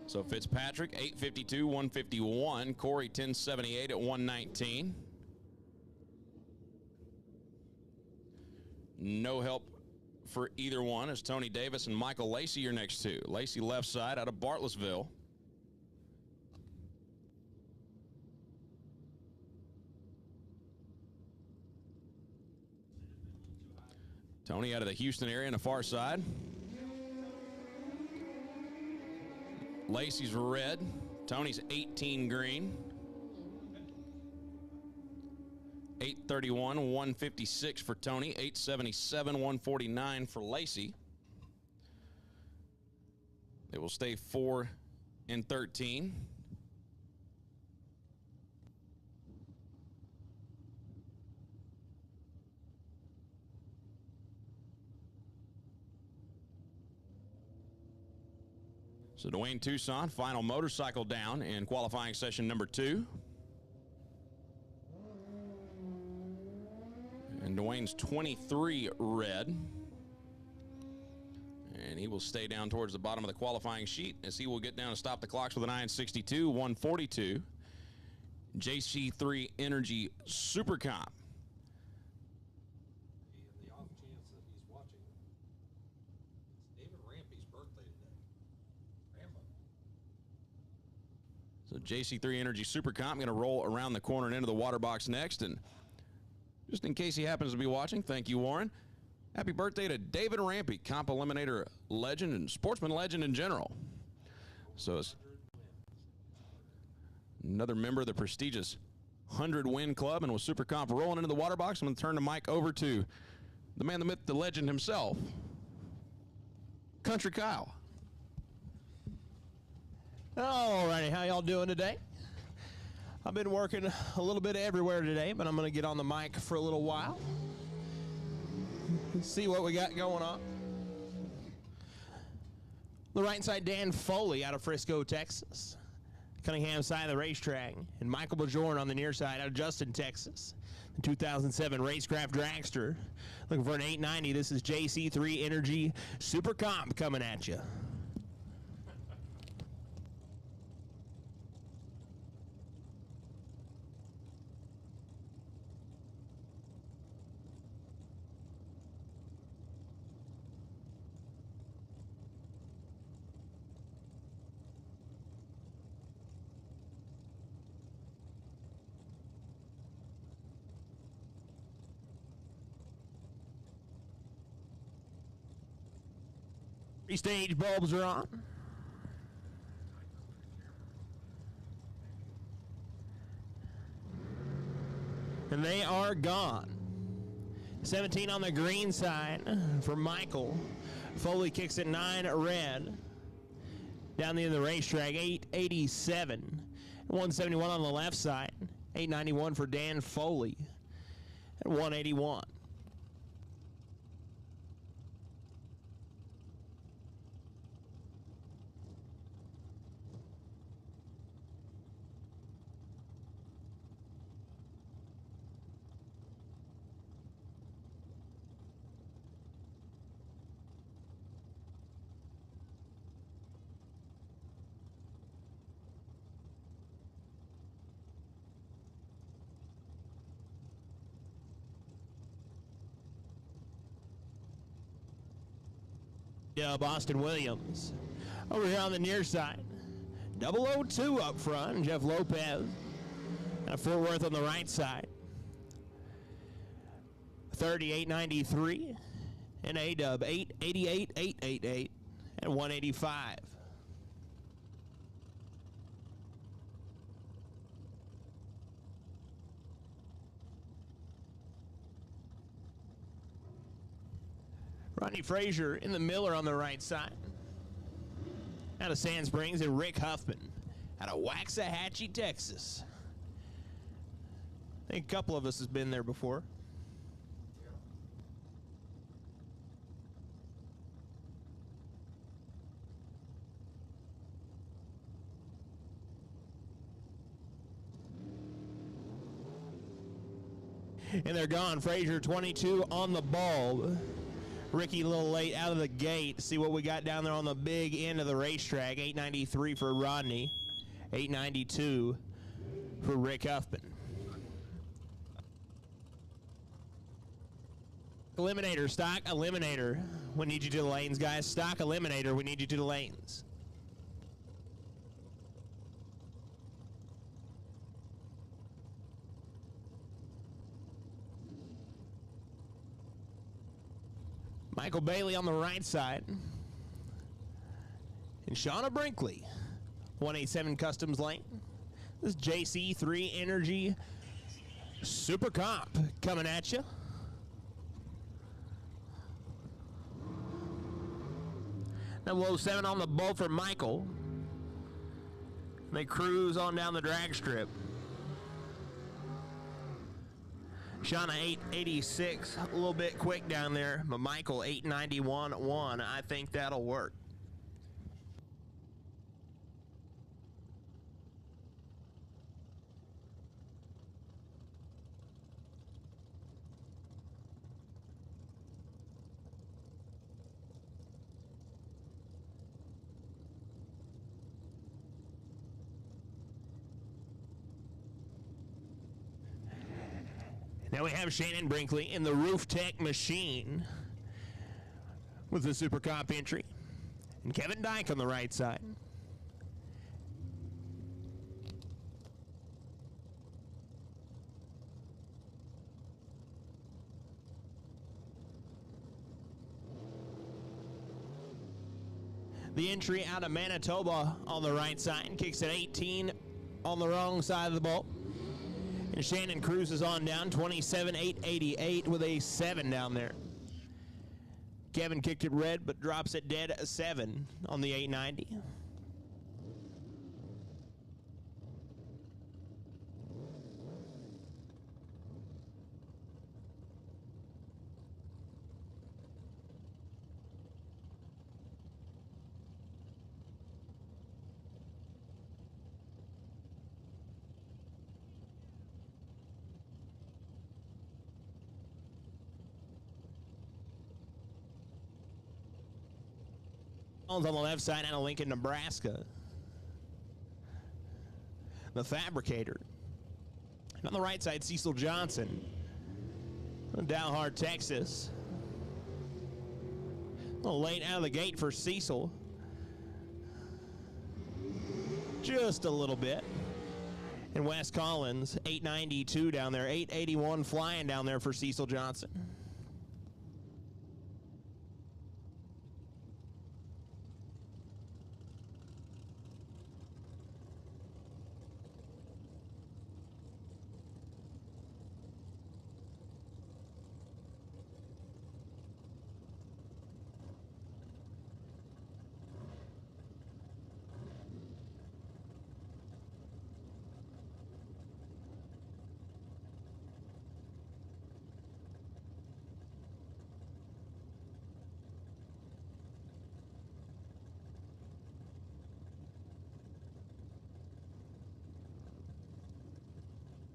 So Fitzpatrick, 852, 151. Corey, 1078 at 119. No help for either one as Tony Davis and Michael Lacey are next two. Lacey left side out of Bartlettsville. Tony out of the Houston area on the far side. Lacey's red. Tony's 18 green. 831, 156 for Tony. 877, 149 for Lacey. They will stay 4 and 13. So Dwayne Tucson, final motorcycle down in qualifying session number 2. And Dwayne's 23 red. And he will stay down towards the bottom of the qualifying sheet as he will get down and stop the clocks with a 962, 142. JC3 Energy Super Comp. And the off chance that he's watching, it's David Rampy's birthday today. Rambo. So JC3 Energy Super Comp going to roll around the corner and into the water box next. And just in case he happens to be watching, thank you, Warren. Happy birthday to David Rampy, comp eliminator legend and sportsman legend in general. So it's another member of the prestigious 100-win club, and with Super Comp rolling into the water box, I'm going to turn the mic over to the man, the myth, the legend himself, Country Kyle. All righty, how y'all doing today? I've been working a little bit everywhere today, but I'm going to get on the mic for a little while. See what we got going on. The right side, Dan Foley out of Frisco, Texas. Cunningham side of the racetrack. And Michael Bajorn on the near side out of Justin, Texas. The 2007 Racecraft Dragster. Looking for an 890. This is JC3 Energy Super Comp coming at you. Stage bulbs are on. And they are gone. 17 on the green side for Michael. Foley kicks it 9 red. Down the end of the racetrack, 887. 171 on the left side. 891 for Dan Foley. At 181. Boston Williams. Over here on the near side, 002 up front, Jeff Lopez. And Fort Worth on the right side. 38.93 and A-Dub 888, 888 and 185. Rodney Frazier in the Miller on the right side. Out of Sand Springs, and Rick Huffman out of Waxahachie, Texas. I think a couple of us has been there before. And they're gone. Frazier 22 on the bulb. Ricky a little late out of the gate. See what we got down there on the big end of the racetrack. 893 for Rodney. 892 for Rick Huffman. Eliminator, stock eliminator. We need you to the lanes, guys. Stock eliminator. We need you to the lanes. Michael Bailey on the right side. And Shauna Brinkley, 187 Customs Lane. This is JC3 Energy Super Comp coming at you. Now 07 on the bolt for Michael. They cruise on down the drag strip. Shauna 886, a little bit quick down there, but Michael 891.1. I think that'll work. Now we have Shannon Brinkley in the Roof Tech machine with the Super Comp entry. And Kevin Dyke on the right side. The entry out of Manitoba on the right side. Kicks at 18 on the wrong side of the bolt. And Shannon cruises on down, 27.888 with a 7 down there. Kevin kicked it red, but drops it dead at 7 on the 890. On the left side out of Lincoln, Nebraska. The Fabricator. And on the right side, Cecil Johnson. Dalhart, Texas. A little late out of the gate for Cecil. Just a little bit. And Wes Collins, 892 down there. 881 flying down there for Cecil Johnson.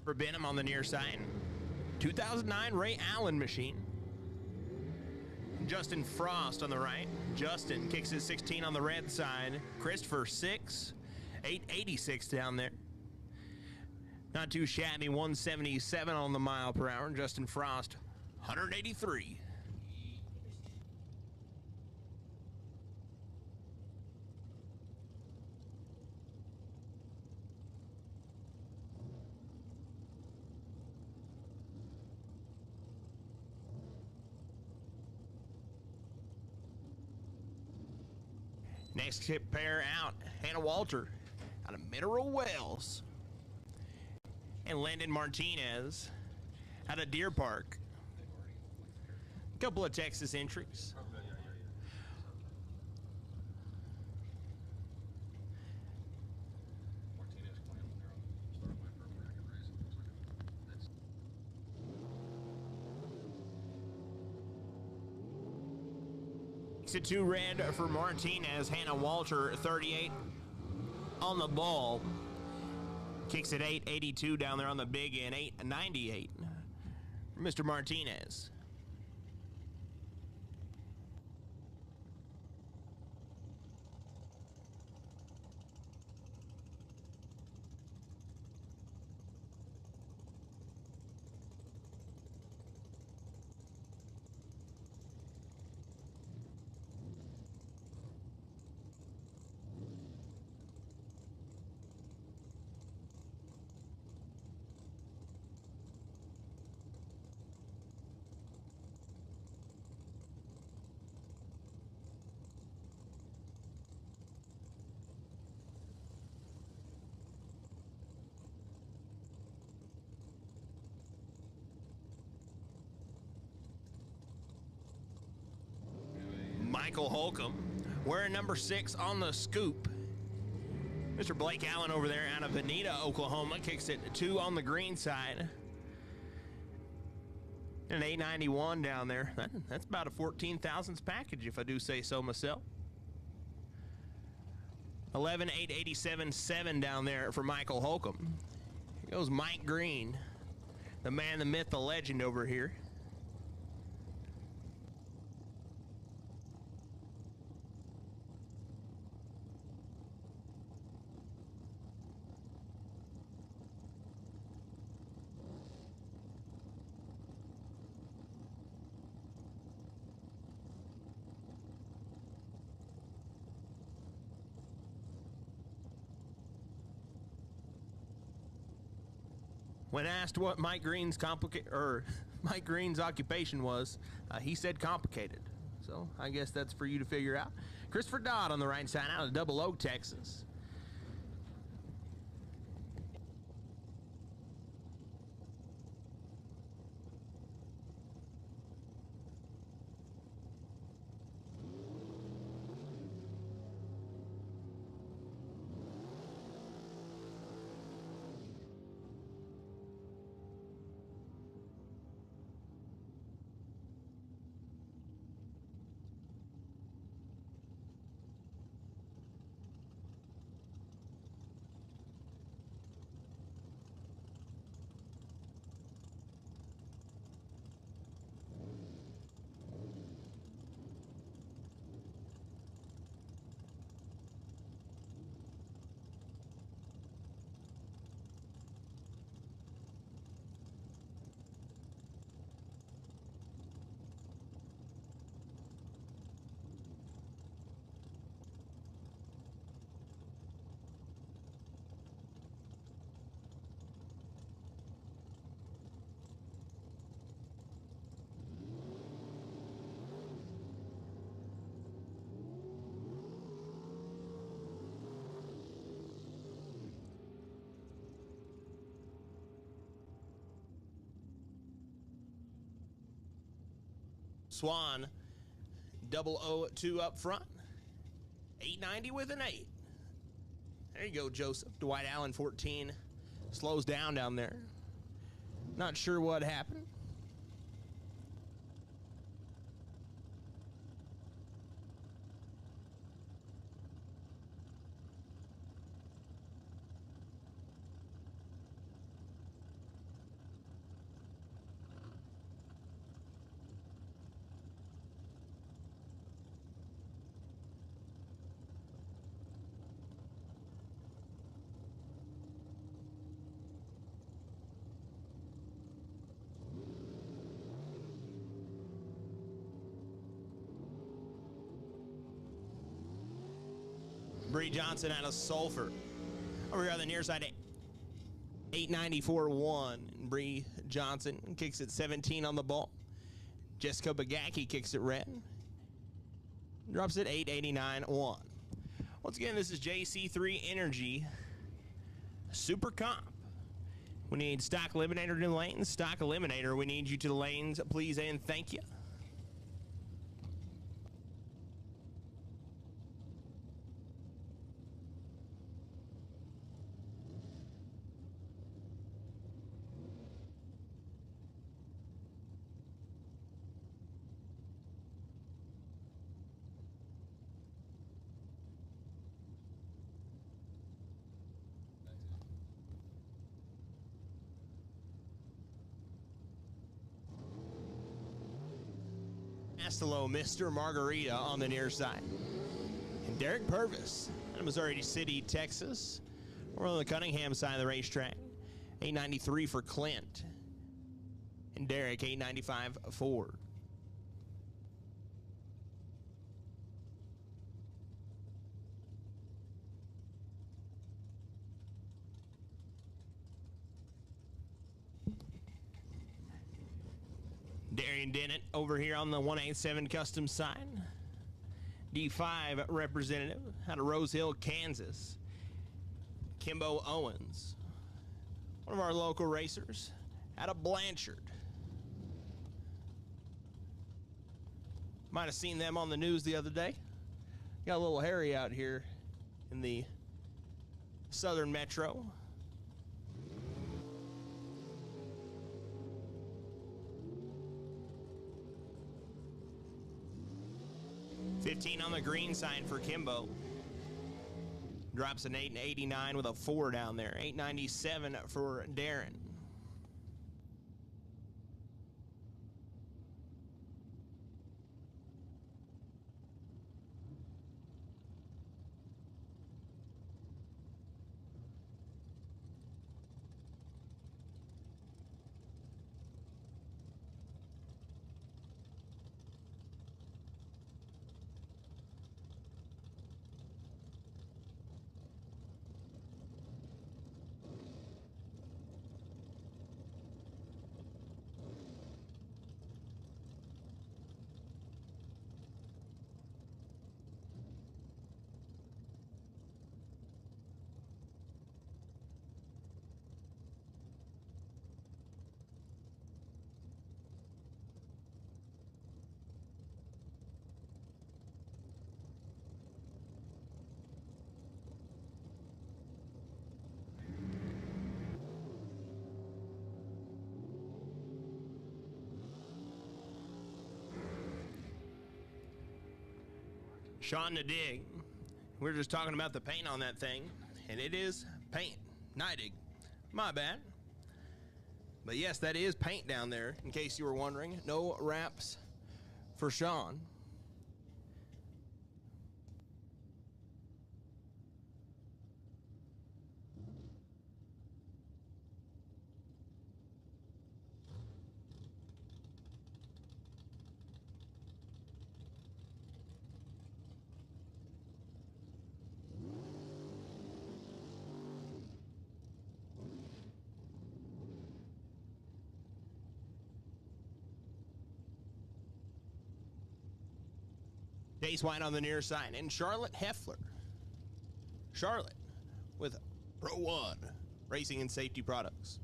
For Benham on the near side. 2009 Ray Allen machine. Justin Frost on the right. Justin kicks his 16 on the red side. Christopher 6. 886 down there. Not too shabby. 177 on the mile per hour. Justin Frost 183. Next pair out, Hannah Walter out of Mineral Wells. And Landon Martinez out of Deer Park. A couple of Texas entries. To 2 red for Martinez. Hannah Walter 38 on the ball. Kicks at 882 down there on the big end. 898 for Mr. Martinez. Michael Holcomb wearing number 6 on the scoop. Mr. Blake Allen over there out of Bonita, Oklahoma, kicks it 2 on the green side. And an 891 down there. That's about a 14,000s package, if I do say so myself. 11, 887, 7 down there for Michael Holcomb. Here goes Mike Green, the man, the myth, the legend over here. When asked what Mike Green's occupation was, he said complicated. So I guess that's for you to figure out. Christopher Dodd on the right side out of Double Oak, Texas. Swan, 002 up front. 890 with an 8. There you go, Joseph. Dwight Allen, 14. Slows down there. Not sure what happened. Bree Johnson out of Sulphur. Over here on the near side, 894-1. Bree Johnson kicks it 17 on the ball. Jessica Bagacki kicks it red. Drops it 889-1. Once again, this is JC3 Energy Super Comp. We need stock eliminator to the lanes. Stock eliminator, we need you to the lanes, please and thank you. Astelo, Mr. Margarita on the near side. And Derek Purvis out of Missouri City, Texas. We're on the Cunningham side of the racetrack. 893 for Clint. And Derek, 895 Ford. Darian Dennett over here on the 187 custom side. D5 representative out of Rose Hill, Kansas. Kimbo Owens, one of our local racers out of Blanchard. Might have seen them on the news the other day. Got a little hairy out here in the southern metro. $15 on the green side for Kimbo. Drops an 889 with a 4 down there. 897 for Darren. Sean Nadig. We're just talking about the paint on that thing, and it is paint. Nidig. My bad. But yes, that is paint down there, in case you were wondering. No wraps for Sean. Chase White on the near side, and Charlotte Heffler. Charlotte with Pro One Racing and Safety Products.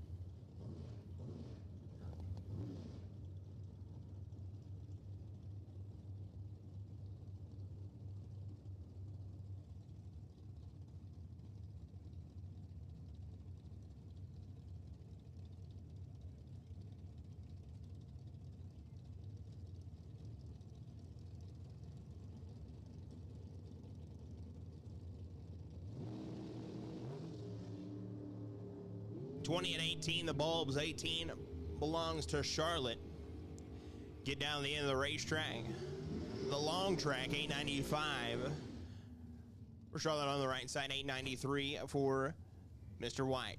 $20 and $18, the bulbs. $18 belongs to Charlotte. Get down to the end of the racetrack. The long track, $895 for Charlotte on the right side, $893 for Mr. White.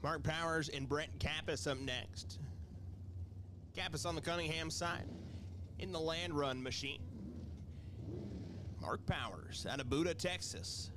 Mark Powers and Brent Kappas up next. Kappas on the Cunningham side in the Land Run machine. Mark Powers out of Buda, Texas.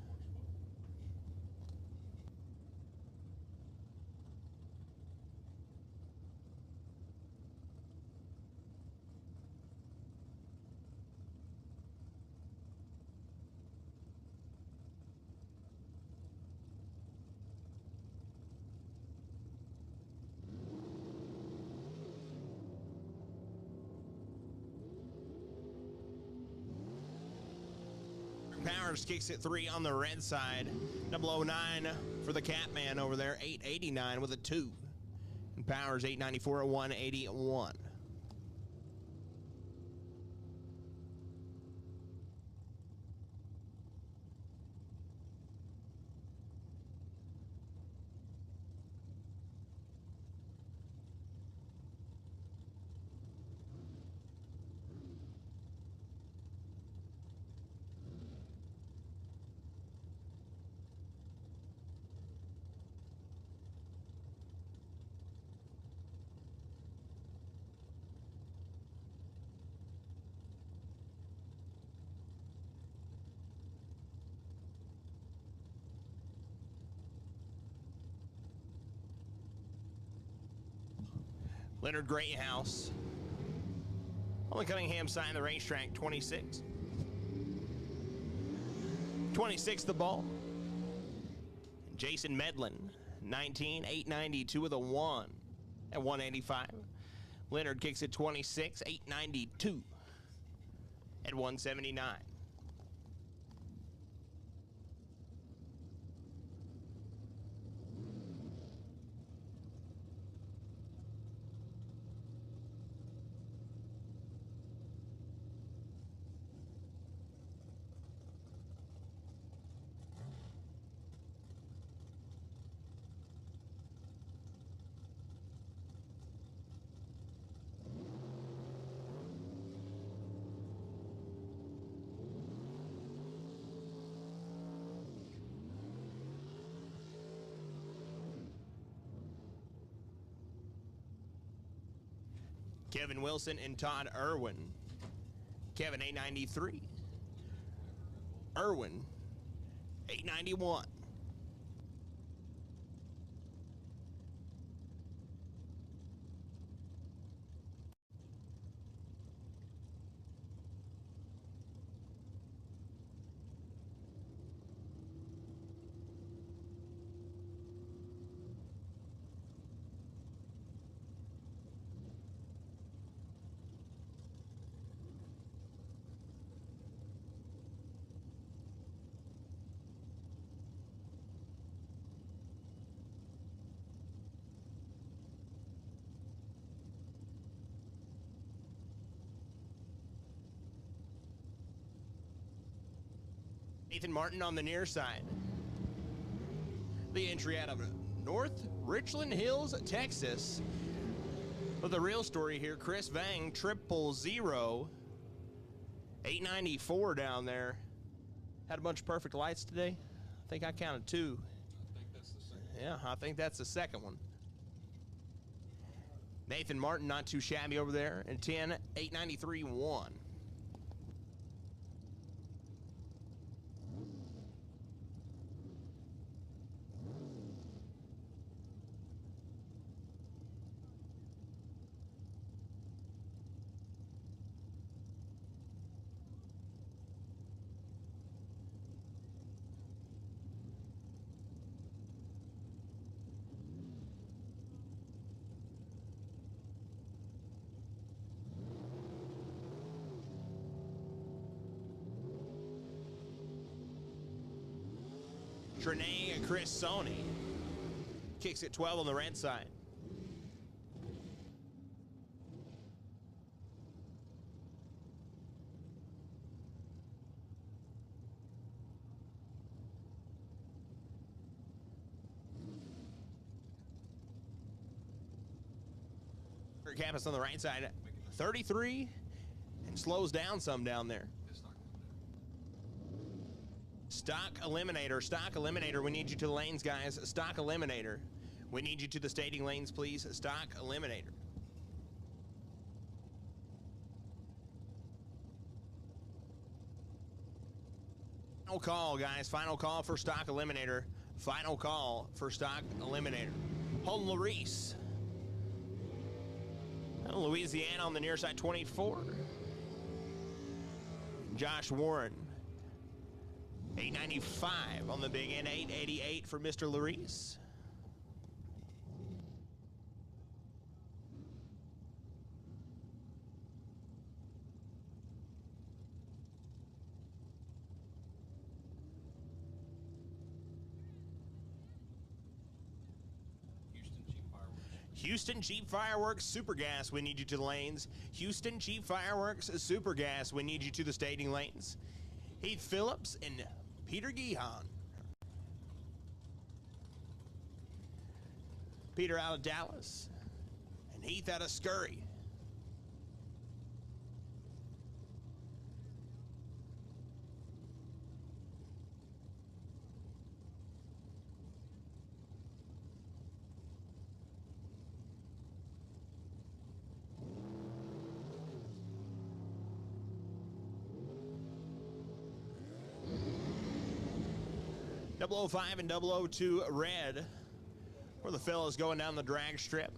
Powers kicks it 3 on the red side. 009 for the Catman over there. 889 with a 2. And Powers 894 at 181. Leonard Greathouse on the Cunningham side of the racetrack, 26. 26 the ball. Jason Medlin, 19, 892 with a 1 at 185. Leonard kicks it 26, 892 at 179. Kevin Wilson and Todd Irwin. Kevin, 893. Irwin, 891. Nathan Martin on the near side. The entry out of North Richland Hills, Texas. But the real story here, Chris Vang, 000, 894 down there. Had a bunch of perfect lights today. I think I counted 2. I think that's the second. Yeah, I think that's the second one. Nathan Martin, not too shabby over there. And 10, 893, 1. Trinae and Chris Sony kicks it 12 on the red side. Kappas on the right side, 33, and slows down some down there. Stock Eliminator, we need you to the lanes, guys. Stock Eliminator We need you to the staging lanes, please. Stock eliminator. Final call, guys. Final call for stock eliminator. Final call for stock eliminator. Holden Larice. Louisiana on the near side, 24. Josh Warren. 895 on the big end, 888 for Mr. Larice. Houston Cheap Fireworks Super Gas, we need you to the lanes. Houston Cheap Fireworks Super Gas, we need you to the staging lanes. Heath Phillips and Peter Gihon. Peter out of Dallas and Heath out of Scurry. .005 and .002 red, where the fellas going down the drag strip.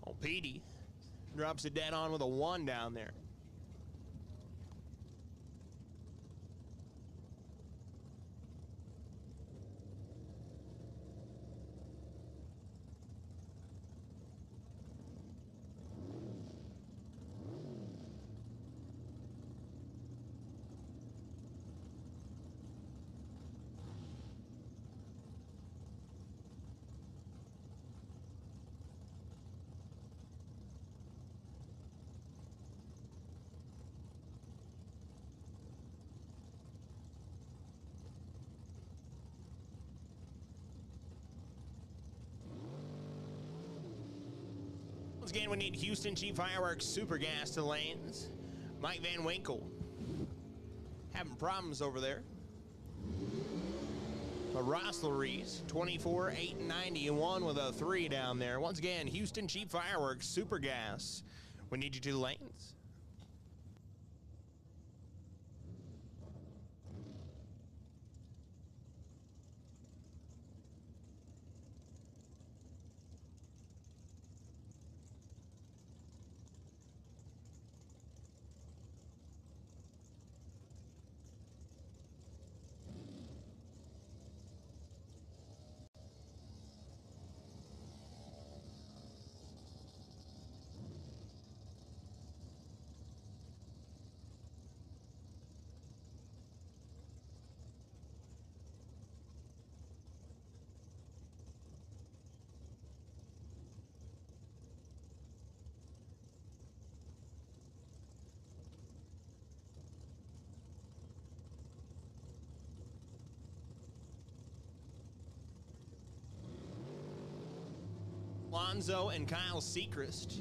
Oh, Petey drops it dead on with a 1 down there. Once again, we need Houston Cheap Fireworks Super Gas to the lanes. Mike Van Winkle having problems over there. But Ross Larice, 24, 8, 91 with a 3 down there. Once again, Houston Cheap Fireworks Super Gas. We need you to the lanes. Lonzo and Kyle Seacrest.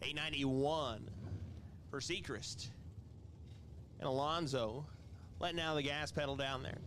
891 for Seacrest. And Alonzo letting out the gas pedal down there.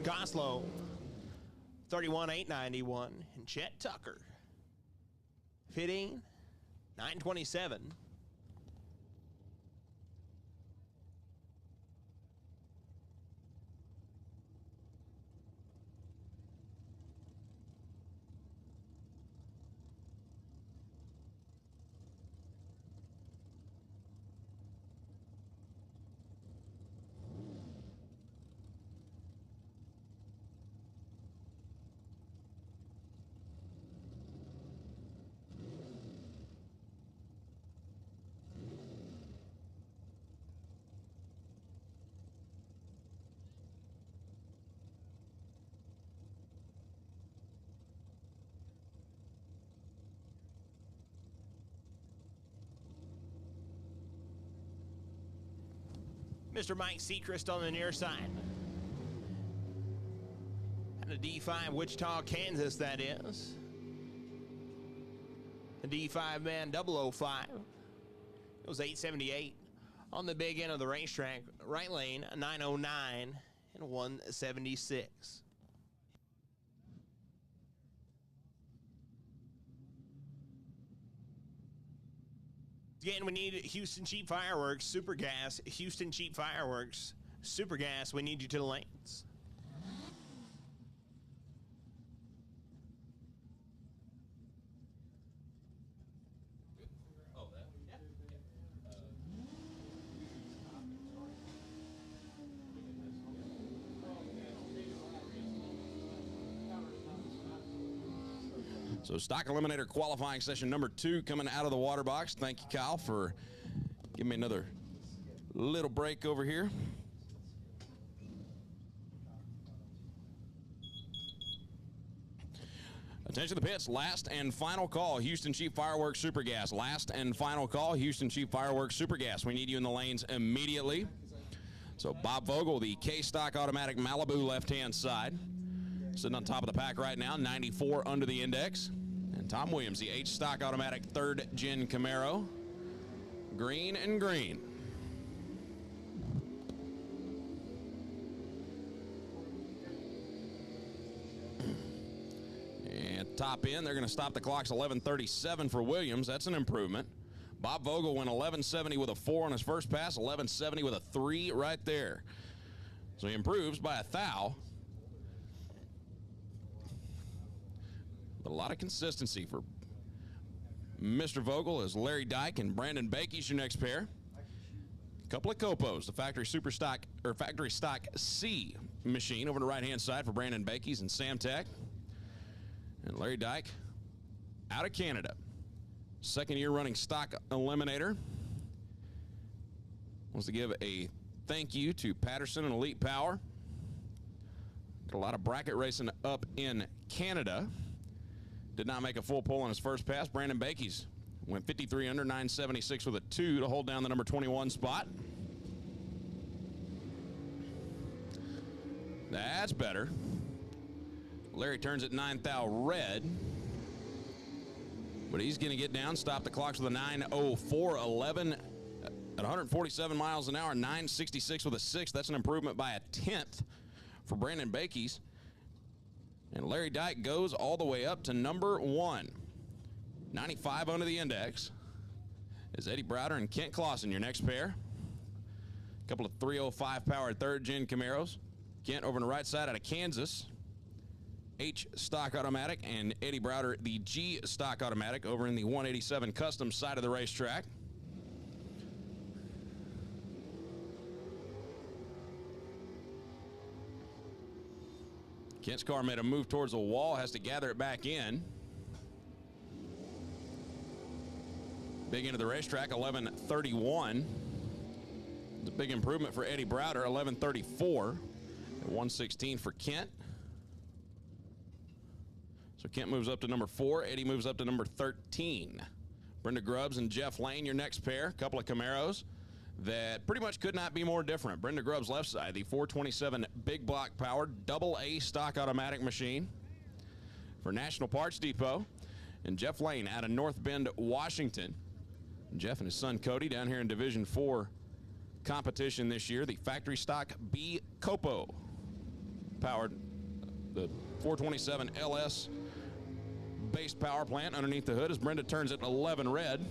Goslow, 31,891, and Chet Tucker, 15,927. Mr. Mike Sechrist on the near side. And a D5 Wichita, Kansas, that is. The D5 man 005. It was 878 on the big end of the racetrack. Right lane, 909 and 176. Again, we need Houston Cheap Fireworks, Super Gas. Houston Cheap Fireworks, Super Gas. We need you to the lanes. So stock eliminator qualifying session number 2 coming out of the water box. Thank you, Kyle, for giving me another little break over here. Attention to the pits. Last and final call, Houston Cheap Fireworks Super Gas. Last and final call, Houston Cheap Fireworks Super Gas. We need you in the lanes immediately. So Bob Vogel, the K-Stock Automatic Malibu left-hand side. Sitting on top of the pack right now, 94 under the index. And Tom Williams, the H-Stock Automatic 3rd Gen Camaro. Green and green. And top end, they're going to stop the clocks 11:37 for Williams. That's an improvement. Bob Vogel went 11:70 with a 4 on his first pass, 11:70 with a 3 right there. So he improves by a thou. But a lot of consistency for Mr. Vogel as Larry Dyke and Brandon Bakey's your next pair. A couple of Copos, the factory super stock or factory stock C machine over the right-hand side for Brandon Bakey's and Sam Tech. And Larry Dyke out of Canada. Second year running stock eliminator. Wants to give a thank you to Patterson and Elite Power. Got a lot of bracket racing up in Canada. Did not make a full pull on his first pass. Brandon Bakey's went 53 under, 976 with a 2 to hold down the number 21 spot. That's better. Larry turns at 9 thou red. But he's going to get down, stop the clocks with a 9:04, 11 at 147 miles an hour, 966 with a 6. That's an improvement by a 10th for Brandon Bakey's. And Larry Dyke goes all the way up to number 1. 95 under the index is Eddie Browder and Kent Clausen, your next pair. A couple of 305 powered 3rd Gen Camaros. Kent over on the right side out of Kansas. H stock automatic, and Eddie Browder, the G stock automatic, over in the 187 custom side of the racetrack. Kent's car made a move towards the wall, has to gather it back in. Big into the racetrack, 11:31. It's a big improvement for Eddie Browder, 11:34. And 1:16 for Kent. So Kent moves up to number 4. Eddie moves up to number 13. Brenda Grubbs and Jeff Lane, your next pair. A couple of Camaros that pretty much could not be more different. Brenda Grubbs left side, the 427 big block powered AA stock automatic machine for National Parts Depot. And Jeff Lane out of North Bend, Washington. And Jeff and his son Cody down here in Division 4 competition this year. The factory stock B Copo powered, the 427 LS base power plant underneath the hood as Brenda turns it 11 red.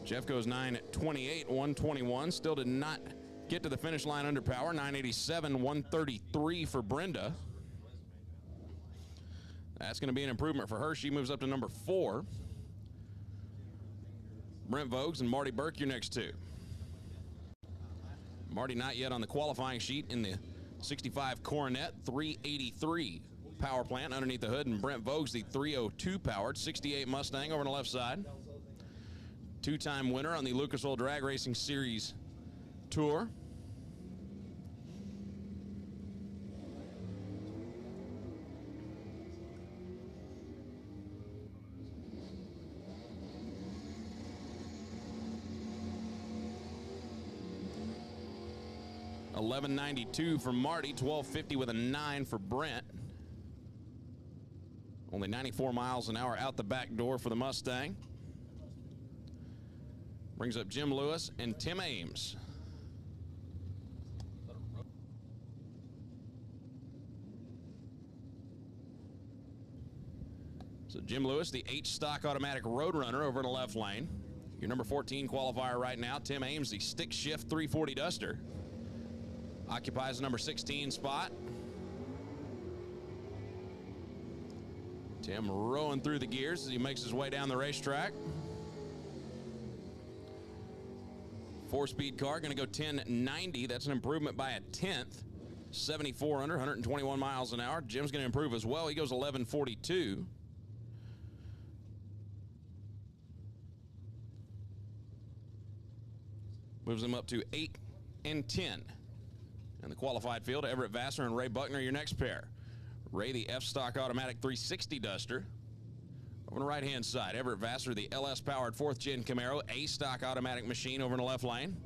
Jeff goes 9:28, 121. Still did not get to the finish line under power. 987, 133 for Brenda. That's going to be an improvement for her. She moves up to number 4. Brent Vogues and Marty Burke, your next two. Marty not yet on the qualifying sheet in the 65 Coronet, 383 power plant underneath the hood, and Brent Vogues, the 302 powered 68 Mustang over on the left side. Two-time winner on the Lucas Oil Drag Racing Series Tour. 11.92 for Marty, 12.50 with a 9 for Brent. Only 94 miles an hour out the back door for the Mustang. Brings up Jim Lewis and Tim Ames. So Jim Lewis, the H-Stock automatic Roadrunner over in the left lane. Your number 14 qualifier right now. Tim Ames, the stick shift 340 Duster. Occupies the number 16 spot. Tim rowing through the gears as he makes his way down the racetrack. 4-speed car, going to go 10.90. That's an improvement by a tenth. 74 under, 121 miles an hour. Jim's going to improve as well. He goes 11.42. Moves him up to 8 and 10. In the qualified field, Everett Vassar and Ray Buckner, your next pair. Ray, the F-Stock automatic 360 Duster. Over on the right-hand side, Everett Vassar, the LS-powered 4th-gen Camaro, A-Stock automatic machine over in the left lane.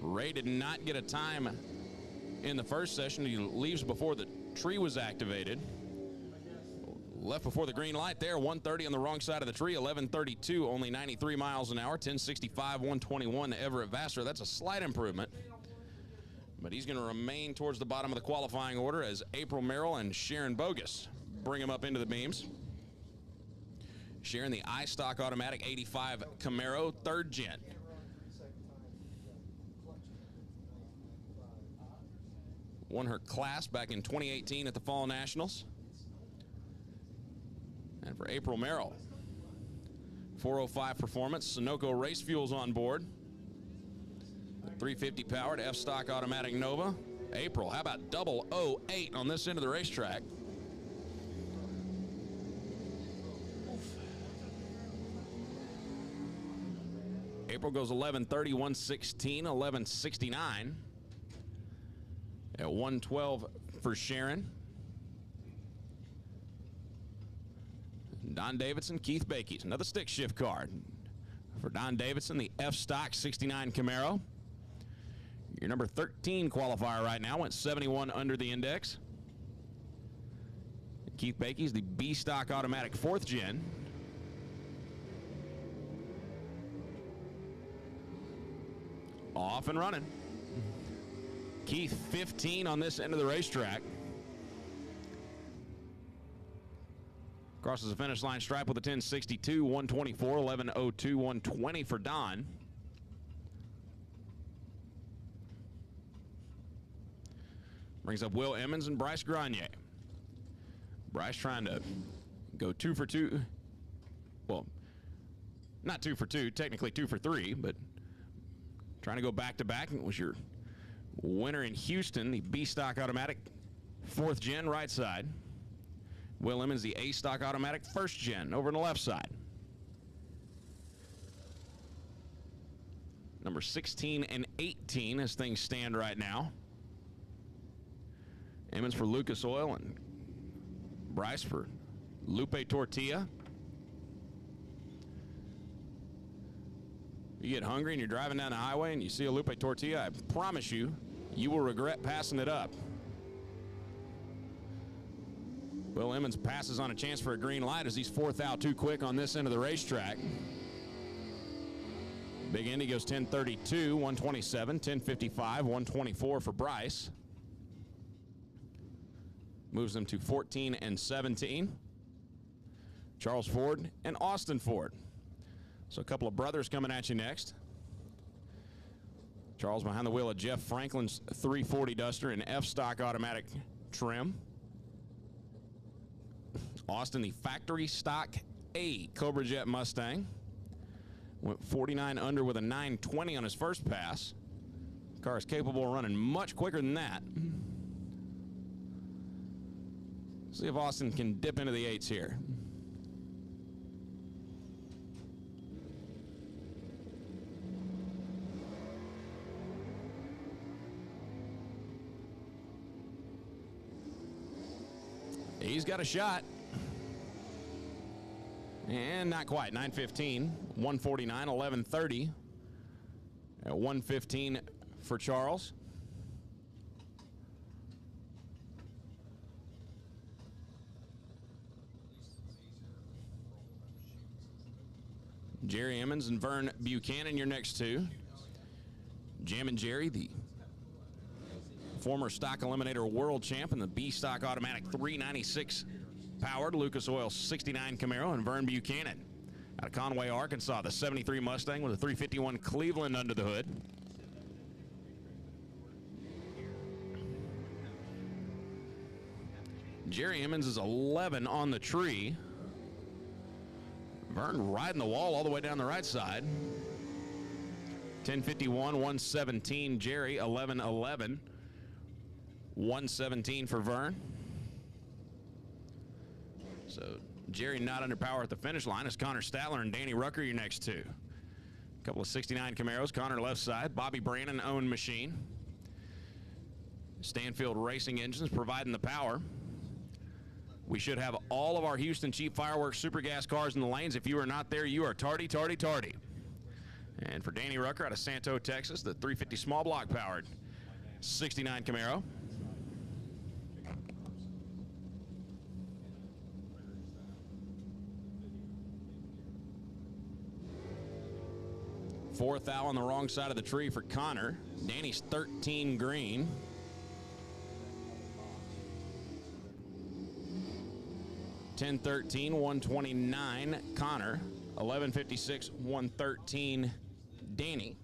Ray did not get a time in the first session. He leaves before the tree was activated. Left before the green light there, 130 on the wrong side of the tree, 11.32, only 93 miles an hour, 10.65, 121 to Everett Vassar. That's a slight improvement. But he's going to remain towards the bottom of the qualifying order as April Merrill and Sharon Bogus bring him up into the beams. Sharon, the iStock automatic 85 Camaro, 3rd gen. Won her class back in 2018 at the Fall Nationals. And for April Merrill, 405 performance, Sunoco race fuels on board. 350 powered F-Stock automatic Nova. April, how about double 08 on this end of the racetrack? April goes 11.30, 116, 11.69. At 112 for Sharon. Don Davidson, Keith Bakey's another stick shift card. For Don Davidson, the F-Stock 69 Camaro. Your number 13 qualifier right now went 71 under the index. Keith Bakey's the B-Stock automatic 4th gen. Off and running. Keith 15 on this end of the racetrack. Crosses the finish line stripe with a 10.62, 124, 11.02, 120 for Don. Brings up Will Emmons and Bryce Grenier. Bryce trying to go 2 for 2. Well, not 2 for 2, technically 2 for 3, but trying to go back-to-back. It was your winner in Houston, the B-Stock automatic 4th gen right side. Will Emmons, the A-Stock automatic 1st gen over on the left side. Number 16 and 18 as things stand right now. Emmons for Lucas Oil and Bryce for Lupe Tortilla. You get hungry and you're driving down the highway and you see a Lupe Tortilla, I promise you, you will regret passing it up. Will Emmons passes on a chance for a green light as he's 4th out too quick on this end of the racetrack. Big Indy goes 10.32, 127, 10.55, 124 for Bryce. Moves them to 14 and 17. Charles Ford and Austin Ford. So a couple of brothers coming at you next. Charles behind the wheel of Jeff Franklin's 340 Duster and F-Stock automatic trim. Austin, the factory stock A Cobra Jet Mustang. Went 49 under with a 920 on his first pass. Car is capable of running much quicker than that. See if Austin can dip into the 8s here. He's got a shot. And not quite. 9:15, 1:49, 11:30. At 1:15 for Charles. Jerry Emmons and Vern Buchanan, your next two. Jammin' Jerry, the former stock eliminator world champ in the B stock automatic 396 powered Lucas Oil 69 Camaro, and Vern Buchanan out of Conway, Arkansas, the 73 Mustang with a 351 Cleveland under the hood. Jerry Emmons is 11 on the tree. Vern riding the wall all the way down the right side. 10:51, 1:17. Jerry, 11:11. 1:17 for Vern. So Jerry not under power at the finish line. It's Connor Statler and Danny Rucker, your next two. A couple of 69 Camaros. Connor left side. Bobby Brannon owned machine. Stanfield Racing Engines providing the power. We should have all of our Houston Cheap Fireworks Super Gas cars in the lanes. If you are not there, you are tardy, tardy, tardy. And for Danny Rucker out of Santo, Texas, the 350 small block powered 69 Camaro. Fourth thou on the wrong side of the tree for Connor. Danny's 13 green. $10.13, 129 Connor. $11.56, 113 Danny.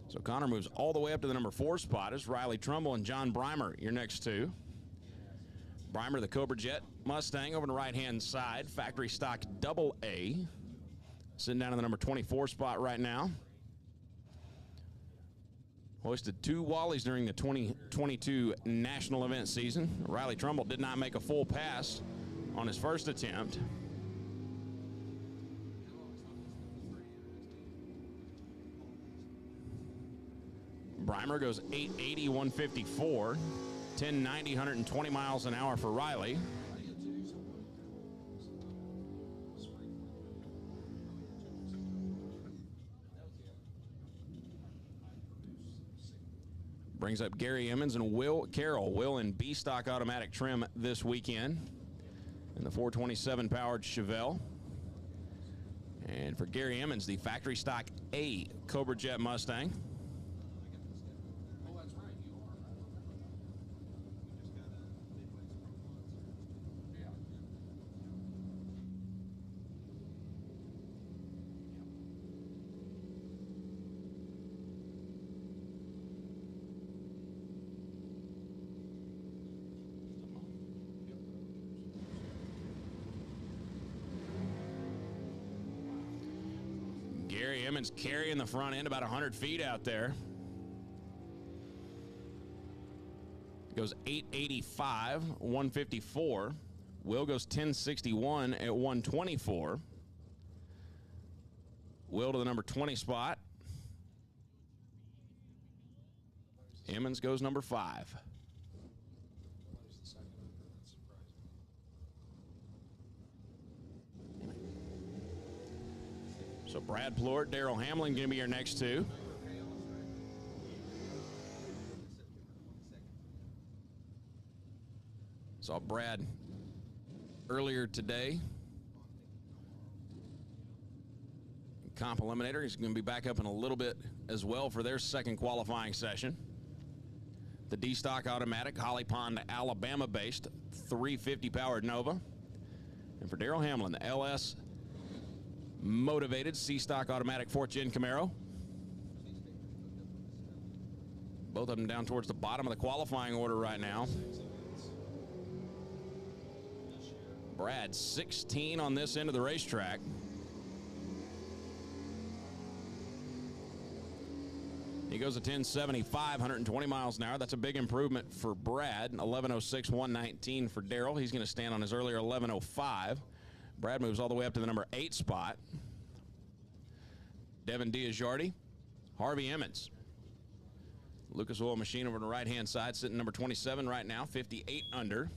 So Connor moves all the way up to the number 4 spot as Riley Trumbull and John Breimer, your next two. Breimer, the Cobra Jet Mustang over on the right-hand side. Factory stock double A. Sitting down in the number 24 spot right now. Hoisted 2 Wallies during the 2022 national event season. Riley Trumbull did not make a full pass on his first attempt. Breimer goes 880, 154. 1090, 120 miles an hour for Riley. Brings up Gary Emmons and Will Carroll. Will in B stock automatic trim this weekend in the 427 powered Chevelle. And for Gary Emmons, the factory stock A Cobra Jet Mustang. Gary Emmons carrying the front end about 100 feet out there. Goes 885, 154. Will goes 1061 at 124. Will to the number 20 spot. Emmons goes number 5. So Brad Plort, Daryl Hamlin going to be your next two. Saw Brad earlier today. Comp Eliminator. He's going to be back up in a little bit as well for their second qualifying session. The D-Stock Automatic, Holly Pond, Alabama-based 350 powered Nova. And for Daryl Hamlin, the LS motivated C-Stock Automatic 4th Gen Camaro. Both of them down towards the bottom of the qualifying order right now. Brad, 16 on this end of the racetrack. He goes at 1075, 120 miles an hour. That's a big improvement for Brad. 1106, 119 for Daryl. He's going to stand on his earlier 1105. Brad moves all the way up to the number 8 spot. Devin Diajardi, Harvey Emmons. Lucas Oil Machine over on the right-hand side, sitting number 27 right now, 58 under.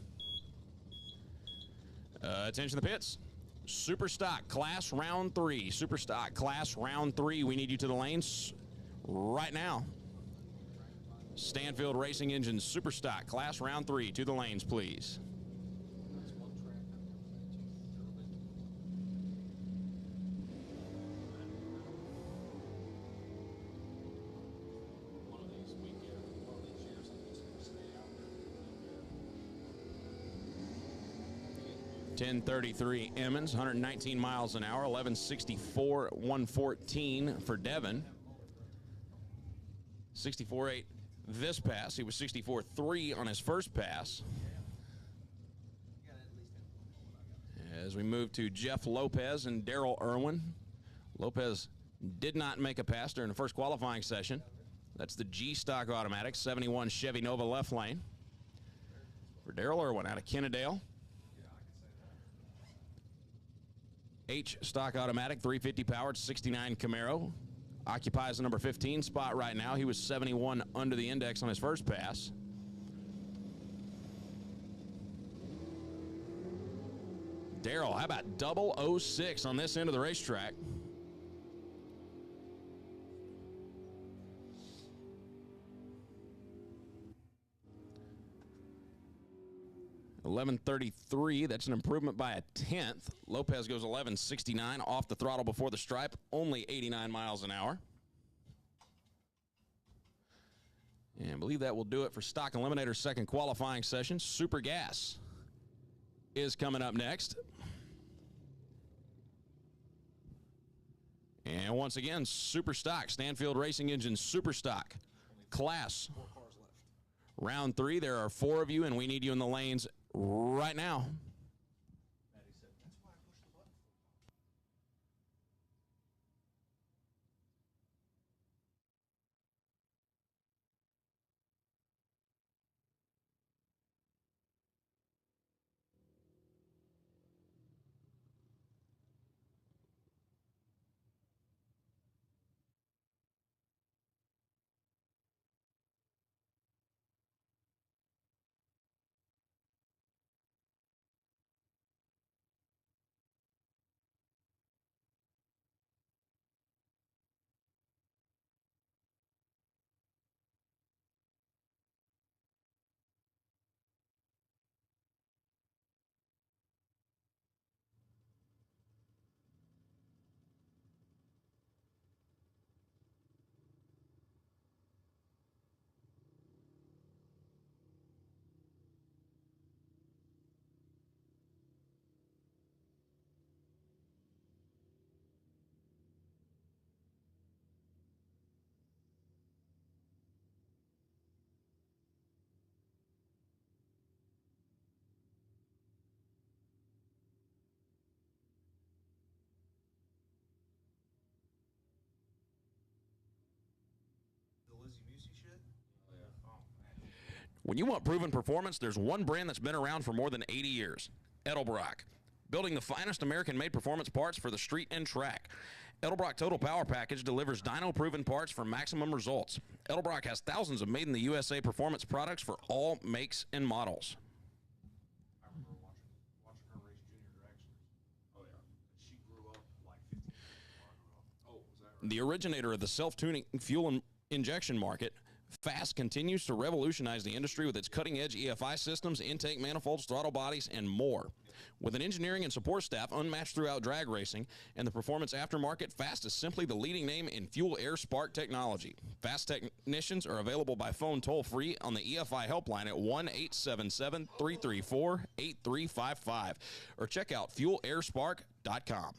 Attention the pits. Super stock class round 3. Super stock class round 3. We need you to the lanes right now. Stanfield Racing Engines Super stock class round 3 to the lanes, please. One of these weekends, one of these years, I'm just going to stay out there. 1033 Emmons, 119 miles an hour, 1164, 114 for Devin. 64.8 this pass. He was 64.3 on his first pass. As we move to Jeff Lopez and Daryl Irwin. Lopez did not make a pass during the first qualifying session. That's the G stock automatic, 71 Chevy Nova left lane. For Daryl Irwin out of Kennedale. H stock automatic, 350 powered, 69 Camaro. Occupies the number 15 spot right now. He was 71 under the index on his first pass. Daryl, how about 006 on this end of the racetrack? $11.33, that's an improvement by a tenth. Lopez goes 11.69 off the throttle before the stripe, only 89 miles an hour. And I believe that will do it for Stock Eliminator's second qualifying session. Super Gas is coming up next. And once again, Super Stock, Stanfield Racing Engine Super Stock, class. Round 3, there are 4 of you, and we need you in the lanes right now. When you want proven performance, there's one brand that's been around for more than 80 years, Edelbrock. Building the finest American-made performance parts for the street and track. Edelbrock Total Power Package delivers dyno-proven parts for maximum results. Edelbrock has thousands of made-in-the-USA performance products for all makes and models. I remember watching her race junior dragsters. Oh yeah, she grew up like 15 years before I grew up. Oh, was that right? The originator of the self-tuning fuel injection market, Fast continues to revolutionize the industry with its cutting-edge EFI systems, intake manifolds, throttle bodies, and more. With an engineering and support staff unmatched throughout drag racing and the performance aftermarket, Fast is simply the leading name in fuel air spark technology. Fast technicians are available by phone toll-free on the EFI helpline at 1-877-334-8355 or check out fuelairspark.com.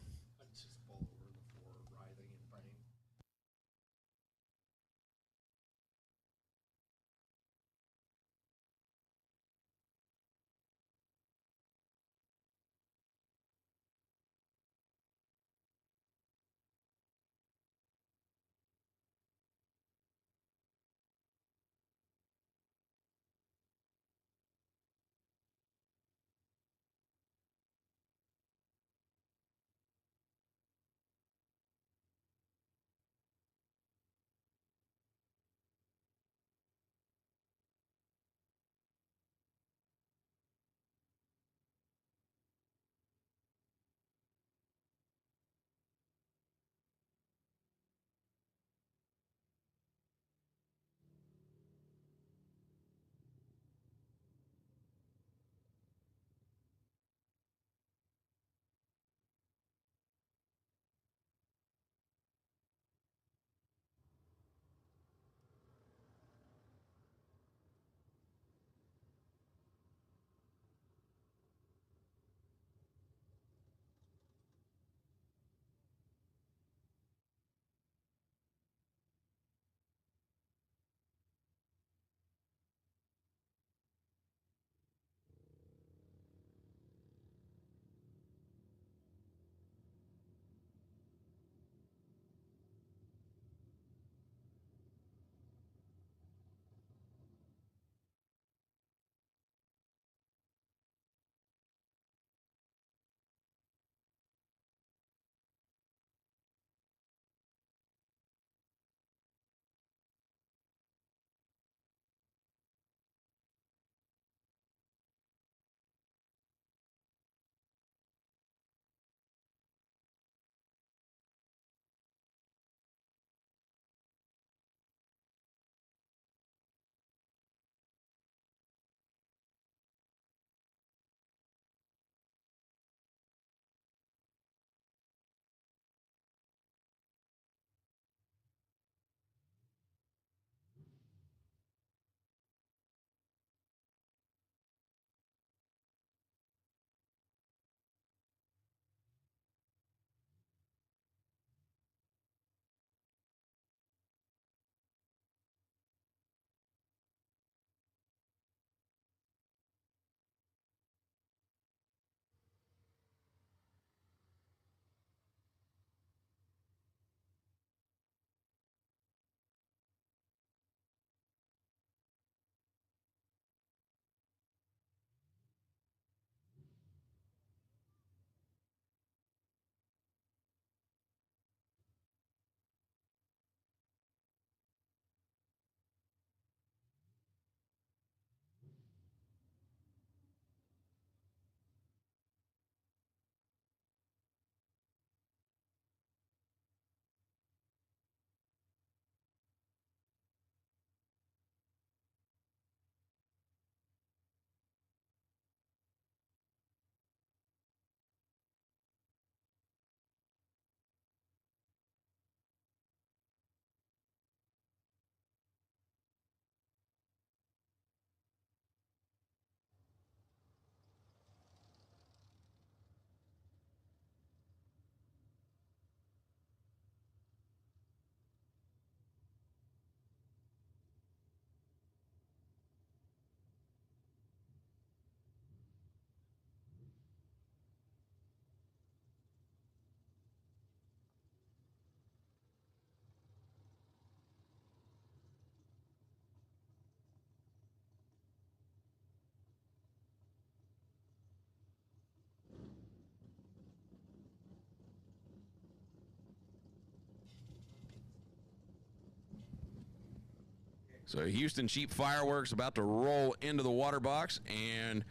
So Houston Cheap Fireworks about to roll into the water box. And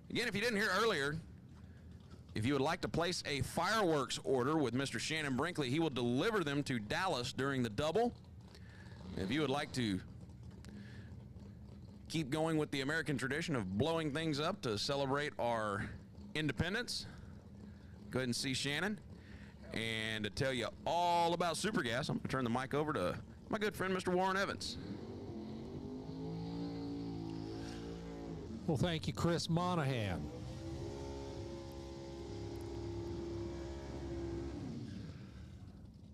again, if you didn't hear earlier, if you would like to place a fireworks order with Mr. Shannon Brinkley, he will deliver them to Dallas during the double. If you would like to keep going with the American tradition of blowing things up to celebrate our independence, go ahead and see Shannon. And to tell you all about Super Gas, I'm going to turn the mic over to my good friend, Mr. Warren Evans. Well, thank you, Chris Monahan.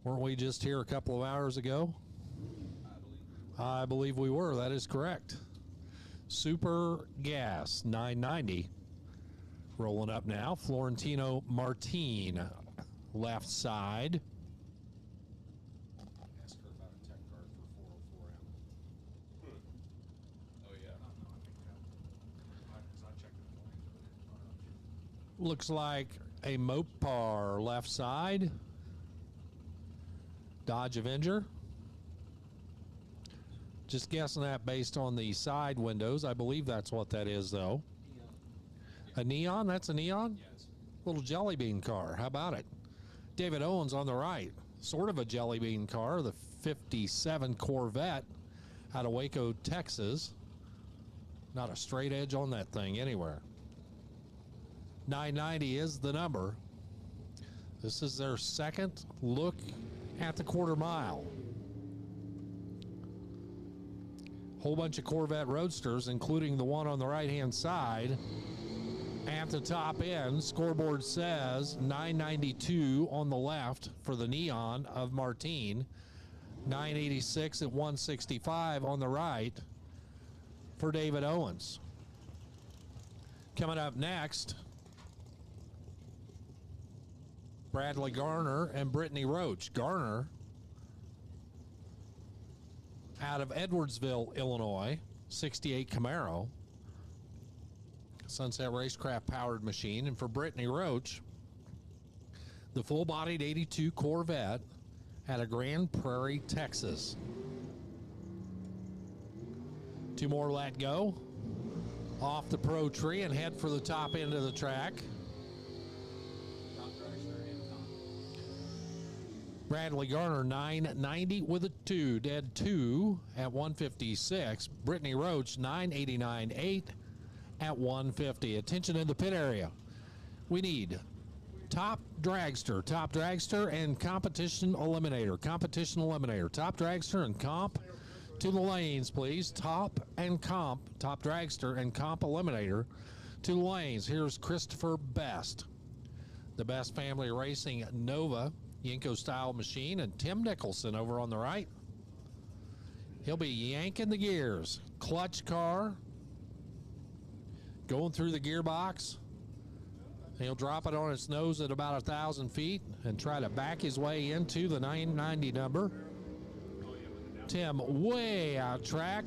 Weren't we just here a couple of hours ago? I believe we were. That is correct. Super Gas 990 rolling up now. Florentino Martin, left side. Ask her about a tech card for 404M. Oh, yeah. I checked it. Looks like a Mopar left side. Dodge Avenger. Just guessing that based on the side windows. I believe that's what that is, though. A neon? That's a neon? Yes. Little jelly bean car. How about it? David Owens on the right. Sort of a jelly bean car. The 57 Corvette out of Waco, Texas. Not a straight edge on that thing anywhere. 990 is the number. This is their second look at the quarter mile. Whole bunch of Corvette Roadsters, including the one on the right-hand side. At the top end, scoreboard says 992 on the left for the neon of Martin. 986 at 165 on the right for David Owens. Coming up next, Bradley Garner and Brittany Roach. Garner out of Edwardsville, Illinois, 68 Camaro, Sunset Racecraft powered machine. And for Brittany Roach, the full-bodied 82 Corvette out of Grand Prairie, Texas. Two more let go. Off the pro tree and head for the top end of the track. Bradley Garner 990 with a 2, dead 2 at 156. Brittany Roach 989.8 at 150. Attention in the pit area. We need top dragster and competition eliminator. Top dragster and comp to the lanes, please. Top dragster and comp eliminator to the lanes. Here's Christopher Best, the Best Family Racing Nova Yenko style machine, and Tim Nicholson over on the right. He'll be yanking the gears. Clutch car going through the gearbox. He'll drop it on its nose at about 1,000 feet and try to back his way into the 990 number. Tim way out track.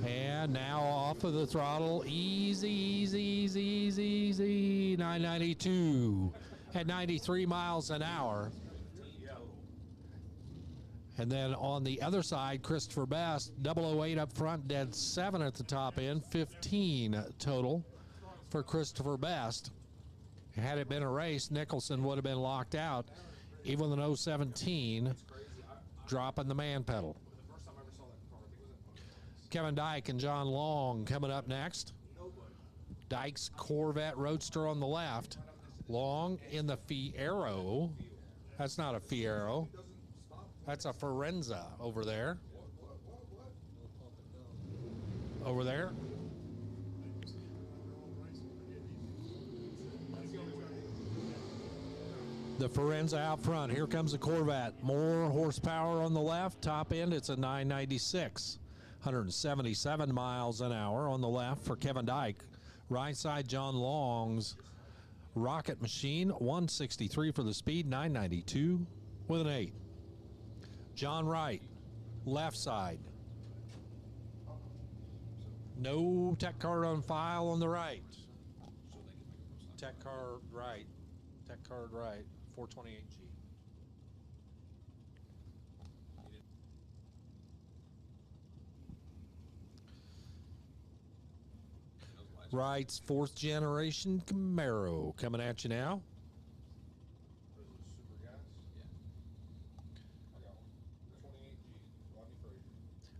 And now off of the throttle. Easy. 992 at 93 miles an hour. And then on the other side, Christopher Best, 008 up front, dead 7 at the top end, 15 total for Christopher Best. Had it been a race, Nicholson would have been locked out, even with an 017, dropping the man pedal. Kevin Dyke and John Long coming up next. Dyke's Corvette Roadster on the left. Long in the Fiero. That's not a Fiero. That's a Forenza over there. Over there. The Forenza out front. Here comes the Corvette. More horsepower on the left. Top end, it's a 996. 177 miles an hour on the left for Kevin Dyke. Right side, John Long's Rocket Machine. 163 for the speed. 992 with an 8. John Wright, left side. No tech card on file on the right. Tech card right. 428G. Wright's 4th generation Camaro coming at you now. Those are super guys? Yeah. I got one. 28G, Rodney Frazier.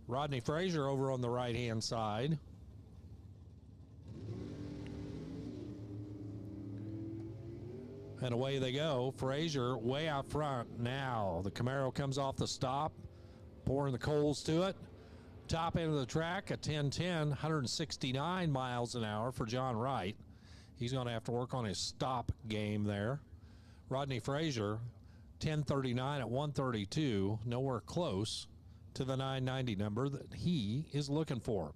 Rodney Frazier over on the right-hand side. And away they go. Frazier way out front now. The Camaro comes off the stop, pouring the coals to it. Top end of the track, a 1010, 169 miles an hour for John Wright. He's going to have to work on his stop game there. Rodney Frazier, 1039 at 132, nowhere close to the 990 number that he is looking for.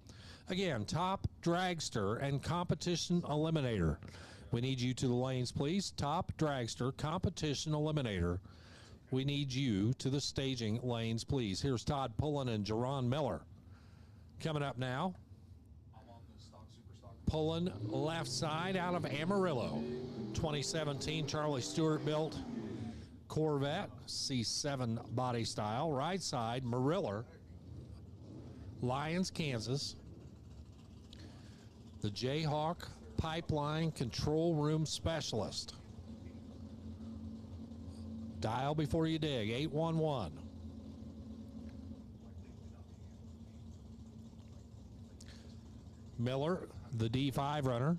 Again, top dragster and competition eliminator. We need you to the lanes, please. Top dragster, competition eliminator. We need you to the staging lanes, please. Here's Todd Pullen and Jerron Miller. Coming up now. I'm on the stock, super stock. Pullen left side out of Amarillo. 2017 Charlie Stewart built Corvette, C7 body style. Right side, Mariller, Lyons, Kansas. The Jayhawk Pipeline Control Room Specialist. Dial before you dig, 811. Miller, the D5 runner,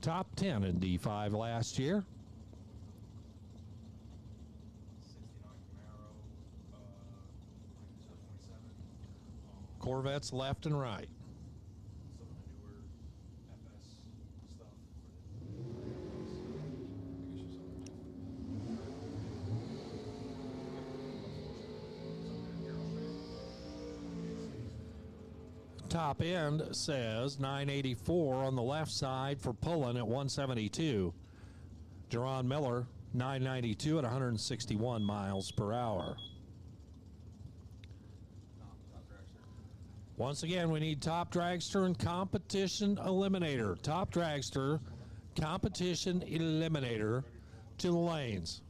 top 10 in D5 last year. 69 Camaro, 27. Corvettes left and right. Some of the newer FS stuff. Top end says 984 on the left side for Pullen at 172. Jerron Miller, 992 at 161 miles per hour. Once again, we need top dragster and competition eliminator. Top dragster, competition eliminator to the lanes.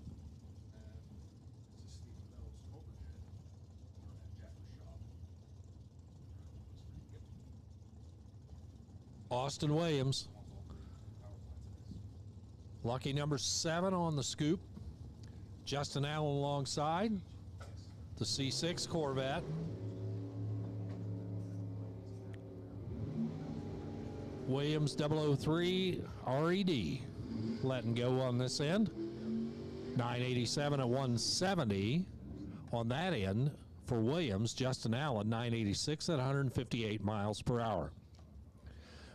Austin Williams. Lucky number 7 on the scoop. Justin Allen alongside. The C6 Corvette. Williams 003 RED. Letting go on this end. 987 at 170 on that end for Williams. Justin Allen 986 at 158 miles per hour.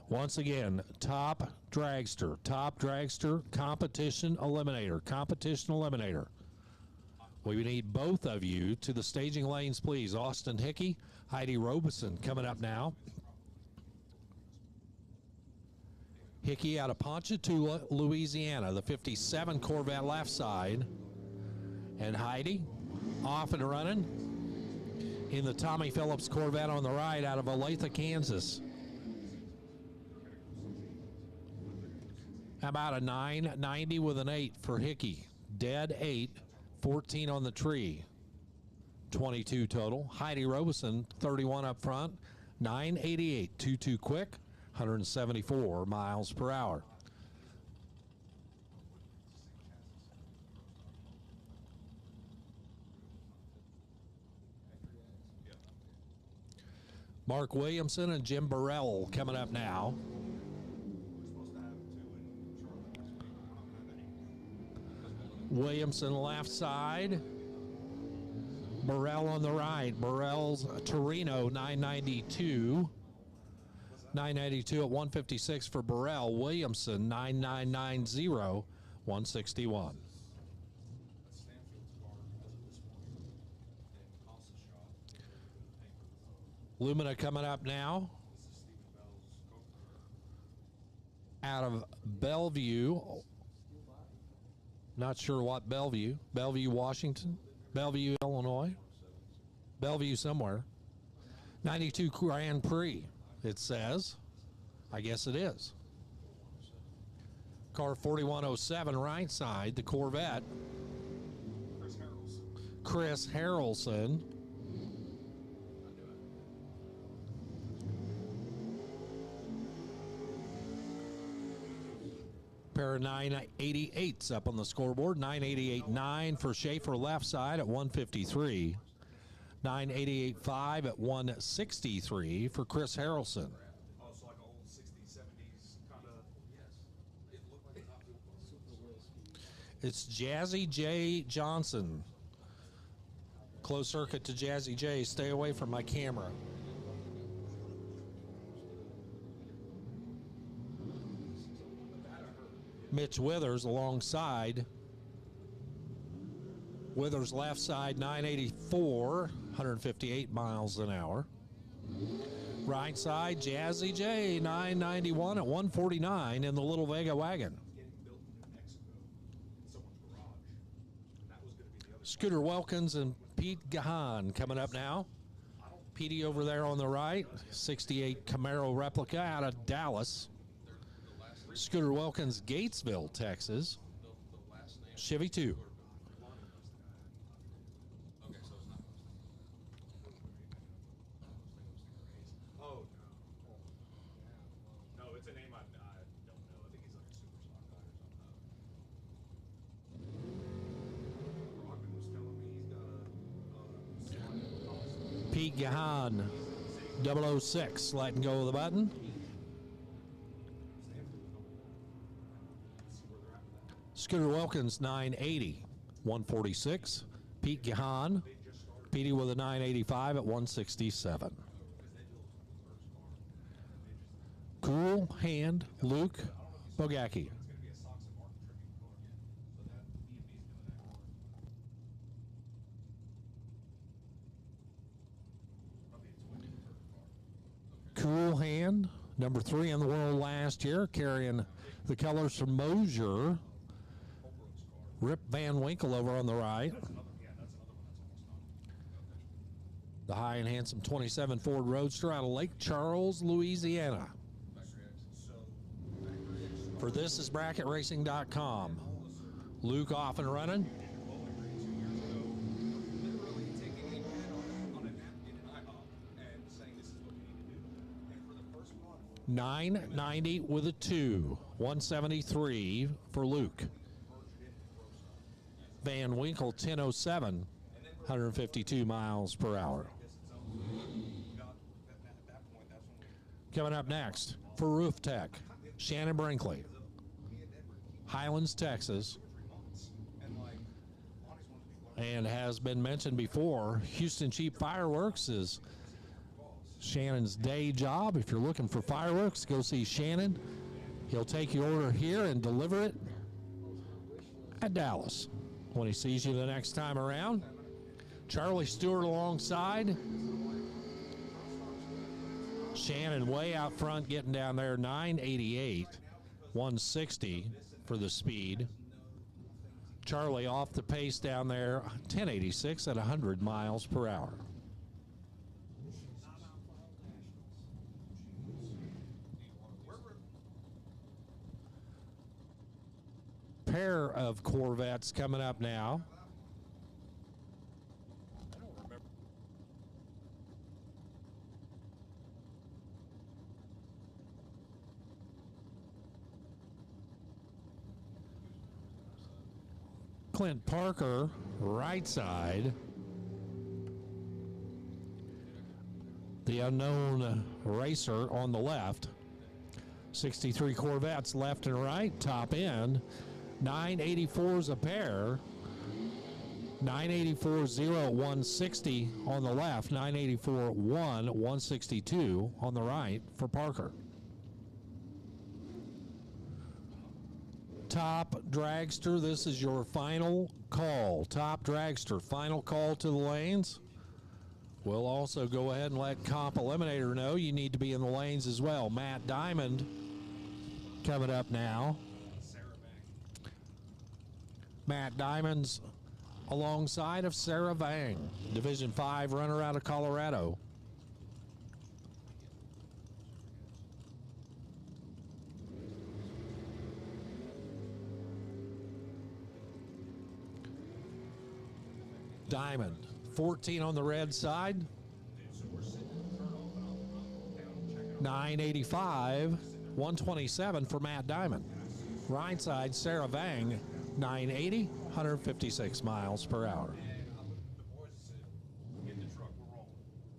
Once again, top dragster, competition eliminator. We need both of you to the staging lanes, please. Austin Hickey, Heidi Robeson coming up now. Hickey out of Ponchatoula, Louisiana, the 57 Corvette left side. And Heidi off and running in the Tommy Phillips Corvette on the right out of Olathe, Kansas. How about a 990 with an 8 for Hickey? Dead 8, 14 on the tree. 22 total. Heidi Robeson, 31 up front, 988, 22 quick, 174 miles per hour. Mark Williamson and Jim Burrell coming up now. Williamson left side. Burrell on the right. Burrell's Torino 992. 992 at 156 for Burrell. Williamson 9990, 161. Lumina coming up now. Out of Bellevue. Not sure what Bellevue. Bellevue, Washington. Bellevue, Illinois. Bellevue somewhere. 92 Grand Prix, it says. I guess it is. Car 4107 right side, the Corvette. Chris Harrelson. pair of 988s up on the scoreboard. 988.9 for Schaefer left side at 153. 988.5 at 163 for Chris Harrelson. Oh, so like old 60s, 70s kind of. It looked like It's Jazzy J. Johnson. Closed circuit to Jazzy J. Stay away from my camera. Mitch Withers alongside. Withers left side 984, 158 miles an hour. Right side Jazzy J 991 at 149 in the Little Vega wagon. Getting built in New Mexico in someone's garage. That was going to be the other. Scooter Wilkins and Pete Gahan coming up now. Petey over there on the right, 68 Camaro replica out of Dallas. Scooter Wilkins, Gatesville, Texas. Chevy 2. Oh, no. No, it's a name I don't know. I think he's like a super stock guy or something. Rodman was telling me he's got a Pete Gahan, 006, letting go of the button. Scooter Wilkins, 980, 146. Pete Gahan, Petey with a 985 at 167. Cool Hand, Luke Bogacki. Cool Hand, number 3 in the world last year, carrying the colors from Mosier. Rip Van Winkle over on the right. The high and handsome 27 Ford Roadster out of Lake Charles, Louisiana. For this is BracketRacing.com. Luke off and running. literally taking a pen on a napkin in IHOP and saying this is what we need to do. And for the first month, 990 with a 2. 173 for Luke. Van Winkle 1007, 152 miles per hour. Coming up next for Roof Tech, Shannon Brinkley, Highlands, Texas, and has been mentioned before, Houston Cheap Fireworks is Shannon's day job. If you're looking for fireworks, go see Shannon. He'll take your order here and deliver it at Dallas when he sees you the next time around. Charlie Stewart alongside. Shannon way out front, getting down there, 988, 160 for the speed. Charlie off the pace down there, 1086 at 100 miles per hour. Pair of Corvettes coming up now. Clint Parker, right side. The unknown racer on the left. 63 Corvettes left and right, top end. 984s a pair. 984-0 160 on the left. 984-1 162 on the right for Parker. Top Dragster, this is your final call. Top Dragster, final call to the lanes. We'll also go ahead and let Comp Eliminator know you need to be in the lanes as well. Matt Diamond coming up now. Matt Diamond's alongside of Sarah Vang, Division 5 runner out of Colorado. Diamond, 14 on the red side. 985, 127 for Matt Diamond. Right side, Sarah Vang, 980, 156 miles per hour. And I looked at the boys and said, "Get the truck, we're rolling."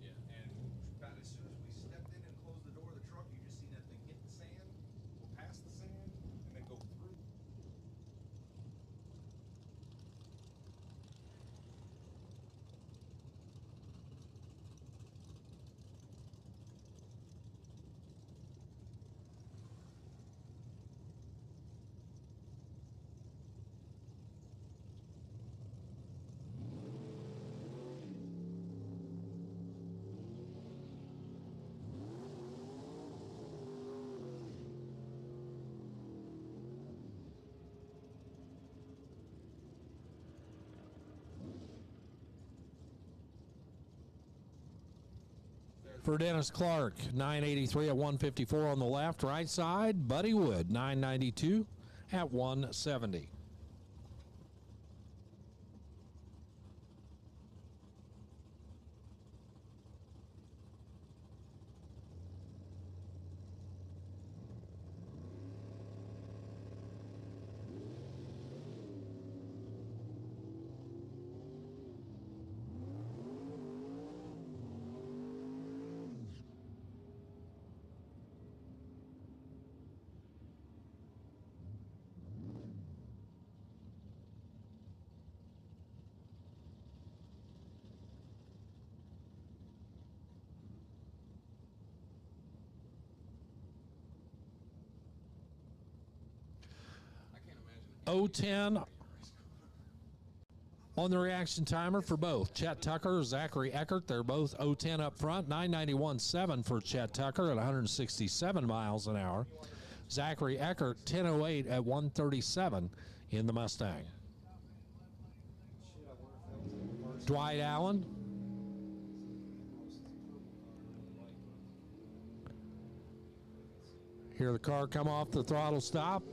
Yeah. And about as soon as we stepped in and closed the door of the truck, you just seen that thing hit the sand, go past the sand, and then go through. For Dennis Clark, 983 at 154 on the left. Right side, Buddy Wood, 992 at 170. I can't imagine. 010 on the reaction timer for both Chet Tucker, Zachary Eckert. They're both 010 up front. 991.7 for Chet Tucker at 167 miles an hour. Zachary Eckert, 10:08 at 137 in the Mustang. Dwight Allen. Hear the car come off the throttle stop.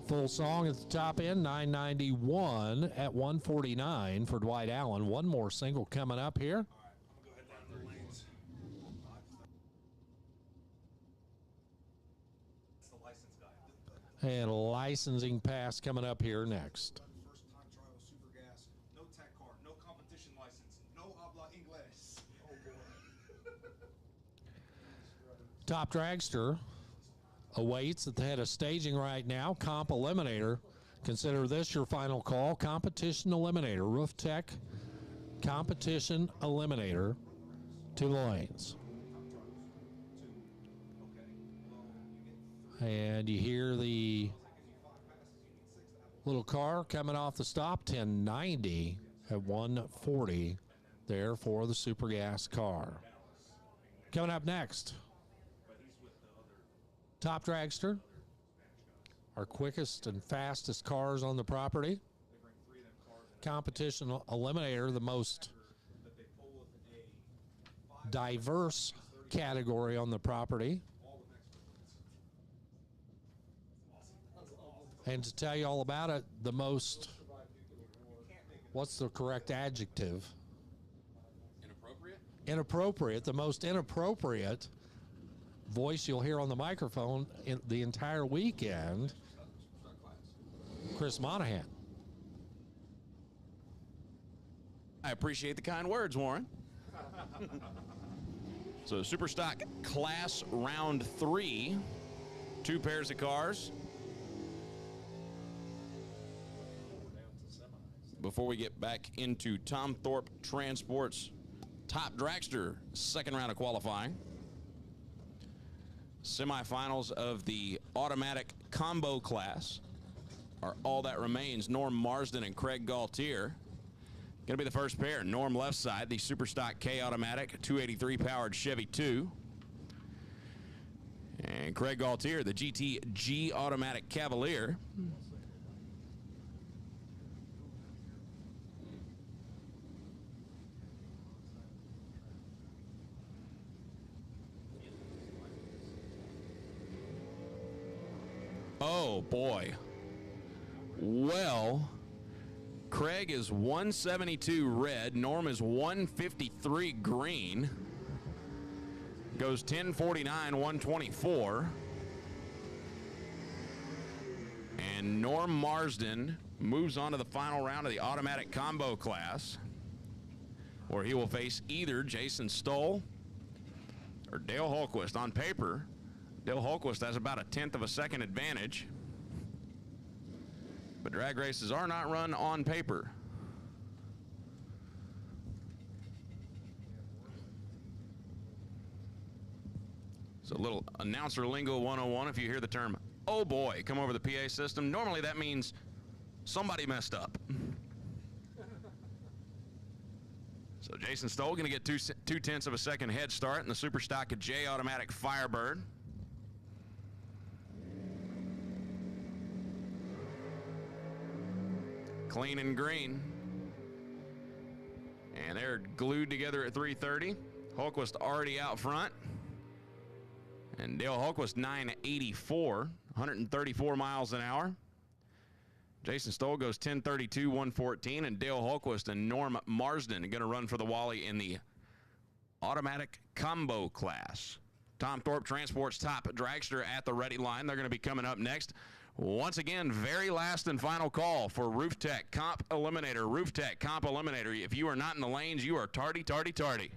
Full song at the top end, 991 at 149 for Dwight Allen. One more single coming up here. All right, I'm gonna go head down the lanes. That's the license guy. And a licensing pass coming up here next. First time trial super gas, no tech card, no competition license, no habla inglés. Oh boy. Top dragster awaits at the head of staging right now. Comp Eliminator. Consider this your final call. Competition Eliminator. Roof Tech Competition Eliminator to the lanes. And you hear the little car coming off the stop. 1090 at 140 there for the super gas car. Coming up next, Top Dragster, our quickest and fastest cars on the property. Competition Eliminator, the most diverse category on the property. And to tell you all about it, the most, what's the correct adjective? Inappropriate? Inappropriate, the most inappropriate voice you'll hear on the microphone in the entire weekend, Chris Monahan. I appreciate the kind words, Warren. So Super Stock Class Round 3, 2 pairs of cars. Before we get back into Tom Thorpe Transport's Top Dragster second round of qualifying. Semifinals of the automatic combo class are all that remains. Norm Marsden and Craig Gaultier. Going to be the first pair. Norm left side, the Super Stock K automatic 283 powered Chevy 2. And Craig Gaultier, the GT-G automatic Cavalier. Oh, boy. Well, Craig is 172 red. Norm is 153 green. Goes 1049, 124. And Norm Marsden moves on to the final round of the automatic combo class, where he will face either Jason Stoll or Dale Holquist. On paper, Dale Holquist has about a 1/10 of a second advantage, but drag races are not run on paper. So a little announcer lingo 101. If you hear the term, oh boy, come over the PA system, normally that means somebody messed up. So Jason Stoll going to get 2/10 of a second head start in the Super Stock J Automatic Firebird. Clean and green. And they're glued together at 330. Holquist already out front. And Dale Holquist 984, 134 miles an hour. Jason Stoll goes 1032, 114, and Dale Holquist and Norm Marsden are going to run for the Wally in the automatic combo class. Tom Thorpe Transport's top dragster at the ready line. They're going to be coming up next. Once again, very last and final call for Roof Tech Comp Eliminator. Roof Tech Comp Eliminator. If you are not in the lanes, you are tardy, tardy, tardy.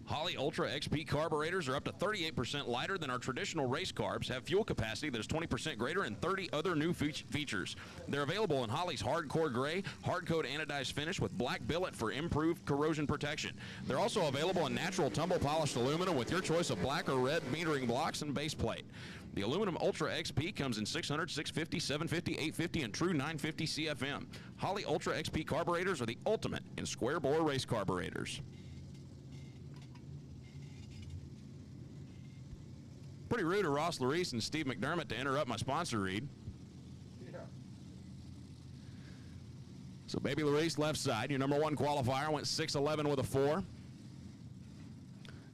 Holley Ultra XP carburetors are up to 38% lighter than our traditional race carbs, have fuel capacity that is 20% greater, and 30 other new features. They're available in Holley's Hardcore Gray, Hardcoat Anodized Finish with black billet for improved corrosion protection. They're also available in natural tumble polished aluminum with your choice of black or red metering blocks and base plate. The aluminum Ultra XP comes in 600, 650, 750, 850, and true 950 CFM. Holley Ultra XP carburetors are the ultimate in square bore race carburetors. Pretty rude of Ross Larice and Steve McDermott to interrupt my sponsor read. Yeah. So Baby Larice left side, your number one qualifier, went 6'11 with a 4.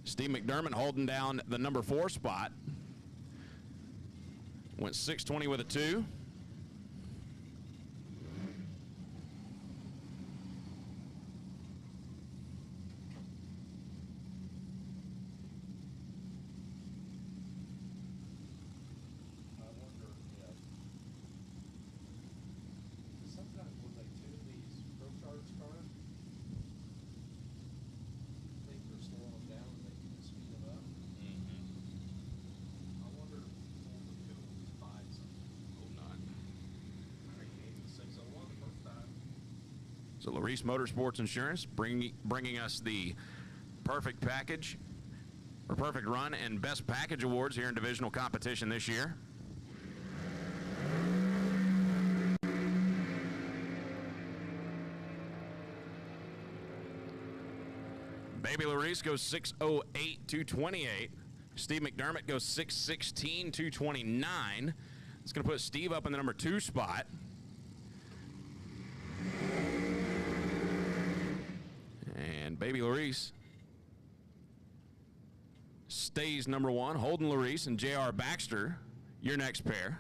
Steve McDermott holding down the number 4 spot. Went 6'20 with a 2. So Larice Motorsports Insurance bringing us the perfect package, or perfect run and best package awards here in divisional competition this year. Baby Larice goes 6'08", 228. Steve McDermott goes 6'16", 229. It's going to put Steve up in the number 2 spot. And Baby Larice stays number 1. Holden Larice and J.R. Baxter, your next pair.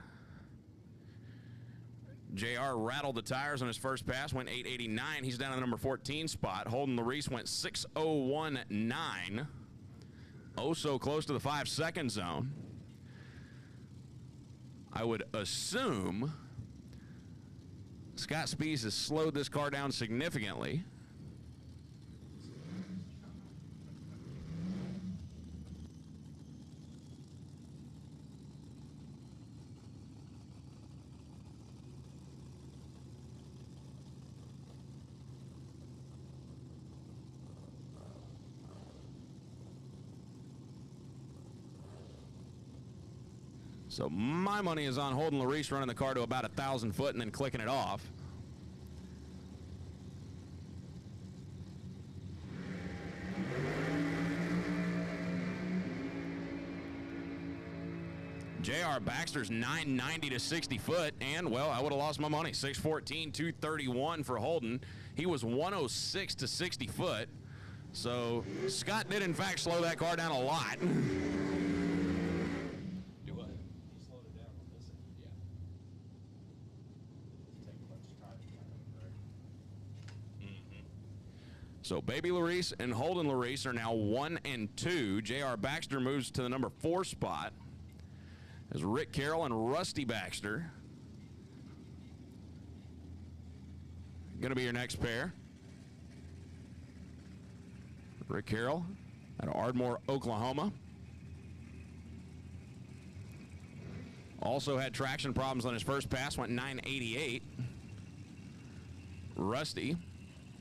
J.R. rattled the tires on his first pass, went 889. He's down in the number 14 spot. Holden Larice went 6:01.9. Oh, so close to the 5-second zone. I would assume Scott Spees has slowed this car down significantly. So my money is on Holden Larice running the car to about 1,000 foot and then clicking it off. J.R. Baxter's 990 to 60 foot, and, well, I would have lost my money. 614, 231 for Holden. He was 106 to 60 foot. So Scott did, in fact, slow that car down a lot. Do what? He slowed it down on this end. Yeah. Take a bunch of time to get it, right? So Baby Larice and Holden Larice are now 1 and 2. J.R. Baxter moves to the number 4 spot. As Rick Carroll and Rusty Baxter going to be your next pair. Rick Carroll out of Ardmore, Oklahoma. Also had traction problems on his first pass, went 988. Rusty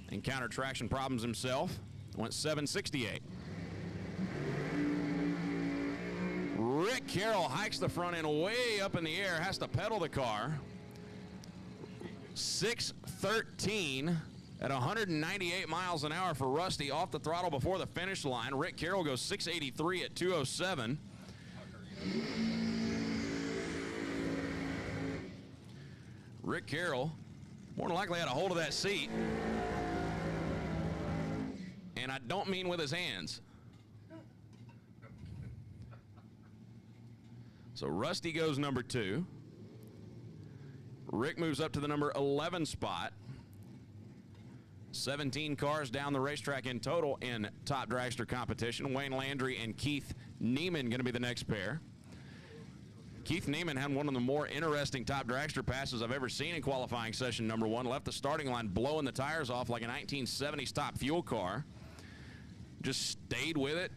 encountered traction problems himself, went 768. Rick Carroll hikes the front end way up in the air, has to pedal the car. 613 at 198 miles an hour for Rusty, off the throttle before the finish line. Rick Carroll goes 683 at 207. Rick Carroll more than likely had a hold of that seat. And I don't mean with his hands. So Rusty goes number 2. Rick moves up to the number 11 spot. 17 cars down the racetrack in total in top dragster competition. Wayne Landry and Keith Neiman going to be the next pair. Keith Neiman had one of the more interesting top dragster passes I've ever seen in qualifying session number 1. Left the starting line blowing the tires off like a 1970s top fuel car. Just stayed with it.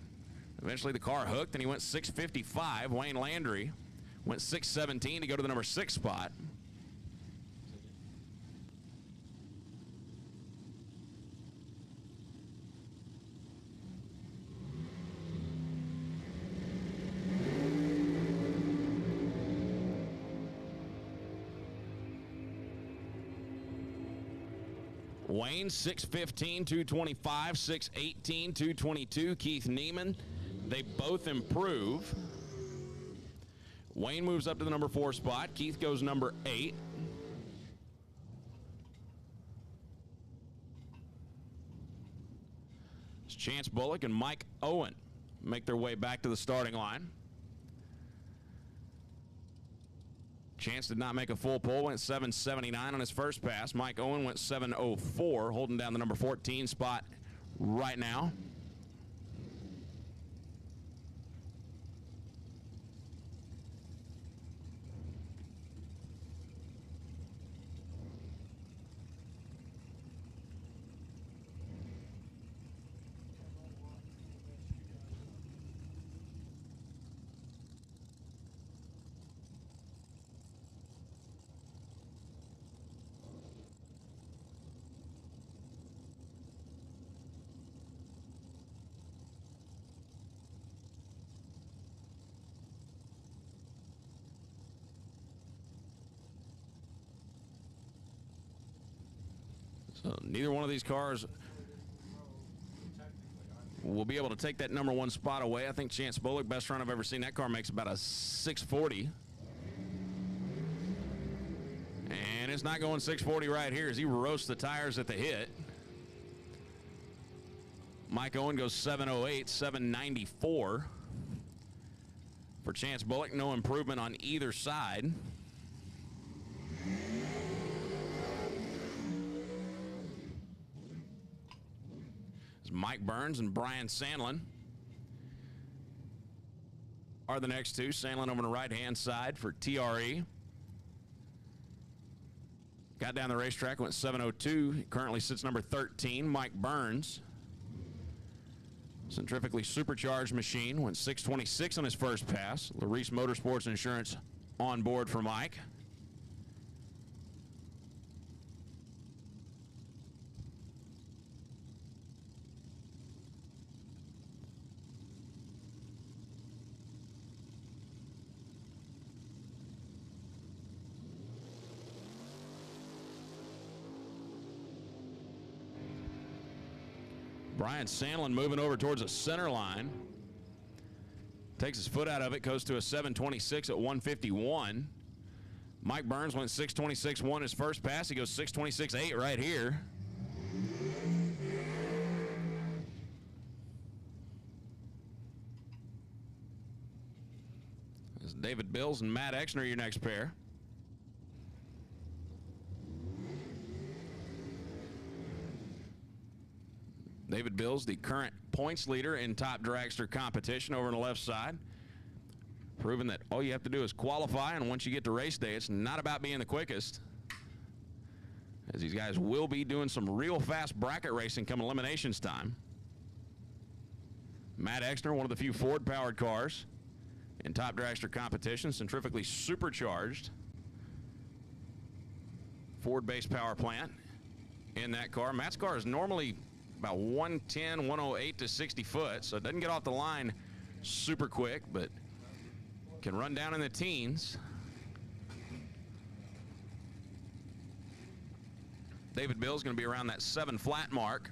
Eventually the car hooked and he went 655. Wayne Landry went 617 to go to the number 6 spot. Wayne, 615, 225, 618, 222. Keith Neiman, they both improve. Wayne moves up to the number 4 spot. Keith goes number 8. It's Chance Bullock and Mike Owen make their way back to the starting line. Chance did not make a full pole, went 779 on his first pass. Mike Owen went 704, holding down the number 14 spot right now. So neither one of these cars will be able to take that number 1 spot away. I think Chance Bullock, best run I've ever seen. That car makes about a 640. And it's not going 640 right here as he roasts the tires at the hit. Mike Owen goes 708, 794. For Chance Bullock, no improvement on either side. Mike Burns and Brian Sandlin are the next two. Sandlin over the right-hand side for TRE. Got down the racetrack, went 702. He currently sits number 13. Mike Burns, centrifugally supercharged machine, went 626 on his first pass. Larice Motorsports Insurance on board for Mike. Brian Sandlin moving over towards the center line. Takes his foot out of it, goes to a 7:26 at 151. Mike Burns went 6:26.1 his first pass. He goes 6:26.8 right here. This is David Bills and Matt Exner, your next pair. David Bills, the current points leader in top dragster competition over on the left side. Proving that all you have to do is qualify, and once you get to race day, it's not about being the quickest. As these guys will be doing some real fast bracket racing come eliminations time. Matt Exner, one of the few Ford-powered cars in top dragster competition, centrifugally supercharged. Ford-based power plant in that car. Matt's car is normally about 110, 108 to 60 foot, so it doesn't get off the line super quick, but can run down in the teens. David Bill's going to be around that 7 flat mark.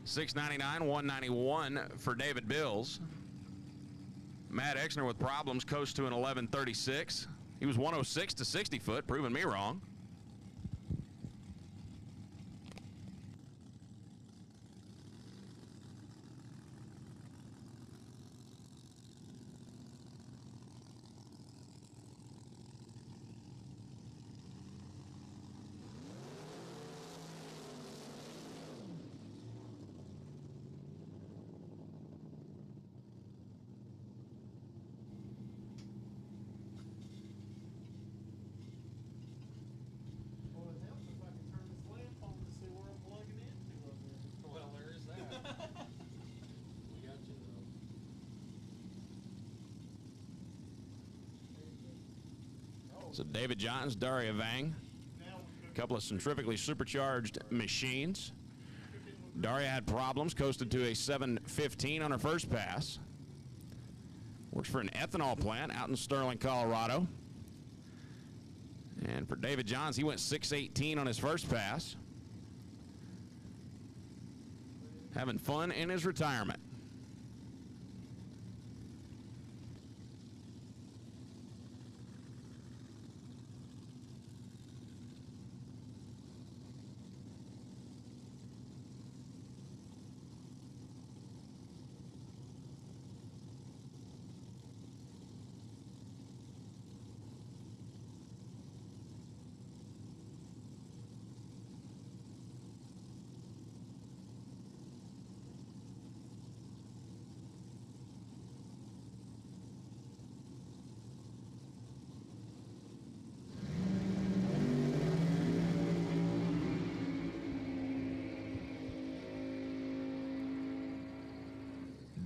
$699, $191 for David Bills. Matt Exner with problems coast to an 11:36. He was 106 to 60 foot, proving me wrong. Well, it helps if I can turn this lamp on to see where I'm plugging into up there. Well, there is that. We got you though. So David Johns, Daria Vang, a couple of centrifugally supercharged machines. Daria had problems, coasted to a 7:15 on her first pass. Works for an ethanol plant out in Sterling, Colorado. And for David Johns, he went 6:18 on his first pass. Having fun in his retirement.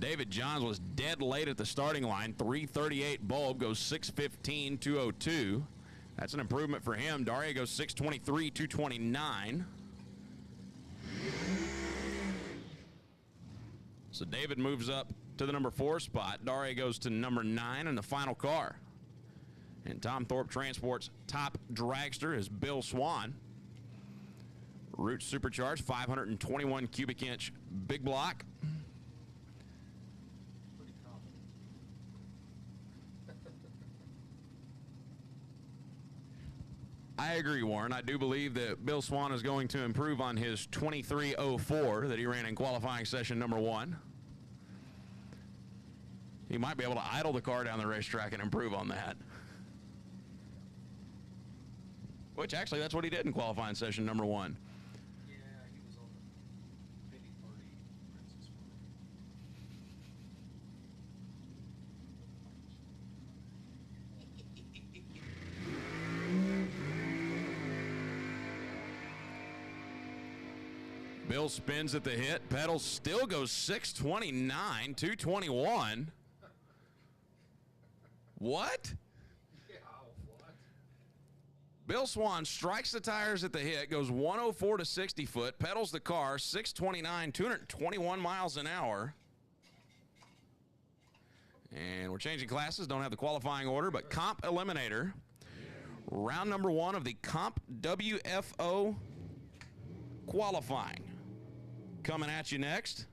David Johns was dead late at the starting line. 3:38 bulb goes 6:15, 2:02. That's an improvement for him. Daria goes 6:23, 2:29. So David moves up to the number 4 spot. Daria goes to number 9 in the final car. And Tom Thorpe Transport's top dragster is Bill Swan. Root supercharged, 521 cubic inch big block. I agree, Warren. I do believe that Bill Swan is going to improve on his 23:04 that he ran in qualifying session number 1. He might be able to idle the car down the racetrack and improve on that. Which, actually, that's what he did in qualifying session number 1. Yeah, he was on the pity party Princess Party. Bill spins at the hit. Pedals still goes 6:29, 2:21. What? Yeah, what? Bill Swan strikes the tires at the hit, goes 104 to 60 foot, pedals the car 6:29, 221 miles an hour. And we're changing classes, don't have the qualifying order, but Comp Eliminator, round number 1 of the Comp WFO qualifying. Coming at you next.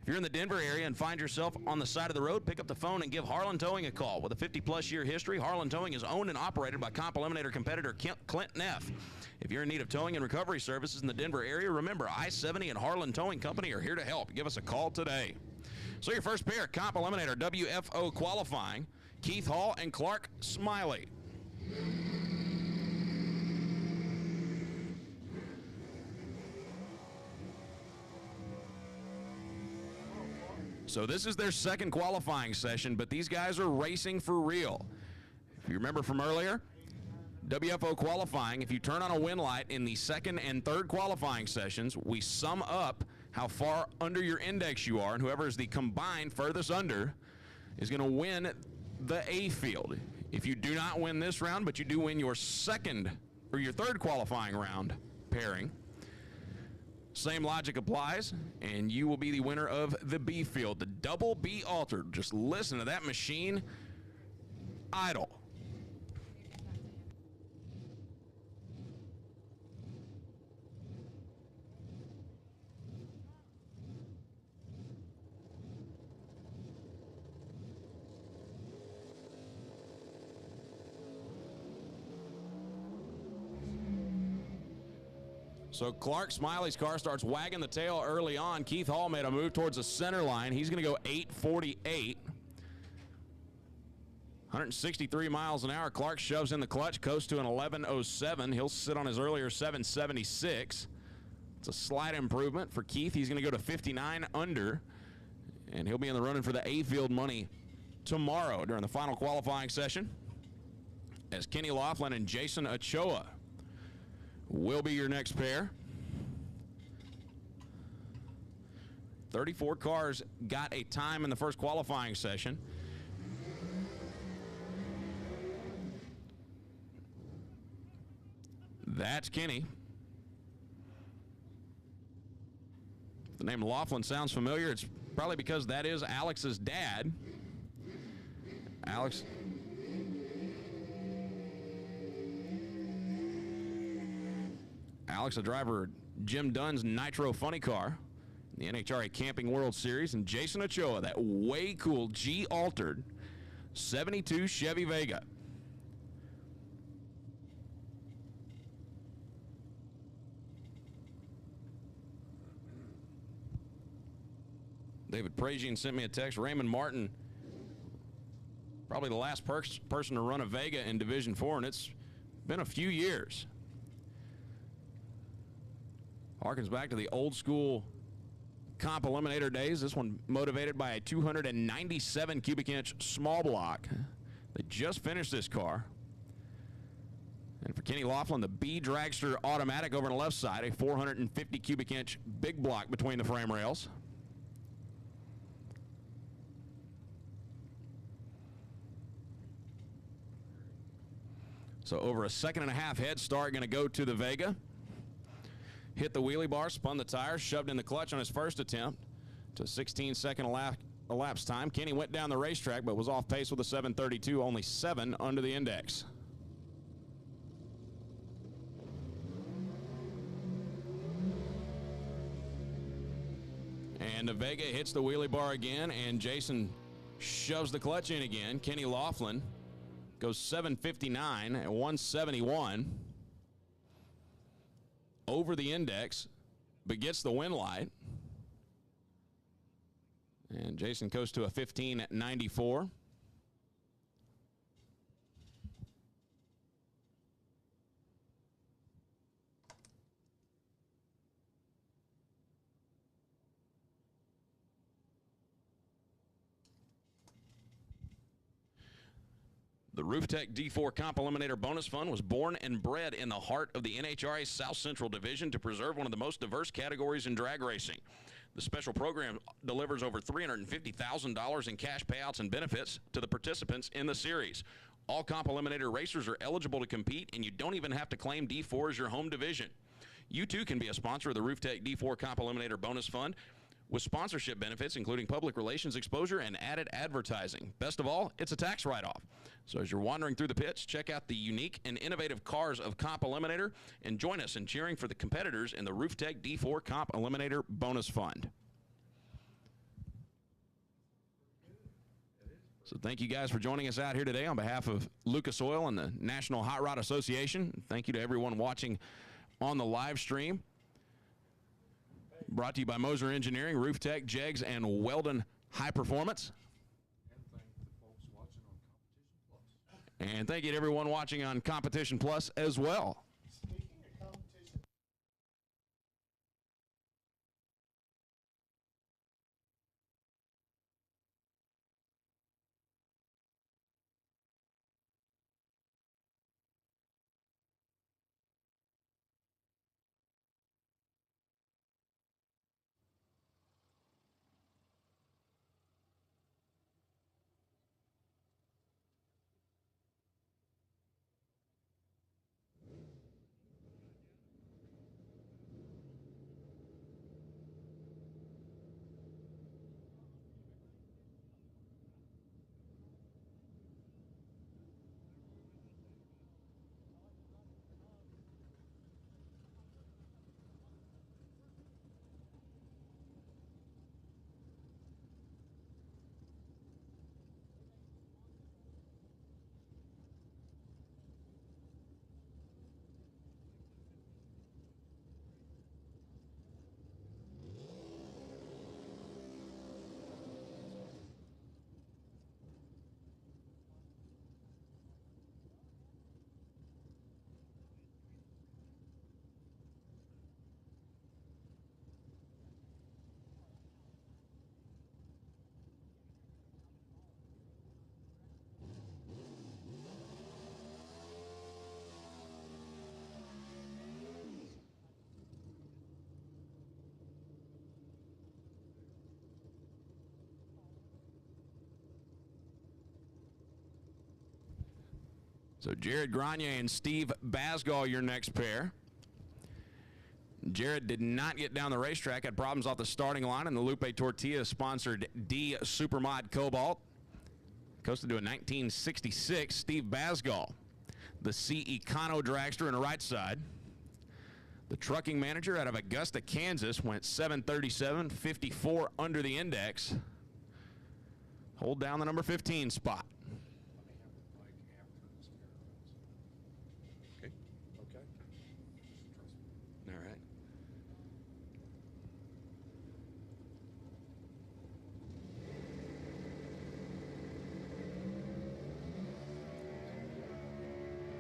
If you're in the Denver area and find yourself on the side of the road, pick up the phone and give Harlan Towing a call. With a 50-plus year history, Harlan Towing is owned and operated by Comp Eliminator competitor Clint Neff. If you're in need of towing and recovery services in the Denver area, remember I-70 and Harlan Towing Company are here to help. Give us a call today. So your first pair, Comp Eliminator WFO qualifying, Keith Hall and Clark Smiley. So this is their second qualifying session, but these guys are racing for real. If you remember from earlier, WFO qualifying, if you turn on a win light in the second and third qualifying sessions, we sum up how far under your index you are, and whoever is the combined furthest under is going to win the A field. If you do not win this round, but you do win your second or your third qualifying round pairing, same logic applies, and you will be the winner of the B field. The double B altered. Just listen to that machine idle. So Clark Smiley's car starts wagging the tail early on. Keith Hall made a move towards the center line. He's going to go 8:48. 163 miles an hour. Clark shoves in the clutch, coast to an 11:07. He'll sit on his earlier 7:76. It's a slight improvement for Keith. He's going to go to 59 under, and he'll be in the running for the A field money tomorrow during the final qualifying session, as Kenny Laughlin and Jason Ochoa will be your next pair. 34 cars got a time in the first qualifying session. That's Kenny. If the name Laughlin sounds familiar, it's probably because that is Alex's dad. Alex. Alex, a driver, Jim Dunn's Nitro Funny Car, the NHRA Camping World Series, and Jason Ochoa, that way cool G-altered 72 Chevy Vega. David Prajian sent me a text. Raymond Martin, probably the last person to run a Vega in Division 4, and it's been a few years. Harkens back to the old school Comp Eliminator days. This one motivated by a 297 cubic inch small block. They just finished this car. And for Kenny Laughlin, the B Dragster automatic over on the left side, a 450 cubic inch big block between the frame rails. So over a second and a half head start going to go to the Vega. Hit the wheelie bar, spun the tires, shoved in the clutch on his first attempt to 16-second elapsed time. Kenny went down the racetrack but was off pace with a 7:32, only 7 under the index. And the Vega hits the wheelie bar again, and Jason shoves the clutch in again. Kenny Laughlin goes 7:59 at 171. Over the index, but gets the win light. And Jason goes to a 15:94. The RoofTech D4 Comp Eliminator Bonus Fund was born and bred in the heart of the NHRA South Central Division to preserve one of the most diverse categories in drag racing. The special program delivers over $350,000 in cash payouts and benefits to the participants in the series. All Comp Eliminator racers are eligible to compete, and you don't even have to claim D4 as your home division. You too can be a sponsor of the RoofTech D4 Comp Eliminator Bonus Fund. with sponsorship benefits, including public relations exposure and added advertising. Best of all, it's a tax write-off. So as you're wandering through the pits, check out the unique and innovative cars of Comp Eliminator and join us in cheering for the competitors in the RoofTech D4 Comp Eliminator Bonus Fund. So thank you guys for joining us out here today on behalf of Lucas Oil and the National Hot Rod Association. Thank you to everyone watching on the live stream. Brought to you by Moser Engineering, RoofTech, Jegs, and Weldon High Performance. And thank you to everyone watching on Competition Plus as well. So Jared Grenier and Steve Basgall, your next pair. Jared did not get down the racetrack, had problems off the starting line in the Lupe Tortilla-sponsored D Supermod Cobalt. Coasted to a 1966 Steve Basgall, the C Econo dragster in the right side. The trucking manager out of Augusta, Kansas, went 737.54 under the index. Hold down the number 15 spot.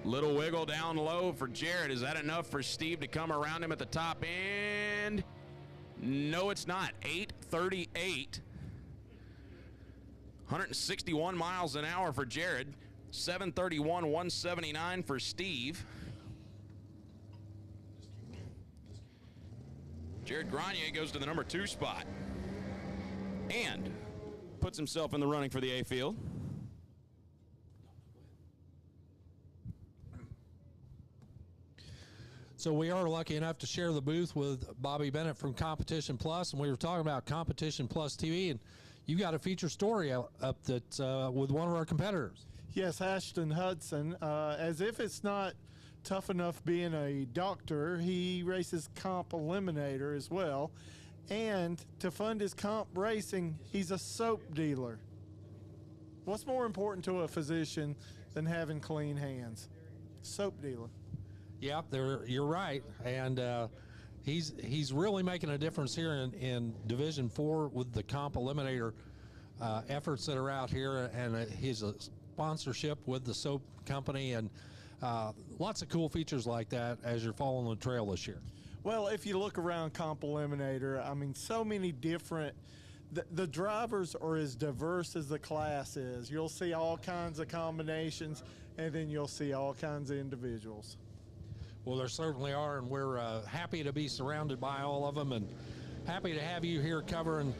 Little wiggle down low for Jared. Is that enough for Steve to come around him at the top end? No, it's not. 8:38. 161 miles an hour for Jared. 731, 179 for Steve. Jared Grenier goes to the number 2 spot and puts himself in the running for the A field. So we are lucky enough to share the booth with Bobby Bennett from Competition Plus, and we were talking about Competition Plus TV, and you got a feature story up that with one of our competitors. Yes, Ashton Hudson. As if it's not tough enough being a doctor, he races Comp Eliminator as well. And to fund his comp racing, he's a soap dealer. What's more important to a physician than having clean hands? Soap dealer. Yeah, you're right, and he's really making a difference here in Division 4 with the Comp Eliminator efforts that are out here, and his sponsorship with the soap company, and lots of cool features like that as you're following the trail this year. Well, if you look around Comp Eliminator, I mean, so many different. The drivers are as diverse as the class is. You'll see all kinds of combinations, and then you'll see all kinds of individuals. Well, there certainly are, and we're happy to be surrounded by all of them, and happy to have you here covering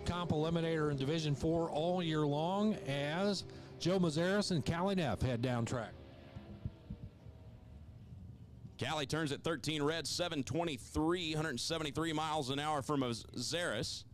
Comp Eliminator in Division 4 all year long as Joe Mazaris and Callie Neff head down track. Cali turns at 13 red, 723, 173 miles an hour from Zaris.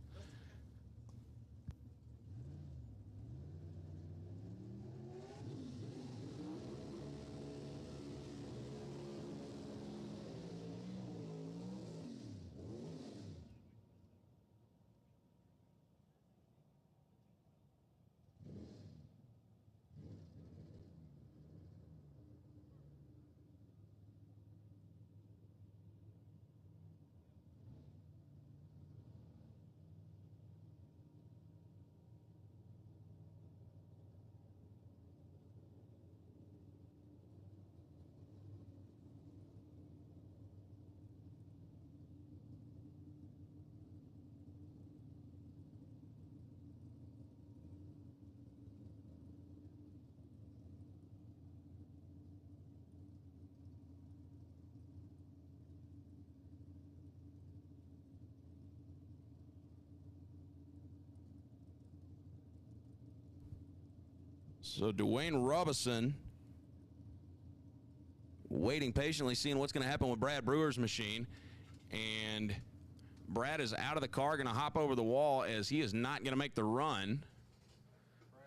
So Dwayne Robison waiting patiently, seeing what's going to happen with Brad Brewer's machine. And Brad is out of the car, going to hop over the wall as he is not going to make the run.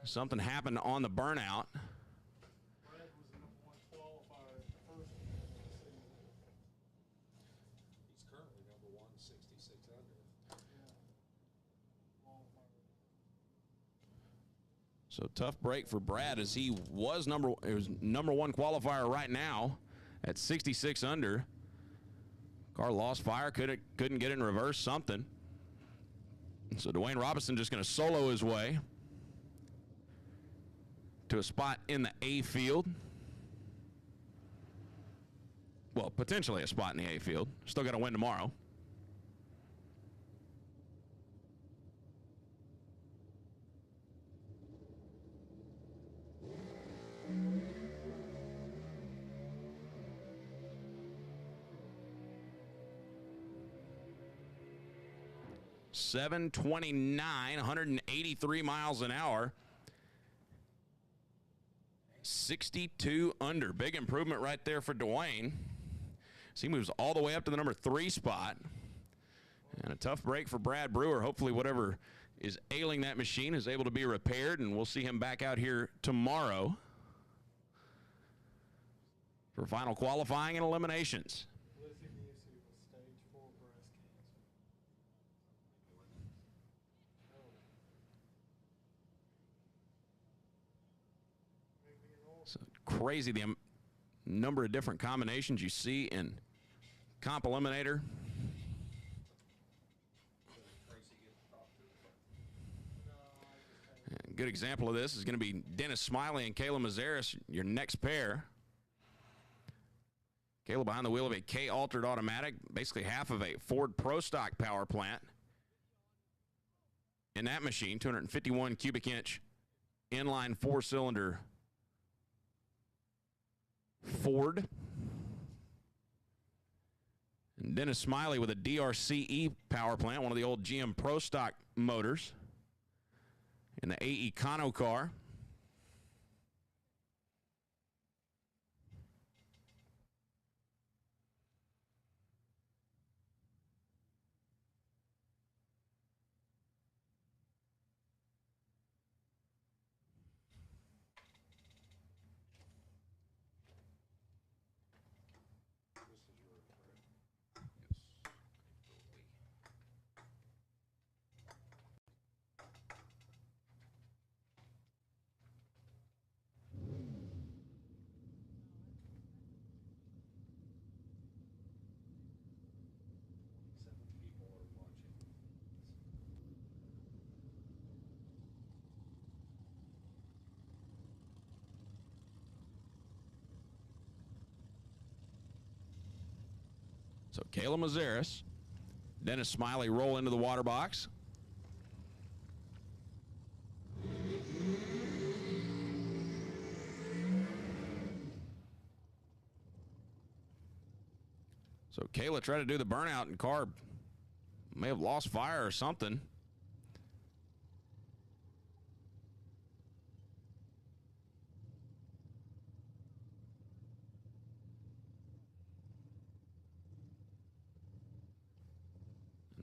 Something happened on the burnout. Brad was the #1 qualifier at the first one. He's currently #1, 66 under. So tough break for Brad as he was number one qualifier right now at 66 under. Car lost fire, couldn't get in reverse, something. So Dwayne Robinson just going to solo his way to a spot in the A field. Well, potentially a spot in the A field. Still got to win tomorrow. .729, 183 miles an hour. 62 under. Big improvement right there for Dwayne. So he moves all the way up to the #3 spot. And a tough break for Brad Brewer. Hopefully whatever is ailing that machine is able to be repaired, and we'll see him back out here tomorrow for final qualifying and eliminations. Lizzie Busey was stage 4 breast cancer. So crazy the number of different combinations you see in Comp Eliminator. A good example of this is going to be Dennis Smiley and Kayla Mazaris, your next pair. Kayla behind the wheel of a K-altered automatic, basically half of a Ford Pro Stock power plant. In that machine, 251 cubic inch inline 4-cylinder Ford. And Dennis Smiley with a DRCE power plant, one of the old GM Pro Stock motors, in the A Econo car. So Kayla Mazaris, Dennis Smiley roll into the water box. So Kayla tried to do the burnout and car may have lost fire or something.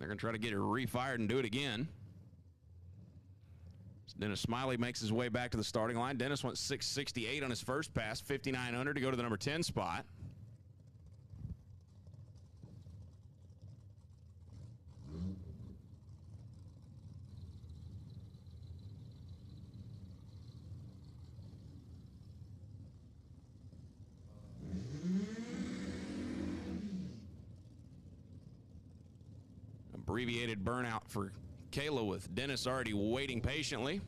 They're going to try to get it refired and do it again. Dennis Smiley makes his way back to the starting line. Dennis went 668 on his first pass, 59 under to go to the number 10 spot. Abbreviated burnout for Kayla with Dennis already waiting patiently.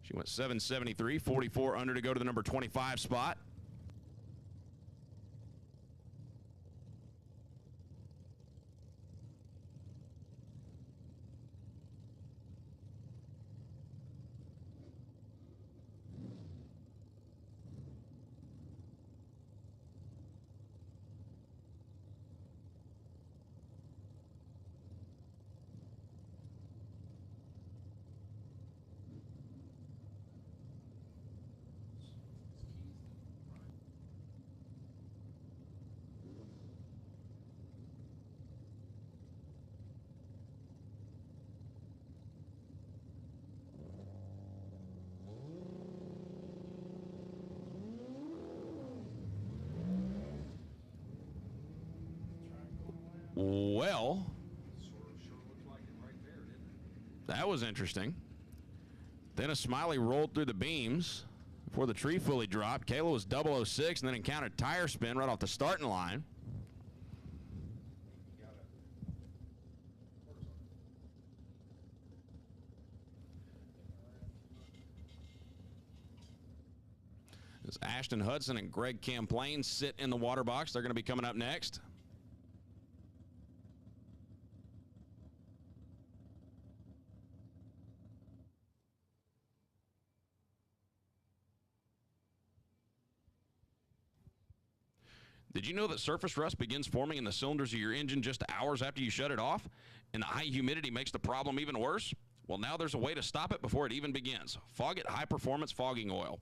She went 773, 44 under to go to the number 25 spot. Well, that was interesting. Dennis Smiley rolled through the beams before the tree fully dropped. Kayla was 006 and then encountered tire spin right off the starting line. As Ashton Hudson and Greg Camplain sit in the water box, they're going to be coming up next. Did you know that surface rust begins forming in the cylinders of your engine just hours after you shut it off? And the high humidity makes the problem even worse? Well, now there's a way to stop it before it even begins. Foggett High Performance Fogging Oil.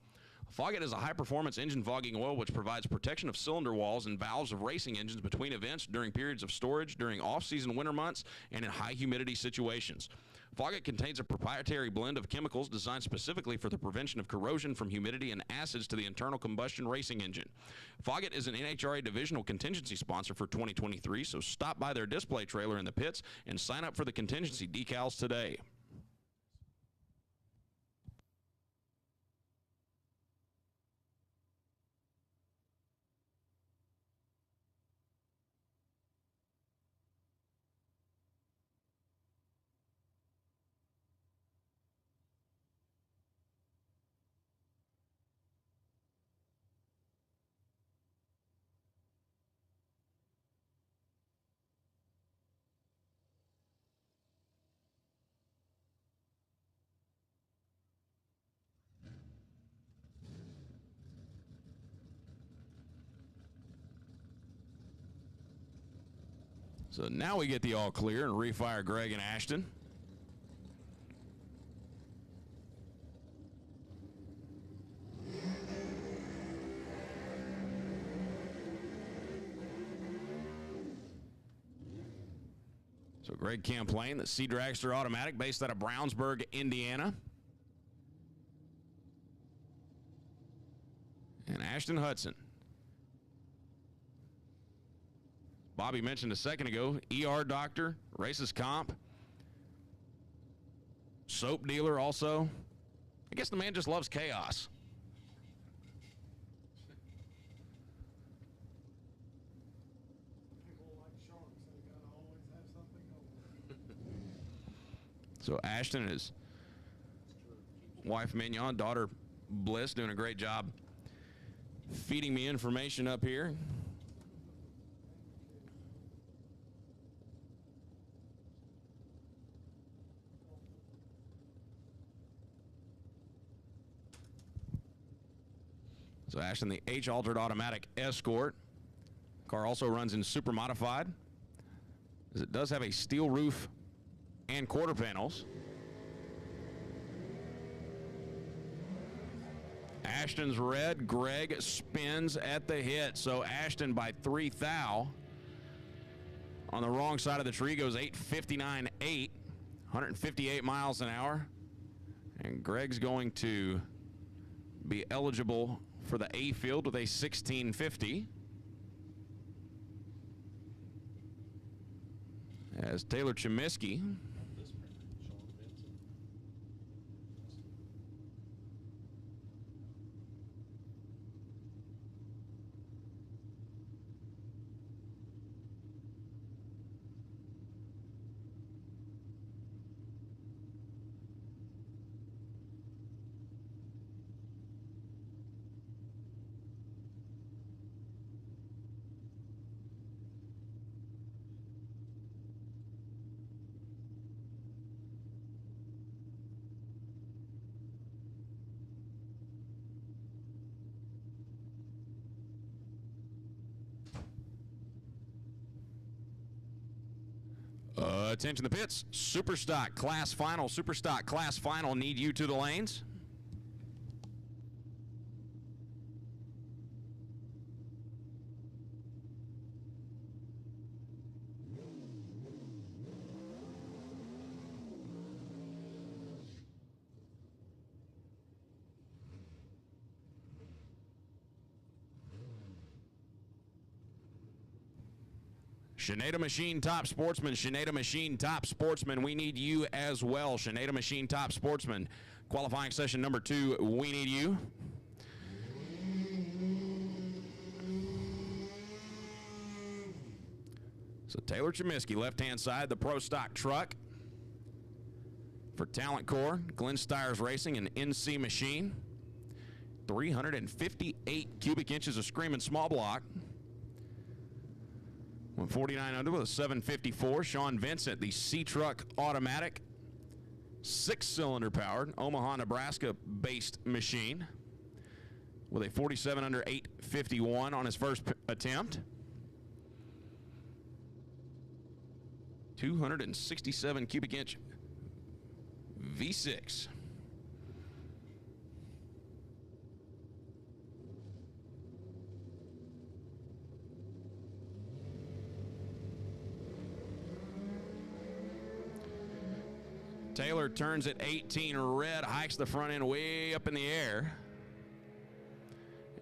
Foggett is a high-performance engine fogging oil which provides protection of cylinder walls and valves of racing engines between events, during periods of storage, during off-season winter months, and in high-humidity situations. Foggett contains a proprietary blend of chemicals designed specifically for the prevention of corrosion from humidity and acids to the internal combustion racing engine. Foggett is an NHRA divisional contingency sponsor for 2023, so stop by their display trailer in the pits and sign up for the contingency decals today. So now we get the all clear and refire Greg and Ashton. So Greg Camplain, the Sea Dragster automatic based out of Brownsburg, Indiana. And Ashton Hudson. Bobby mentioned a second ago, ER doctor, races comp, soap dealer also. I guess the man just loves chaos. So Ashton and his wife Mignon, daughter Bliss, doing a great job feeding me information up here. So Ashton, the H-altered automatic Escort. Car also runs in super modified, as it does have a steel roof and quarter panels. Ashton's red. Greg spins at the hit. So Ashton by 3 thou On the wrong side of the tree goes 8:59.8, 158 miles an hour. And Greg's going to be eligible for the A field with a 1650. As Taylor Chemiski attention the pits. Superstock class final. Superstock class final. Need you to the lanes. Shenandoah Machine Top Sportsman, Shenandoah Machine Top Sportsman, we need you as well. Shenandoah Machine Top Sportsman, qualifying session number 2, we need you. So Taylor Chemiski, left-hand side, the Pro Stock truck. For Talent Core, Glenn Stiers Racing, an NC machine. 358 cubic inches of screaming small block. 149 under with a 754. Sean Vincent, the C-Truck automatic, 6-cylinder powered, Omaha, Nebraska based machine, with a 47 under 851 on his first attempt. 267 cubic inch V6. Taylor turns at 18 red, hikes the front end way up in the air.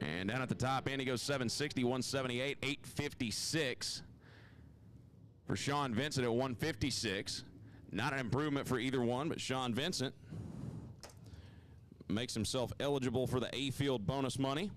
And down at the top end, he goes 760, 178, 856. For Sean Vincent at 156. Not an improvement for either one, but Sean Vincent makes himself eligible for the A field bonus money.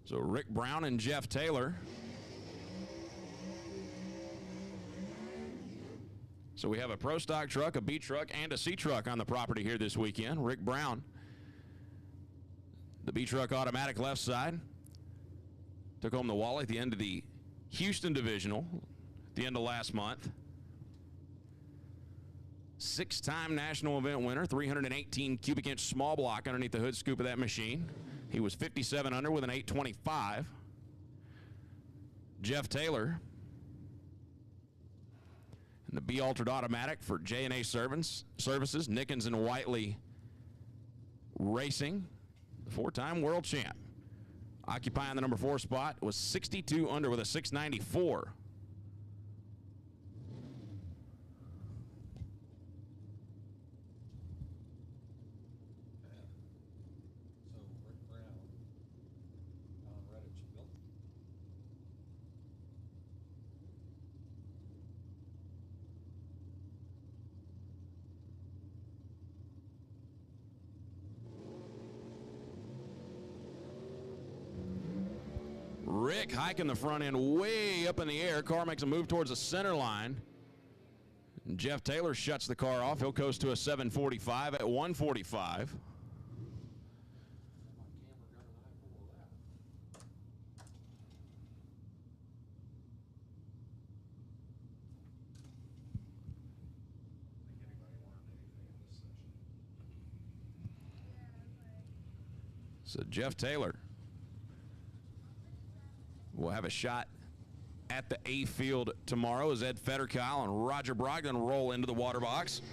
So Rick Brown and Jeff Taylor. So we have a Pro Stock truck, a B truck, and a C truck on the property here this weekend. Rick Brown, the B truck automatic left side, took home the Wally at the end of the Houston Divisional at the end of last month. 6-time national event winner, 318 cubic inch small block underneath the hood scoop of that machine. He was 57 under with an 825. Jeff Taylor and the B altered automatic for J&A Services, Nickens and Whiteley Racing, the 4-time world champ. Occupying the number 4 spot was 62 under with a 694. Rick hiking the front end way up in the air. Car makes a move towards the center line. And Jeff Taylor shuts the car off. He'll coast to a 745 at 145. So Jeff Taylor will have a shot at the A field tomorrow as Ed Fetterkyle and Roger Brogdon roll into the water box.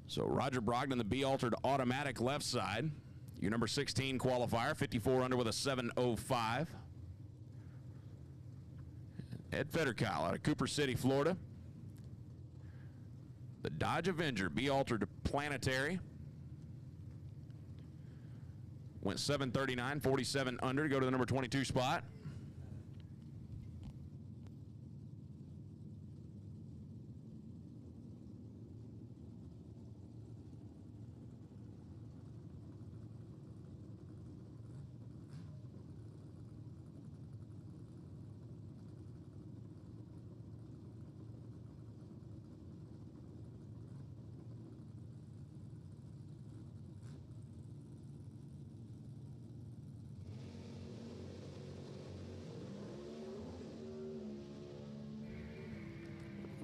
So Roger Brogdon, the B-altered automatic left side. Your number 16 qualifier, 54 under with a 7:05. Ed Fetterkyle out of Cooper City, Florida. The Dodge Avenger, B-altered planetary. Went 7:39, 47 under to go to the number 22 spot.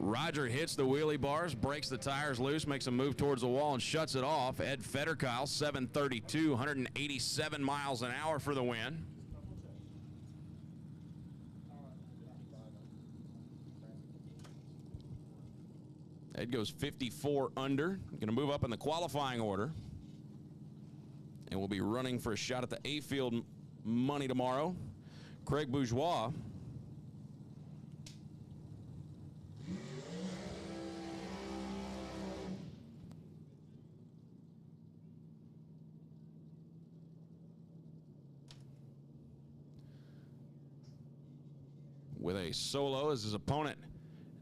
Roger hits the wheelie bars, breaks the tires loose, makes a move towards the wall, and shuts it off. Ed Fetterkyle, 732, 187 miles an hour for the win. Ed goes 54 under. Going to move up in the qualifying order. And will be running for a shot at the A field money tomorrow. Craig Bourgeois. With a solo as his opponent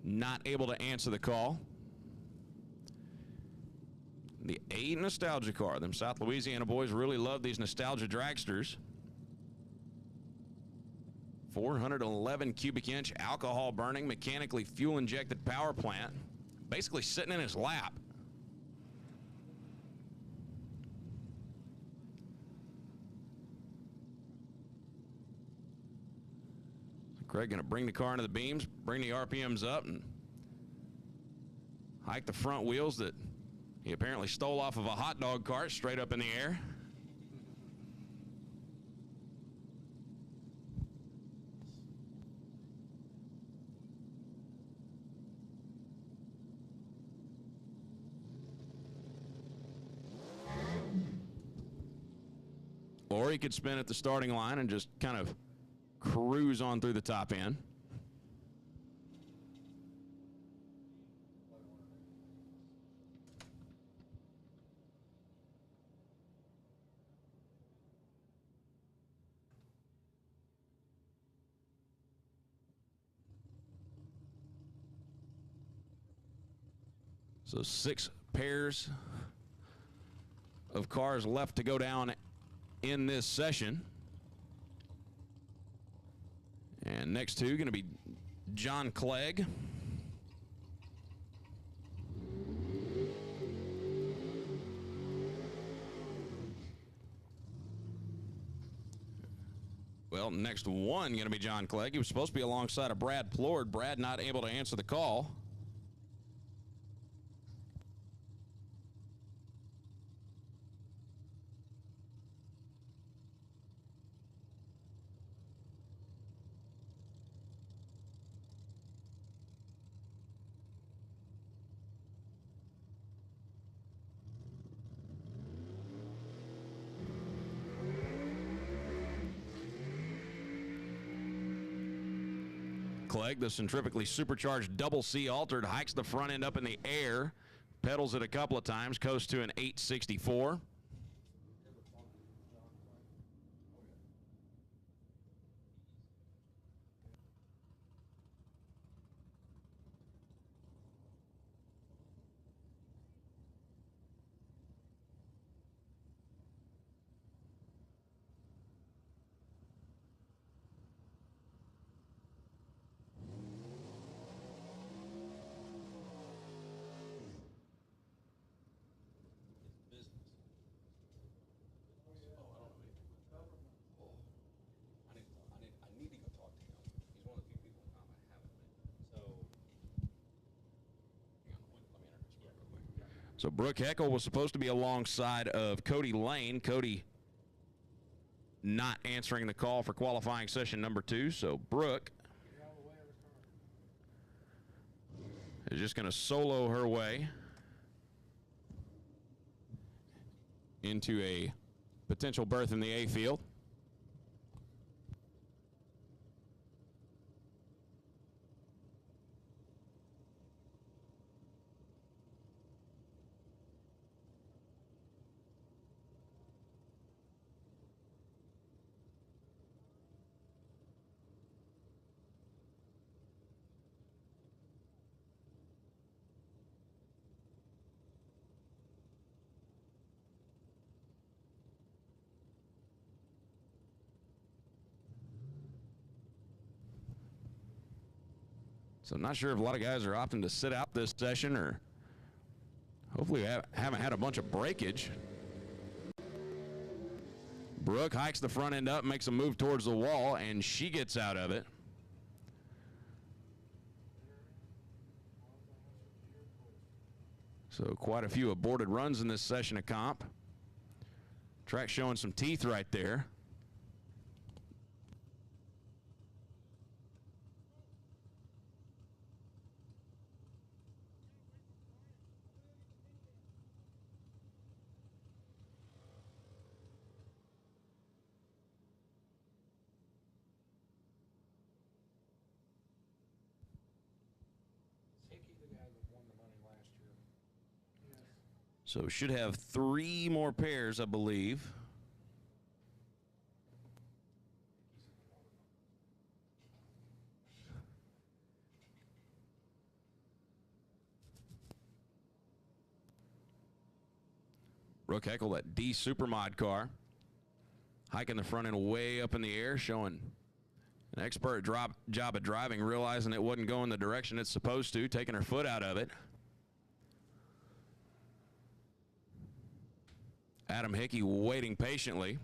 not able to answer the call. The A nostalgia car. Them South Louisiana boys really love these nostalgia dragsters. 411 cubic inch alcohol burning, mechanically fuel injected power plant. Basically sitting in his lap. Craig going to bring the car into the beams, bring the RPMs up, and hike the front wheels that he apparently stole off of a hot dog cart straight up in the air. Or he could spin at the starting line and just kind of cruise on through the top end. So 6 pairs of cars left to go down in this session. And next two going to be John Clegg. Well, next one going to be John Clegg. He was supposed to be alongside of Brad Plord. Brad not able to answer the call. Clegg, the centrifugally supercharged double C altered, hikes the front end up in the air, pedals it a couple of times, coasts to an 864. I need to go talk to him. He's one of the few people in town I haven't met. So, hang on, let me introduce him real quick. So Brooke Heckel was supposed to be alongside of Cody Lane. Cody not answering the call for qualifying session number 2. So Brooke is just going to solo her way into a potential berth in the A field. So I'm not sure if a lot of guys are opting to sit out this session, or hopefully haven't had a bunch of breakage. Brooke hikes the front end up, makes a move towards the wall, and she gets out of it. So quite a few aborted runs in this session of comp. Track showing some teeth right there. So should have 3 more pairs, I believe. Brooke Heckel, that D Supermod car, hiking the front end way up in the air, showing an expert job of driving, realizing it wasn't going the direction it's supposed to, taking her foot out of it. Adam Hickey waiting patiently.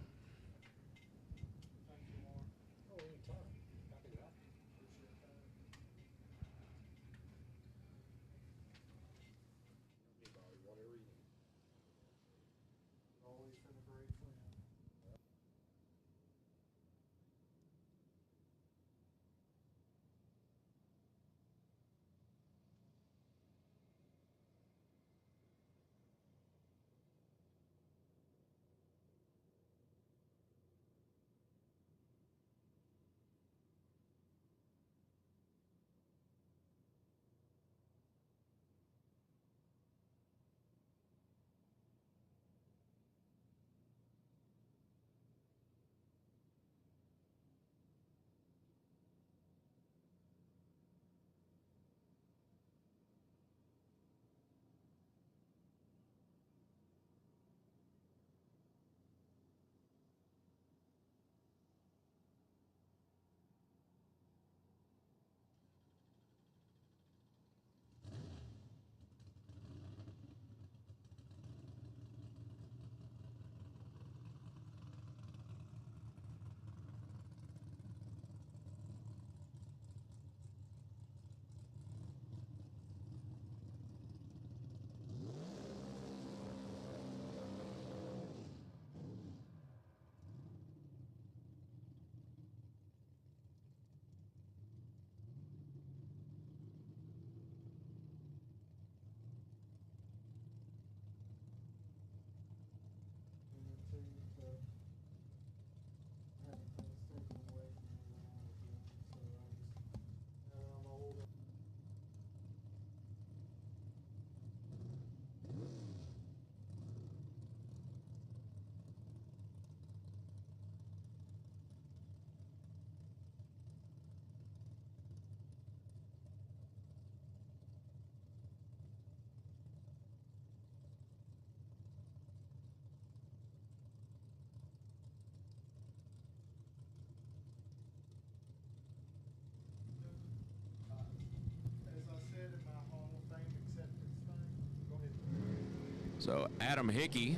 So Adam Hickey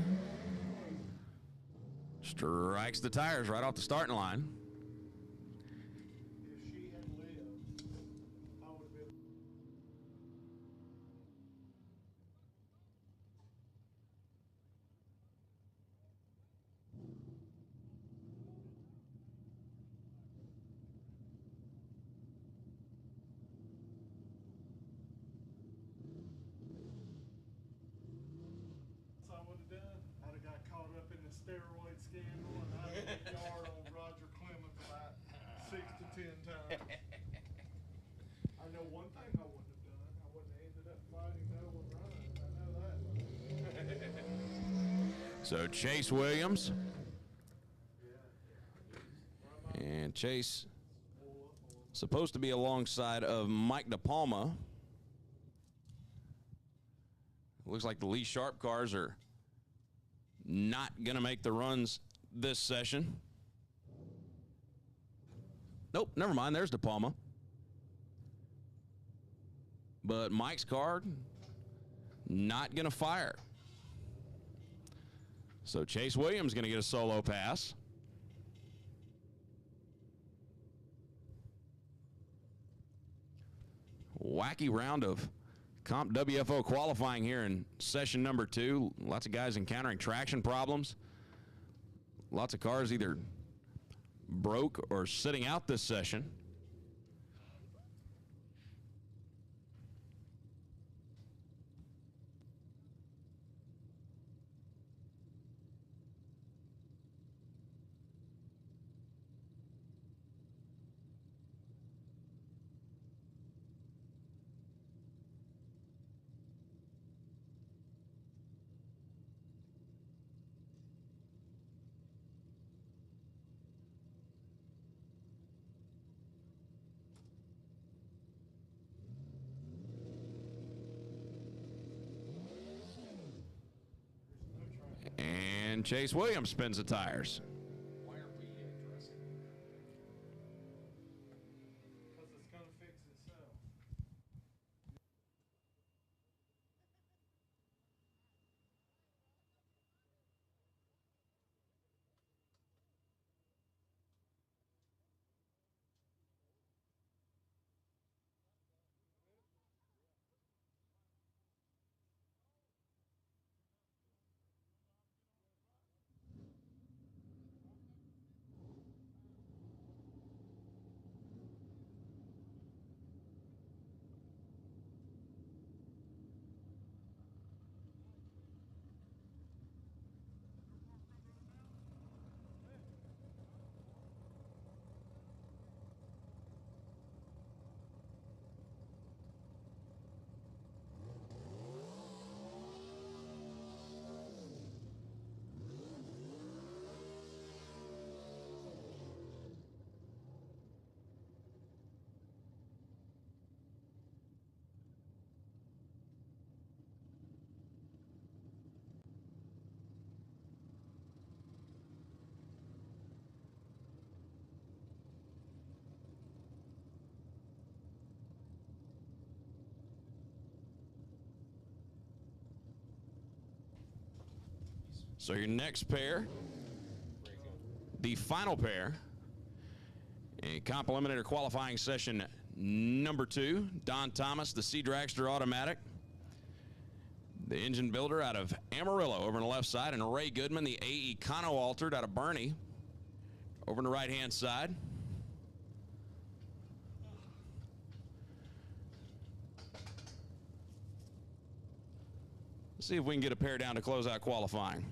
strikes the tires right off the starting line. If she had lived, I would have been. I would have done. I'd have got caught up in the steroid scandal, and I'd have been yard on Roger Clemens about 6 to 10 times. I know one thing I wouldn't have done. I wouldn't have ended up fighting Noah Ryan. I know that. So Chase Williams. And Chase supposed to be alongside of Mike DePalma. Looks like the Lee Sharp cars are not going to make the runs this session. Nope, never mind. There's DePalma. But Mike's car not going to fire. So Chase Williams going to get a solo pass. Wacky round of Comp WFO qualifying here in session number 2. Lots of guys encountering traction problems. Lots of cars either broke or sitting out this session. And Chase Williams spins the tires. Why aren't we addressing it? Because it's going to fix itself. So your next pair, the final pair, a Comp Eliminator qualifying session number 2, Don Thomas, the C Dragster Automatic, the engine builder out of Amarillo over on the left side, and Ray Goodman, the A Econo Altered out of Bernie over on the right-hand side. Let's see if we can get a pair down to close out qualifying.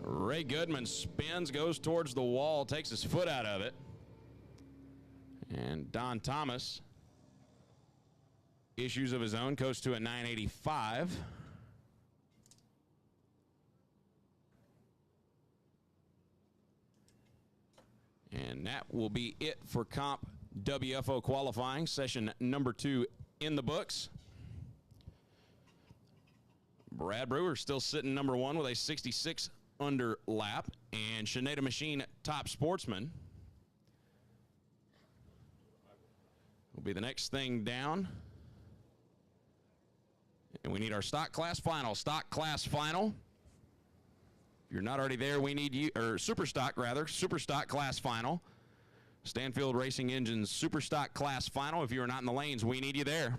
Ray Goodman spins, goes towards the wall, takes his foot out of it. And Don Thomas, issues of his own, goes to a 985. And that will be it for Comp WFO qualifying, session number 2 in the books. Brad Brewer still sitting number 1 with a 66 under lap, and Sinead Machine Top Sportsman will be the next thing down. And we need our stock class final. Stock class final. If you're not already there, we need you, or super stock rather, super stock class final. Stanfield Racing Engines super stock class final. If you're not in the lanes, we need you there.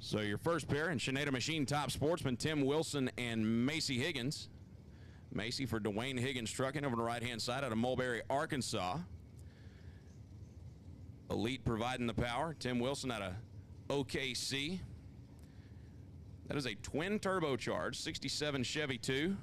So your first pair in Sinead Machine Top Sportsman, Tim Wilson and Macy Higgins. Macy for Dwayne Higgins Trucking over on the right-hand side out of Mulberry, Arkansas. Elite providing the power. Tim Wilson out of OKC. That is a twin turbocharged 67 Chevy 2.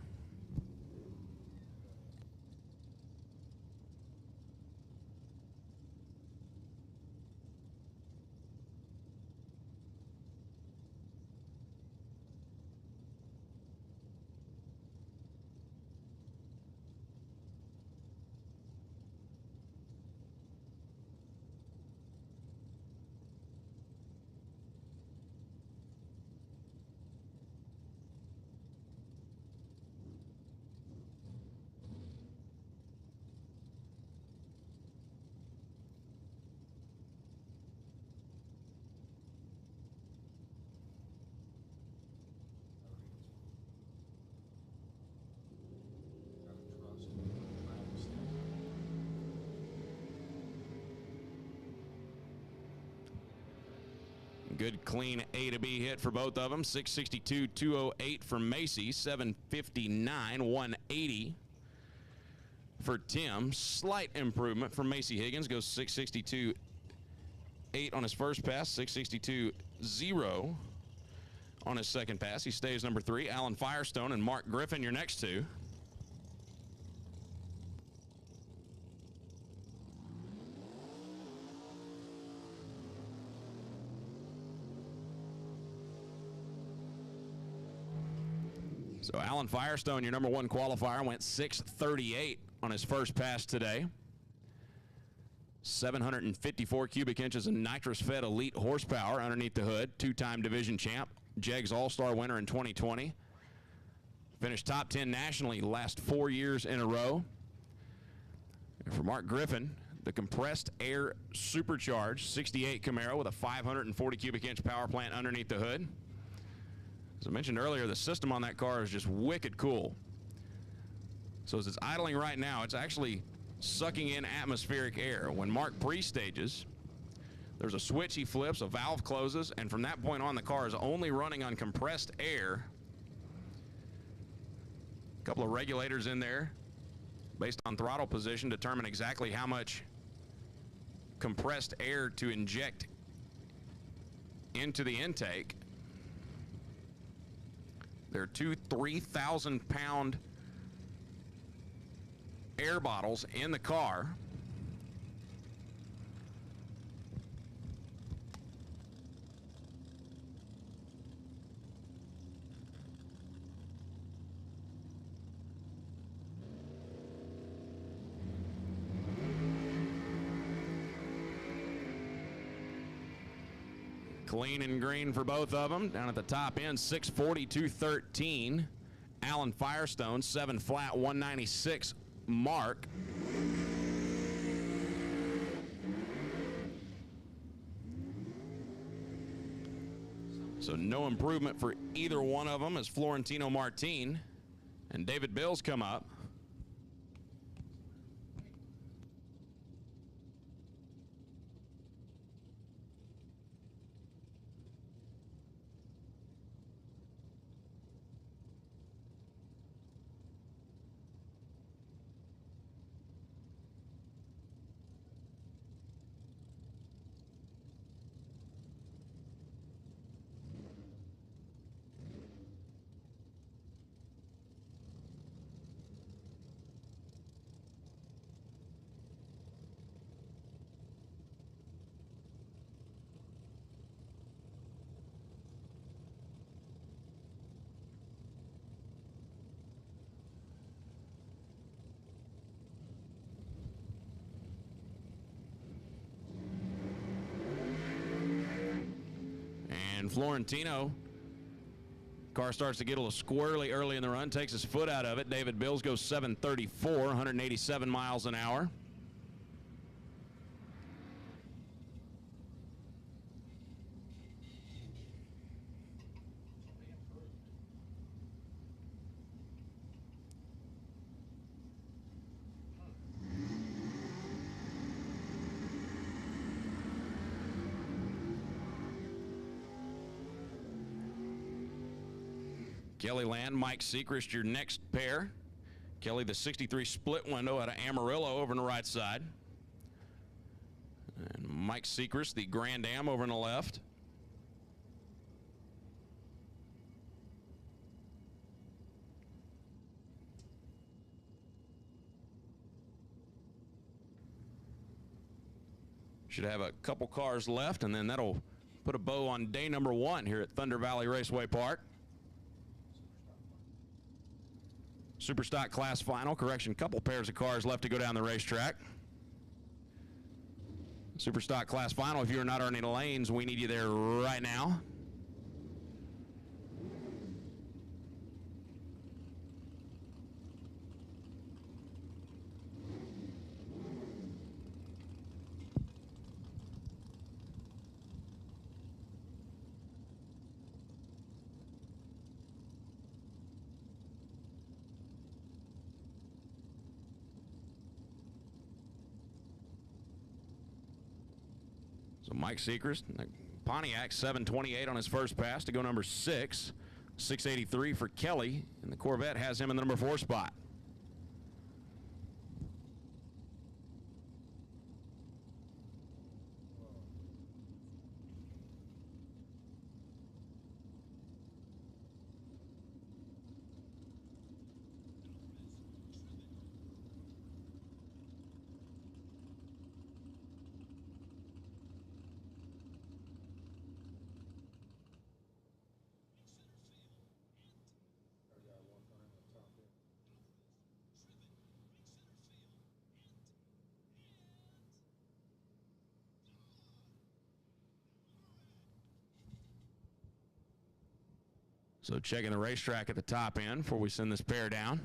Good clean A to B hit for both of them. 662.208 for Macy, 759.180 for Tim. Slight improvement for Macy Higgins. Goes 662.8 on his first pass, 662.0 on his second pass. He stays number 3. Alan Firestone and Mark Griffin, your next two. So Alan Firestone, your number 1 qualifier, went 6:38 on his first pass today. 754 cubic inches of nitrous-fed elite horsepower underneath the hood. Two-time division champ, JEG's All-Star winner in 2020. Finished top 10 nationally the last 4 years in a row. And for Mark Griffin, the compressed air supercharged 68 Camaro with a 540 cubic inch power plant underneath the hood. As I mentioned earlier, the system on that car is just wicked cool. So as it's idling right now, it's actually sucking in atmospheric air. When Mark pre-stages, there's a switch he flips, a valve closes, and from that point on, the car is only running on compressed air. A couple of regulators in there, based on throttle position, determine exactly how much compressed air to inject into the intake. There are two 3,000-pound air bottles in the car. Clean and green for both of them. Down at the top end, 640, 213. Alan Firestone, 7 flat, 196 mark. So no improvement for either one of them as Florentino Martin and David Bills come up. And Florentino, car starts to get a little squirrely early in the run, takes his foot out of it. David Bills goes 734, 187 miles an hour. Kelly Land, Mike Sechrist, your next pair. Kelly, the 63 split window out of Amarillo over on the right side. And Mike Sechrist, the Grand Am over on the left. Should have a couple cars left, and then that'll put a bow on day number 1 here at Thunder Valley Raceway Park. Superstock class final, correction, couple pairs of cars left to go down the racetrack. Superstock class final, if you're not earning lanes, we need you there right now. So Mike Sechrist, Pontiac 728 on his first pass to go number 6. 683 for Kelly, and the Corvette has him in the number 4 spot. So checking the racetrack at the top end before we send this pair down.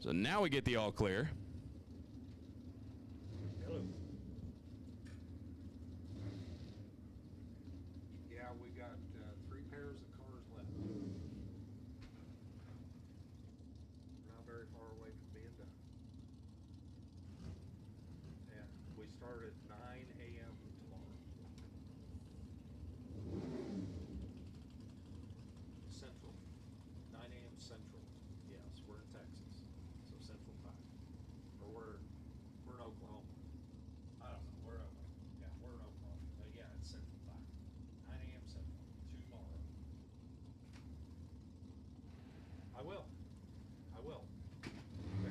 So now we get the all clear. Hello. Yeah, we got 3 pairs of cars left. We're not very far away from being done. And we start at 9 a.m. tomorrow. Central. 9 a.m. Central. Yes, we're in Texas. So Central Time. Or we're in Oklahoma. I don't know. We're in Oklahoma. Yeah, it's Central Time. 9 a.m. Central tomorrow. I will. Yeah,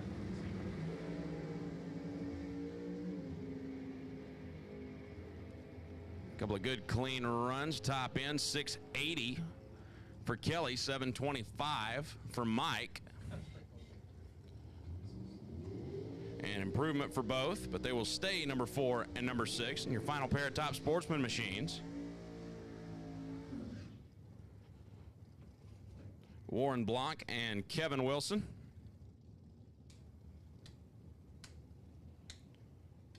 Couple of good clean runs. Top end 680 for Kelly, 725 for Mike. An improvement for both, but they will stay number 4 and number 6 in your final pair of top Sportsman machines. Warren Blanc and Kevin Wilson.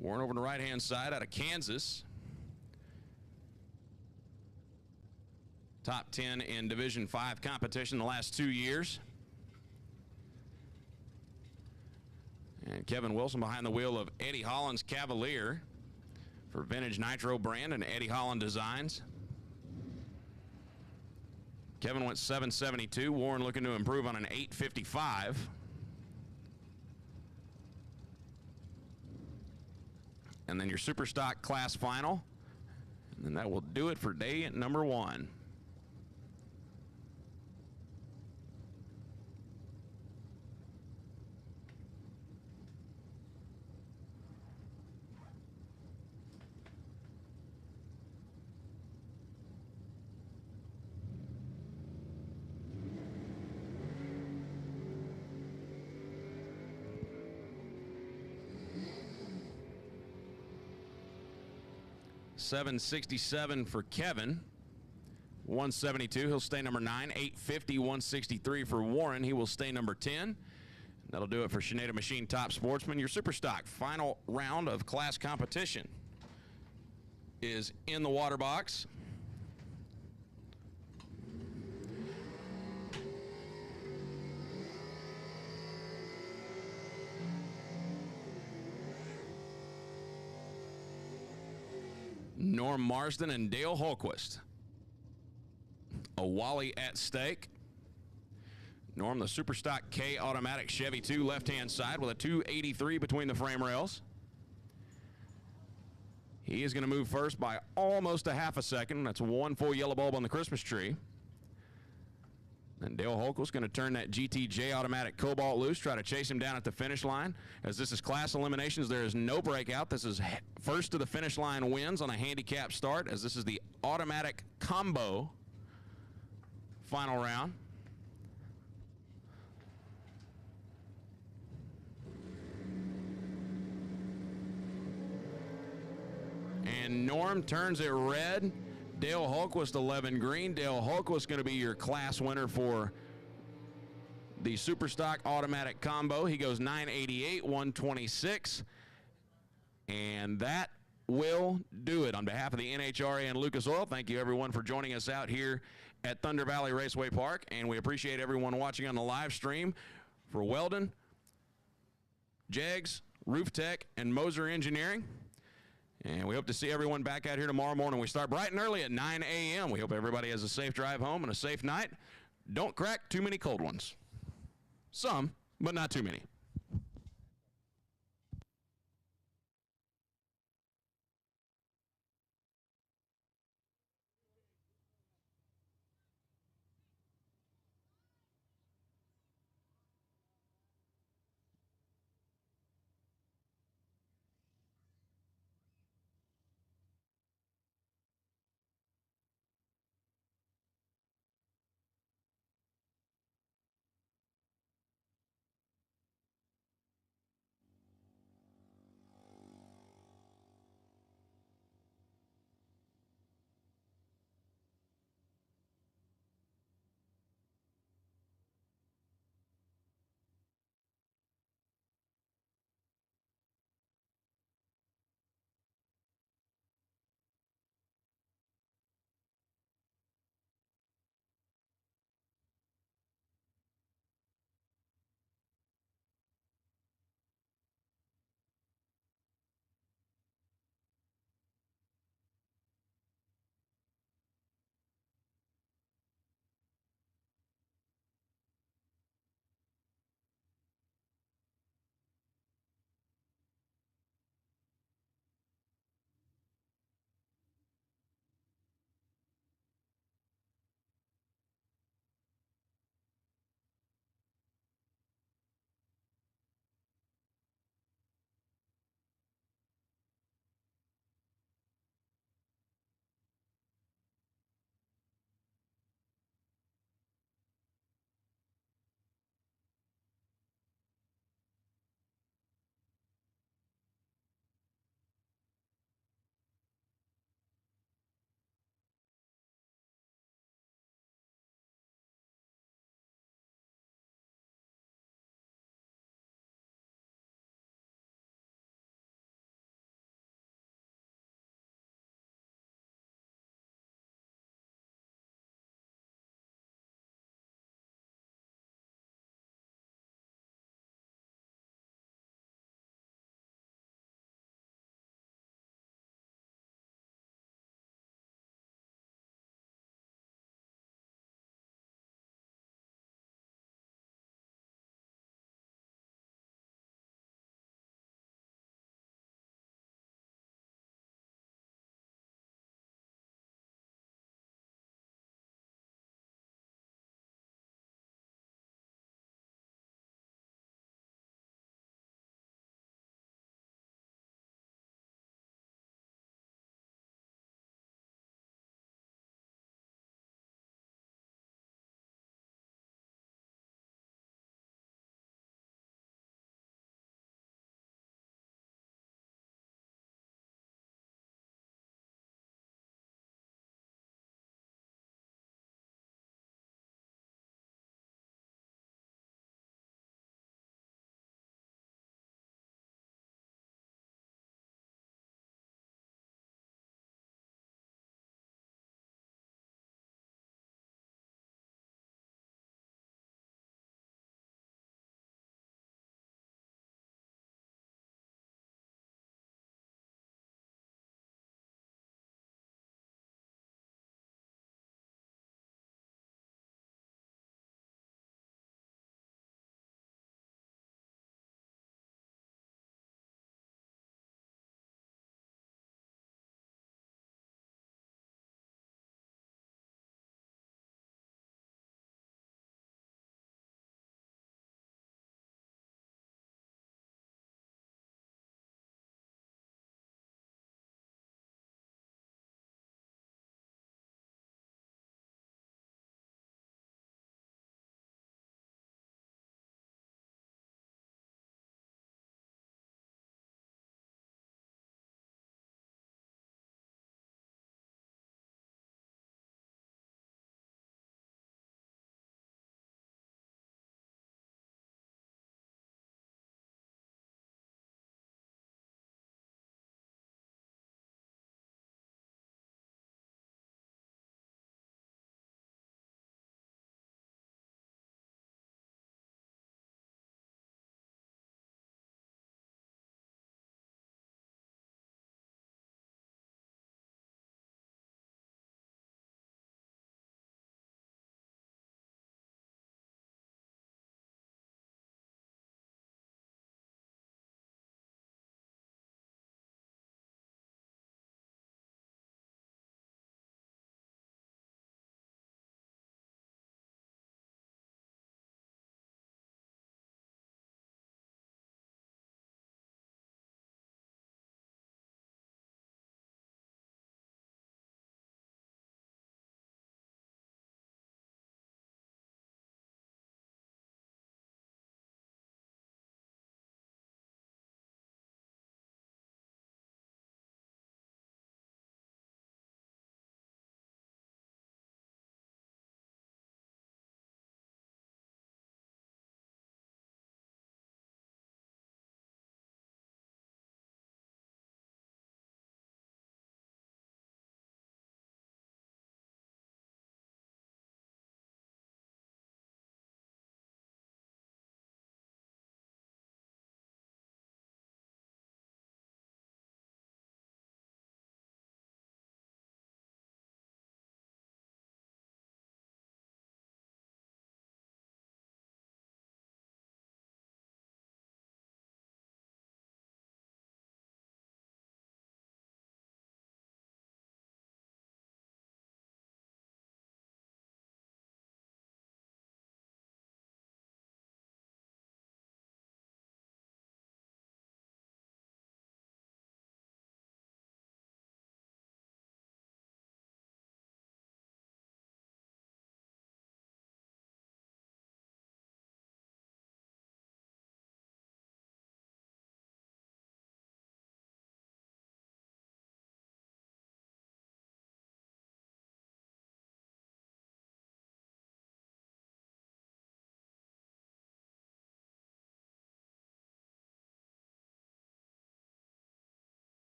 Warren over on the right-hand side out of Kansas. Top 10 in Division 5 competition the last 2 years. And Kevin Wilson behind the wheel of Eddie Holland's Cavalier for Vintage Nitro brand and Eddie Holland Designs. Kevin went 772. Warren looking to improve on an 855. And then your Super Stock Class Final. And then that will do it for day number 1. $767 for Kevin. 172, he'll stay number 9. 850, 163 for Warren. He will stay number 10. That'll do it for Sinead Machine Top Sportsman. Your Super Stock final round of class competition is in the water box. Norm Marsden and Dale Holquist. A Wally at stake. Norm, the Superstock K automatic Chevy 2 left-hand side with a 283 between the frame rails. He is going to move first by almost a half a second. That's one full yellow bulb on the Christmas tree. And Dale Holquist going to turn that GTJ automatic Cobalt loose, try to chase him down at the finish line. As this is class eliminations, there is no breakout. This is first to the finish line wins on a handicap start, as this is the automatic combo final round. And Norm turns it red. Dale Hultquist 11 green. Dale Hultquist going to be your class winner for the Superstock Automatic Combo. He goes 988, 126. And that will do it. On behalf of the NHRA and Lucas Oil, thank you everyone for joining us out here at Thunder Valley Raceway Park, and we appreciate everyone watching on the live stream. For Weldon, Jegs, Roof Tech, and Moser Engineering. And we hope to see everyone back out here tomorrow morning. We start bright and early at 9 a.m. We hope everybody has a safe drive home and a safe night. Don't crack too many cold ones. Some, but not too many.